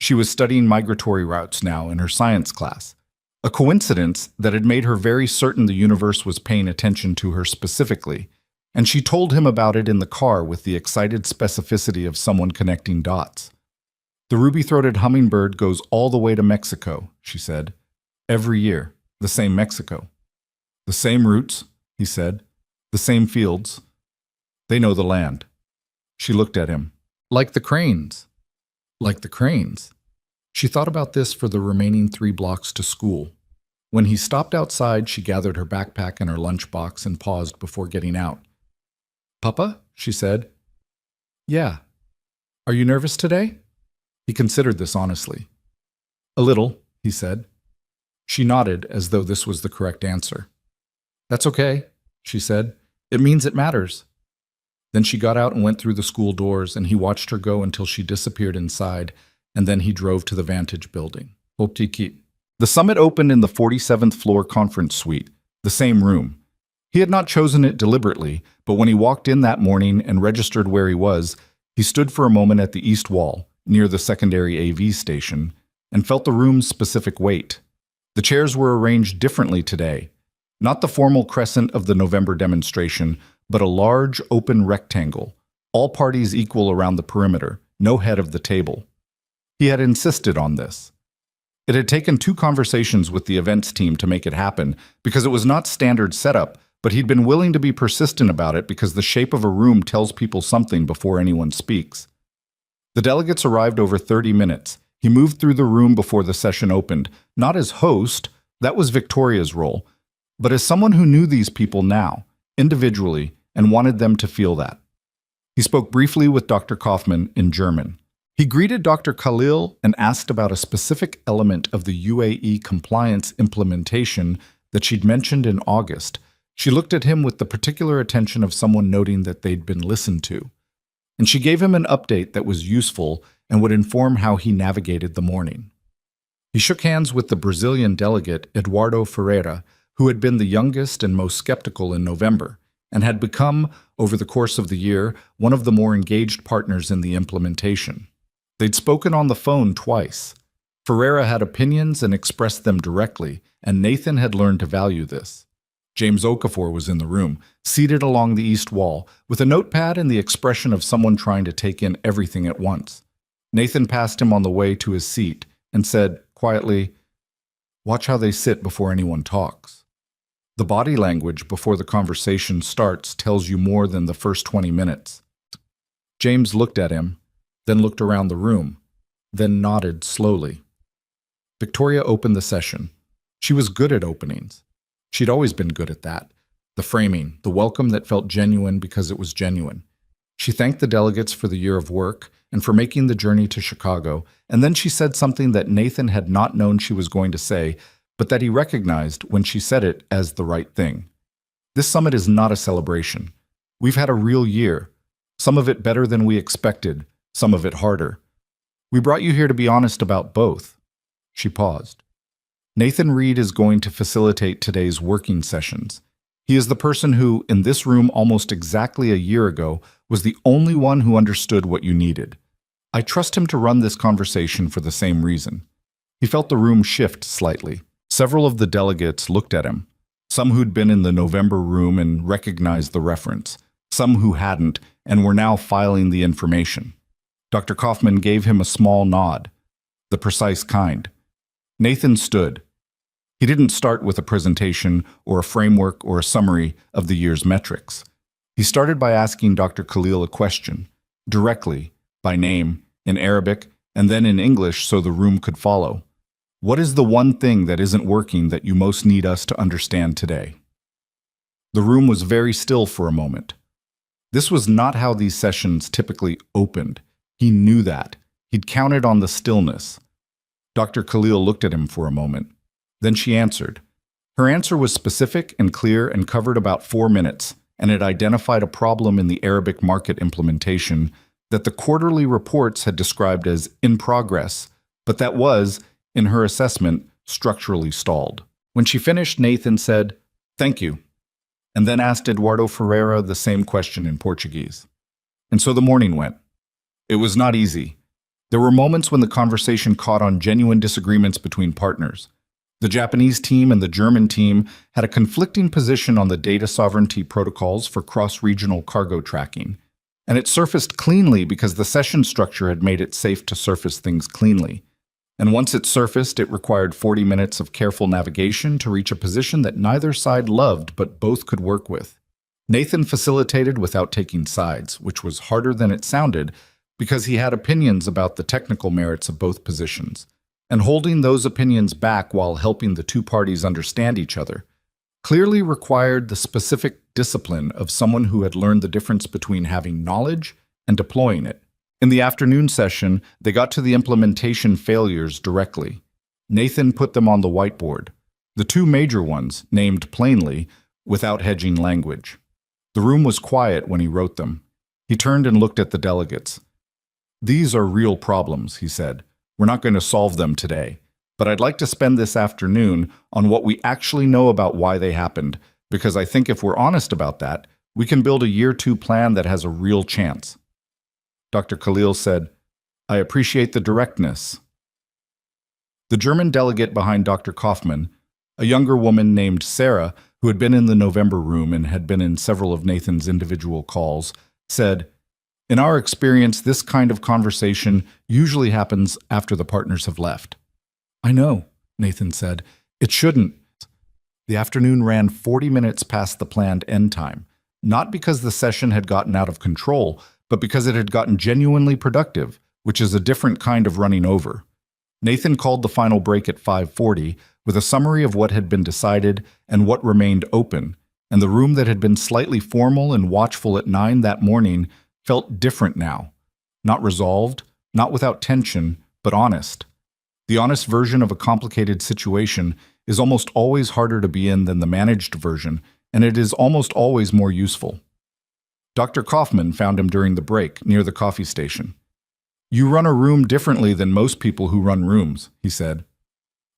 She was studying migratory routes now in her science class, a coincidence that had made her very certain the universe was paying attention to her specifically, and she told him about it in the car with the excited specificity of someone connecting dots. The ruby-throated hummingbird goes all the way to Mexico, she said. Every year, the same Mexico. The same routes, he said, the same fields. They know the land. She looked at him. Like the cranes. Like the cranes. She thought about this for the remaining 3 blocks to school. When he stopped outside, she gathered her backpack and her lunchbox and paused before getting out. Papa? She said. Yeah. Are you nervous today? He considered this honestly. A little, he said. She nodded as though this was the correct answer. That's okay, she said. It means it matters. Then she got out and went through the school doors, and he watched her go until she disappeared inside, and then he drove to the Vantage building. The summit opened in the 47th floor conference suite, the same room. He had not chosen it deliberately, but when he walked in that morning and registered where he was, he stood for a moment at the east wall, near the secondary AV station, and felt the room's specific weight. The chairs were arranged differently today. Not the formal crescent of the November demonstration, but a large, open rectangle, all parties equal around the perimeter, no head of the table. He had insisted on this. It had taken 2 conversations with the events team to make it happen, because it was not standard setup, but he'd been willing to be persistent about it because the shape of a room tells people something before anyone speaks. The delegates arrived over 30 minutes. He moved through the room before the session opened, not as host, that was Victoria's role, but as someone who knew these people now, individually, and wanted them to feel that. He spoke briefly with Dr. Kaufman in German. He greeted Dr. Khalil and asked about a specific element of the UAE compliance implementation that she'd mentioned in August. She looked at him with the particular attention of someone noting that they'd been listened to. And she gave him an update that was useful and would inform how he navigated the morning. He shook hands with the Brazilian delegate, Eduardo Ferreira, who had been the youngest and most skeptical in November, and had become, over the course of the year, one of the more engaged partners in the implementation. They'd spoken on the phone twice. Ferreira had opinions and expressed them directly, and Nathan had learned to value this. James Okafor was in the room, seated along the east wall, with a notepad and the expression of someone trying to take in everything at once. Nathan passed him on the way to his seat and said, quietly, "Watch how they sit before anyone talks." The body language before the conversation starts tells you more than the first 20 minutes. James looked at him, then looked around the room, then nodded slowly. Victoria opened the session. She was good at openings. She'd always been good at that. The framing, the welcome that felt genuine because it was genuine. She thanked the delegates for the year of work and for making the journey to Chicago, and then she said something that Nathan had not known she was going to say, but that he recognized when she said it as the right thing. This summit is not a celebration. We've had a real year, some of it better than we expected, some of it harder. We brought you here to be honest about both. She paused. Nathan Reed is going to facilitate today's working sessions. He is the person who, in this room almost exactly a year ago, was the only one who understood what you needed. I trust him to run this conversation for the same reason. He felt the room shift slightly. Several of the delegates looked at him, some who'd been in the November room and recognized the reference, some who hadn't and were now filing the information. Dr. Kaufman gave him a small nod, the precise kind. Nathan stood. He didn't start with a presentation or a framework or a summary of the year's metrics. He started by asking Dr. Khalil a question, directly, by name, in Arabic, and then in English so the room could follow. What is the one thing that isn't working that you most need us to understand today? The room was very still for a moment. This was not how these sessions typically opened. He knew that. He'd counted on the stillness. Dr. Khalil looked at him for a moment. Then she answered. Her answer was specific and clear and covered about 4 minutes, and it identified a problem in the Arabic market implementation that the quarterly reports had described as in progress, but that was, in her assessment, structurally stalled. When she finished, Nathan said, "Thank you," and then asked Eduardo Ferreira the same question in Portuguese. And so the morning went. It was not easy. There were moments when the conversation caught on genuine disagreements between partners. The Japanese team and the German team had a conflicting position on the data sovereignty protocols for cross-regional cargo tracking, and it surfaced cleanly because the session structure had made it safe to surface things cleanly. And once it surfaced, it required 40 minutes of careful navigation to reach a position that neither side loved but both could work with. Nathan facilitated without taking sides, which was harder than it sounded because he had opinions about the technical merits of both positions, and holding those opinions back while helping the two parties understand each other clearly required the specific discipline of someone who had learned the difference between having knowledge and deploying it. In the afternoon session, they got to the implementation failures directly. Nathan put them on the whiteboard, the two major ones, named plainly, without hedging language. The room was quiet when he wrote them. He turned and looked at the delegates. "These are real problems," he said. "We're not going to solve them today. But I'd like to spend this afternoon on what we actually know about why they happened, because I think if we're honest about that, we can build a year 2 plan that has a real chance." Dr. Khalil said, "I appreciate the directness." The German delegate behind Dr. Kaufman, a younger woman named Sarah, who had been in the November room and had been in several of Nathan's individual calls, said, "In our experience, this kind of conversation usually happens after the partners have left." "I know," Nathan said. "It shouldn't." The afternoon ran 40 minutes past the planned end time, not because the session had gotten out of control, but because it had gotten genuinely productive, which is a different kind of running over. Nathan called the final break at 5:40 with a summary of what had been decided and what remained open, and the room that had been slightly formal and watchful at 9 that morning felt different now. Not resolved, not without tension, but honest. The honest version of a complicated situation is almost always harder to be in than the managed version, and it is almost always more useful. Dr. Kaufman found him during the break near the coffee station. "You run a room differently than most people who run rooms," he said.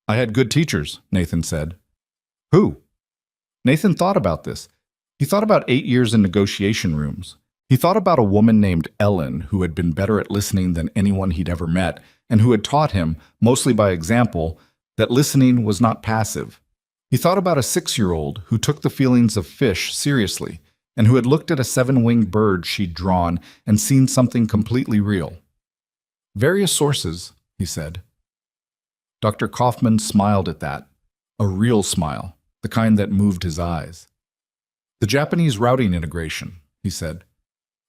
"I had good teachers," Nathan said. "Who?" Nathan thought about this. He thought about 8 years in negotiation rooms. He thought about a woman named Ellen who had been better at listening than anyone he'd ever met, and who had taught him, mostly by example, that listening was not passive. He thought about a 6-year-old who took the feelings of fish seriously, and who had looked at a 7-winged bird she'd drawn and seen something completely real. "Various sources," he said. Dr. Kaufman smiled at that, a real smile, the kind that moved his eyes. "The Japanese routing integration," he said.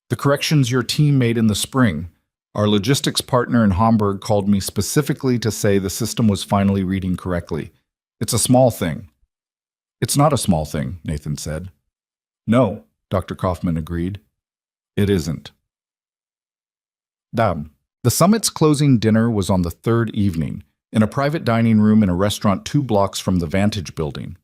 "The corrections your team made in the spring. Our logistics partner in Hamburg called me specifically to say the system was finally reading correctly. It's a small thing." "It's not a small thing," Nathan said. "No," Dr. Kaufman agreed. "It isn't." Damn. The summit's closing dinner was on the 3rd evening, in a private dining room in a restaurant 2 blocks from the Vantage building.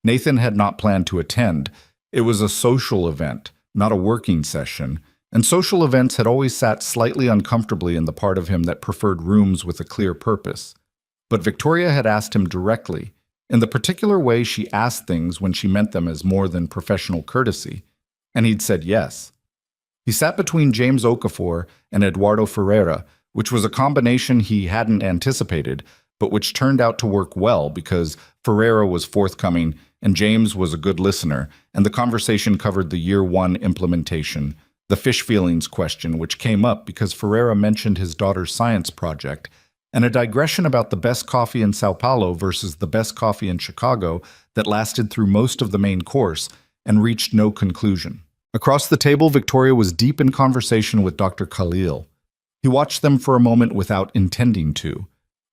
Nathan had not planned to attend. It was a social event, not a working session, and social events had always sat slightly uncomfortably in the part of him that preferred rooms with a clear purpose. But Victoria had asked him directly, in the particular way she asked things when she meant them as more than professional courtesy, and he'd said yes. He sat between James Okafor and Eduardo Ferreira, which was a combination he hadn't anticipated, but which turned out to work well because Ferreira was forthcoming and James was a good listener, and the conversation covered the year 1 implementation, the fish feelings question, which came up because Ferreira mentioned his daughter's science project, and a digression about the best coffee in Sao Paulo versus the best coffee in Chicago that lasted through most of the main course and reached no conclusion. Across the table, Victoria was deep in conversation with Dr. Khalil. He watched them for a moment without intending to.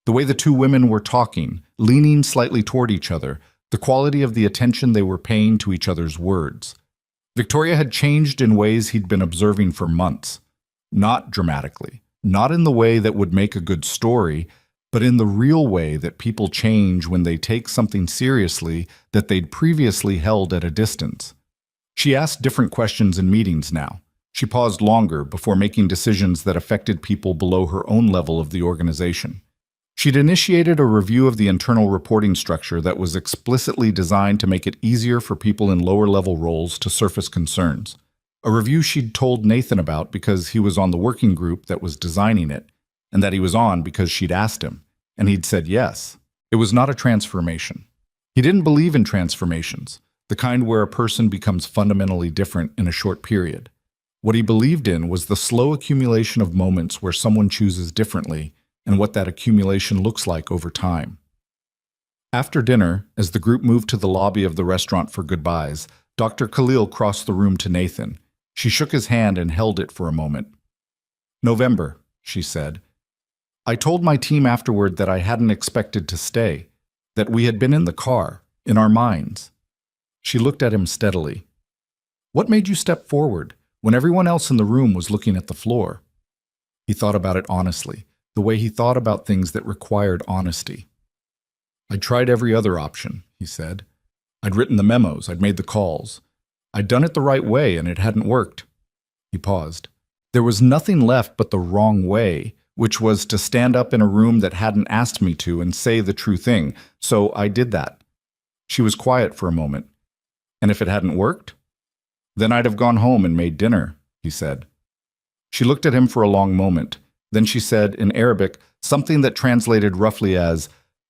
The way the two women were talking, leaning slightly toward each other, the quality of the attention they were paying to each other's words. Victoria had changed in ways he'd been observing for months. Not dramatically, not in the way that would make a good story, but in the real way that people change when they take something seriously that they'd previously held at a distance. She asked different questions in meetings now. She paused longer before making decisions that affected people below her own level of the organization. She'd initiated a review of the internal reporting structure that was explicitly designed to make it easier for people in lower-level roles to surface concerns. A review she'd told Nathan about because he was on the working group that was designing it, and that he was on because she'd asked him, and he'd said yes. It was not a transformation. He didn't believe in transformations, the kind where a person becomes fundamentally different in a short period. What he believed in was the slow accumulation of moments where someone chooses differently, and what that accumulation looks like over time. After dinner, as the group moved to the lobby of the restaurant for goodbyes, Dr. Khalil crossed the room to Nathan. She shook his hand and held it for a moment. November, she said. I told my team afterward that I hadn't expected to stay, that we had been in the car, in our minds. She looked at him steadily. What made you step forward when everyone else in the room was looking at the floor? He thought about it honestly, the way he thought about things that required honesty. I'd tried every other option, he said. I'd written the memos, I'd made the calls. I'd done it the right way, and it hadn't worked. He paused. There was nothing left but the wrong way, which was to stand up in a room that hadn't asked me to and say the true thing, so I did that. She was quiet for a moment. And if it hadn't worked? Then I'd have gone home and made dinner, he said. She looked at him for a long moment. Then she said, in Arabic, something that translated roughly as,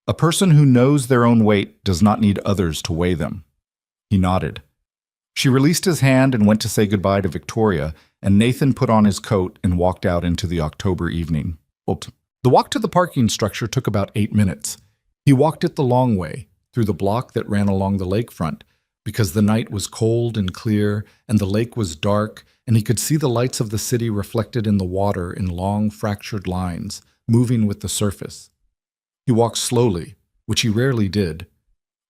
a person who knows their own weight does not need others to weigh them. He nodded. She released his hand and went to say goodbye to Victoria, and Nathan put on his coat and walked out into the October evening. The walk to the parking structure took about 8 minutes. He walked it the long way, through the block that ran along the lakefront, because the night was cold and clear, and the lake was dark, and he could see the lights of the city reflected in the water in long, fractured lines, moving with the surface. He walked slowly, which he rarely did.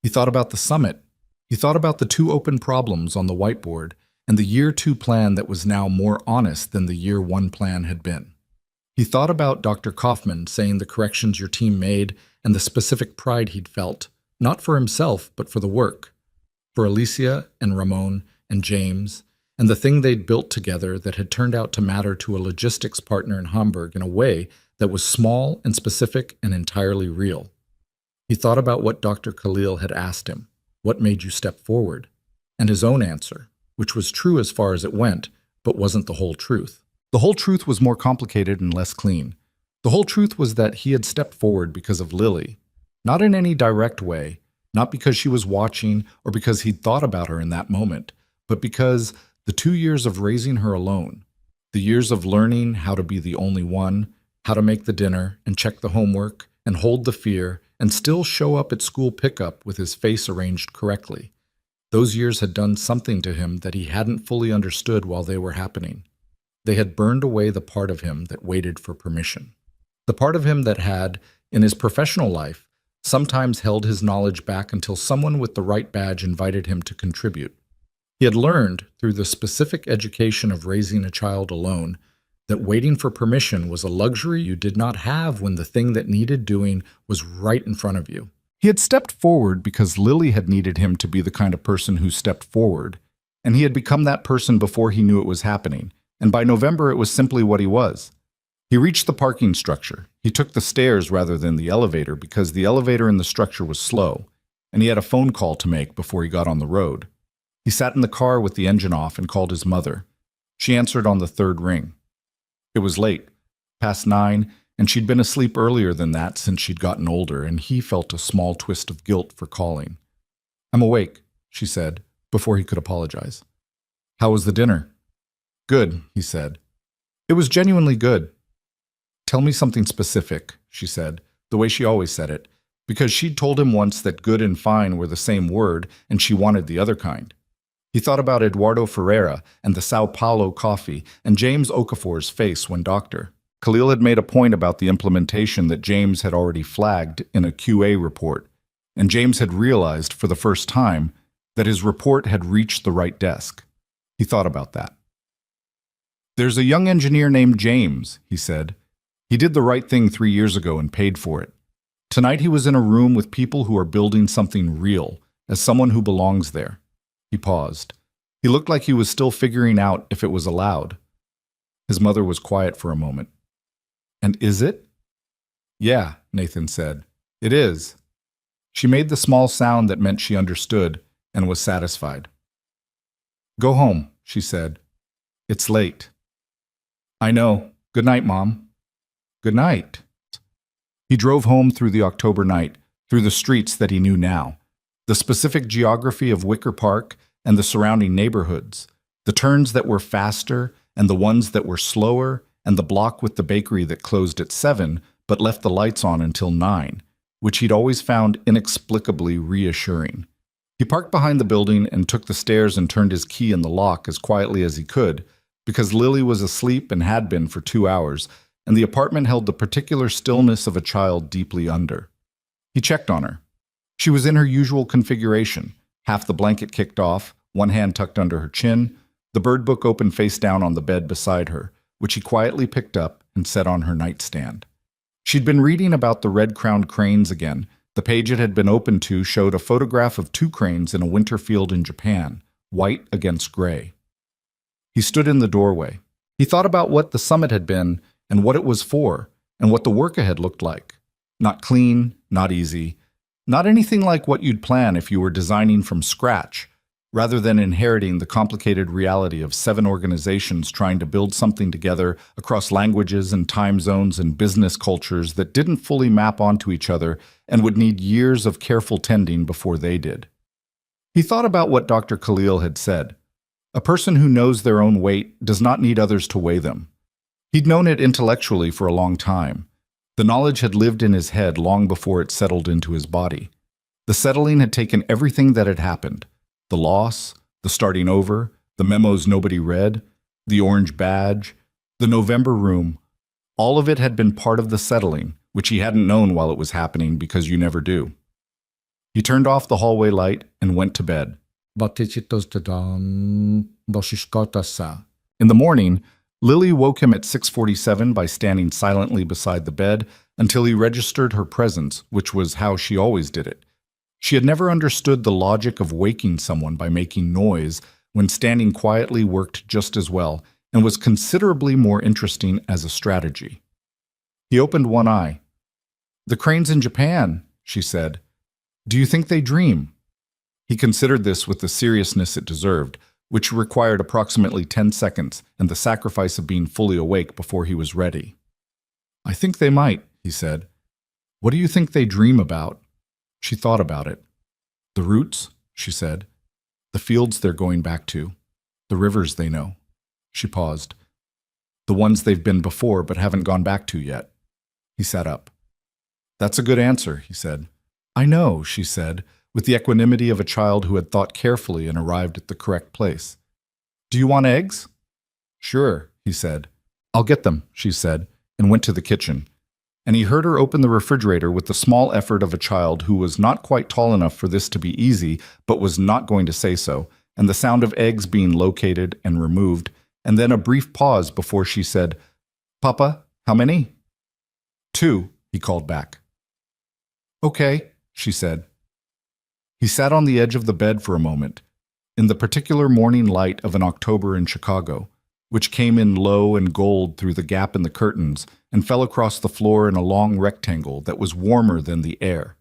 He thought about the summit. He thought about the 2 open problems on the whiteboard, and the Year 2 plan that was now more honest than the Year 1 plan had been. He thought about Dr. Kaufman saying the corrections your team made and the specific pride he'd felt, not for himself, but for the work, for Alicia and Ramon and James, and the thing they'd built together that had turned out to matter to a logistics partner in Hamburg in a way that was small and specific and entirely real. He thought about what Dr. Khalil had asked him, what made you step forward, and his own answer, which was true as far as it went, but wasn't the whole truth. The whole truth was more complicated and less clean. The whole truth was that he had stepped forward because of Lily, not in any direct way, not because she was watching or because he'd thought about her in that moment, but because the 2 years of raising her alone, the years of learning how to be the only one, how to make the dinner and check the homework and hold the fear and still show up at school pickup with his face arranged correctly. Those years had done something to him that he hadn't fully understood while they were happening. They had burned away the part of him that waited for permission. The part of him that had, in his professional life, sometimes held his knowledge back until someone with the right badge invited him to contribute. He had learned, through the specific education of raising a child alone, that waiting for permission was a luxury you did not have when the thing that needed doing was right in front of you. He had stepped forward because Lily had needed him to be the kind of person who stepped forward, and he had become that person before he knew it was happening, and by November it was simply what he was. He reached the parking structure. He took the stairs rather than the elevator because the elevator in the structure was slow, and he had a phone call to make before he got on the road. He sat in the car with the engine off and called his mother. She answered on the 3rd ring. It was late, past 9, and she'd been asleep earlier than that since she'd gotten older, and he felt a small twist of guilt for calling. I'm awake, she said, before he could apologize. How was the dinner? Good, he said. It was genuinely good. Tell me something specific, she said, the way she always said it, because she'd told him once that good and fine were the same word, and she wanted the other kind. He thought about Eduardo Ferreira and the Sao Paulo coffee and James Okafor's face when doctor. Khalil had made a point about the implementation that James had already flagged in a QA report, and James had realized for the first time that his report had reached the right desk. He thought about that. There's a young engineer named James, he said. He did the right thing 3 years ago and paid for it. Tonight he was in a room with people who are building something real, as someone who belongs there. He paused. He looked like he was still figuring out if it was allowed. His mother was quiet for a moment. And is it? Yeah, Nathan said. It is. She made the small sound that meant she understood and was satisfied. Go home, she said. It's late. I know. Good night, Mom. Good night. He drove home through the October night, through the streets that he knew now, the specific geography of Wicker Park and the surrounding neighborhoods, the turns that were faster and the ones that were slower, and the block with the bakery that closed at 7 but left the lights on until 9, which he'd always found inexplicably reassuring. He parked behind the building and took the stairs and turned his key in the lock as quietly as he could, because Lily was asleep and had been for 2 hours, and the apartment held the particular stillness of a child deeply under. He checked on her. She was in her usual configuration, half the blanket kicked off, one hand tucked under her chin, the bird book open face down on the bed beside her, which he quietly picked up and set on her nightstand. She'd been reading about the red-crowned cranes again. The page it had been opened to showed a photograph of 2 cranes in a winter field in Japan, white against gray. He stood in the doorway. He thought about what the summit had been and what it was for, and what the work ahead looked like. Not clean, not easy, not anything like what you'd plan if you were designing from scratch, rather than inheriting the complicated reality of 7 organizations trying to build something together across languages and time zones and business cultures that didn't fully map onto each other and would need years of careful tending before they did. He thought about what Dr. Khalil had said. A person who knows their own weight does not need others to weigh them. He'd known it intellectually for a long time. The knowledge had lived in his head long before it settled into his body. The settling had taken everything that had happened. The loss, the starting over, the memos nobody read, the orange badge, the November room. All of it had been part of the settling, which he hadn't known while it was happening because you never do. He turned off the hallway light and went to bed. In the morning, Lily woke him at 6:47 by standing silently beside the bed until he registered her presence, which was how she always did it. She had never understood the logic of waking someone by making noise when standing quietly worked just as well and was considerably more interesting as a strategy. He opened one eye. "The cranes in Japan," she said. "Do you think they dream?" He considered this with the seriousness it deserved, which required approximately 10 seconds and the sacrifice of being fully awake before he was ready. "I think they might," he said. "What do you think they dream about?" She thought about it. "The roots," she said. "The fields they're going back to. The rivers they know." She paused. "The ones they've been before but haven't gone back to yet." He sat up. "That's a good answer," he said. "I know," she said, with the equanimity of a child who had thought carefully and arrived at the correct place. "Do you want eggs?" "Sure," he said. "I'll get them," she said, and went to the kitchen. And he heard her open the refrigerator with the small effort of a child who was not quite tall enough for this to be easy, but was not going to say so, and the sound of eggs being located and removed, and then a brief pause before she said, "Papa, how many?" "2," he called back. "Okay," she said. He sat on the edge of the bed for a moment, in the particular morning light of an October in Chicago, which came in low and gold through the gap in the curtains and fell across the floor in a long rectangle that was warmer than the air.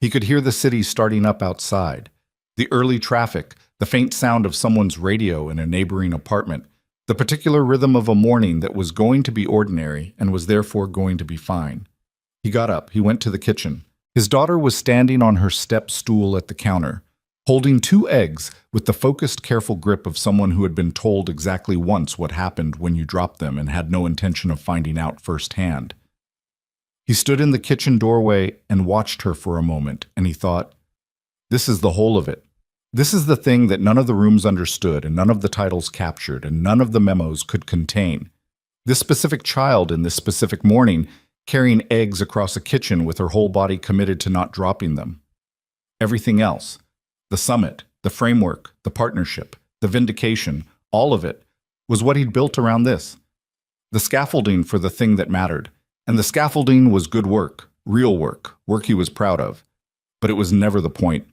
He could hear the city starting up outside, the early traffic, the faint sound of someone's radio in a neighboring apartment, the particular rhythm of a morning that was going to be ordinary and was therefore going to be fine. He got up, he went to the kitchen. His daughter was standing on her step stool at the counter, holding 2 eggs with the focused, careful grip of someone who had been told exactly once what happened when you dropped them and had no intention of finding out firsthand. He stood in the kitchen doorway and watched her for a moment, and he thought, "This is the whole of it. This is the thing that none of the rooms understood and none of the titles captured and none of the memos could contain. This specific child in this specific morning carrying eggs across a kitchen with her whole body committed to not dropping them. Everything else, the summit, the framework, the partnership, the vindication, all of it, was what he'd built around this. The scaffolding for the thing that mattered. And the scaffolding was good work, real work he was proud of. But it was never the point.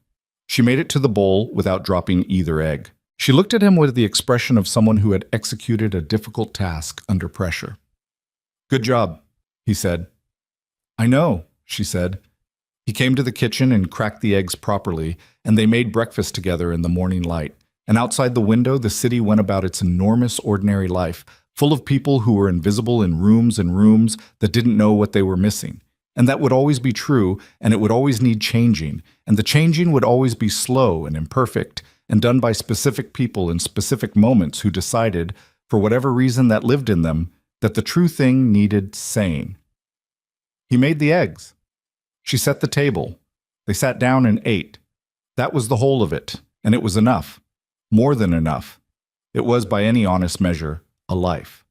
She made it to the bowl without dropping either egg. She looked at him with the expression of someone who had executed a difficult task under pressure. "Good job," he said. "I know," she said. He came to the kitchen and cracked the eggs properly, and they made breakfast together in the morning light. And outside the window, the city went about its enormous ordinary life, full of people who were invisible in rooms and rooms that didn't know what they were missing. And that would always be true, and it would always need changing, and the changing would always be slow and imperfect, and done by specific people in specific moments who decided, for whatever reason that lived in them, that the true thing needed saying. He made the eggs. She set the table. They sat down and ate. That was the whole of it, and it was enough. More than enough. It was, by any honest measure, a life.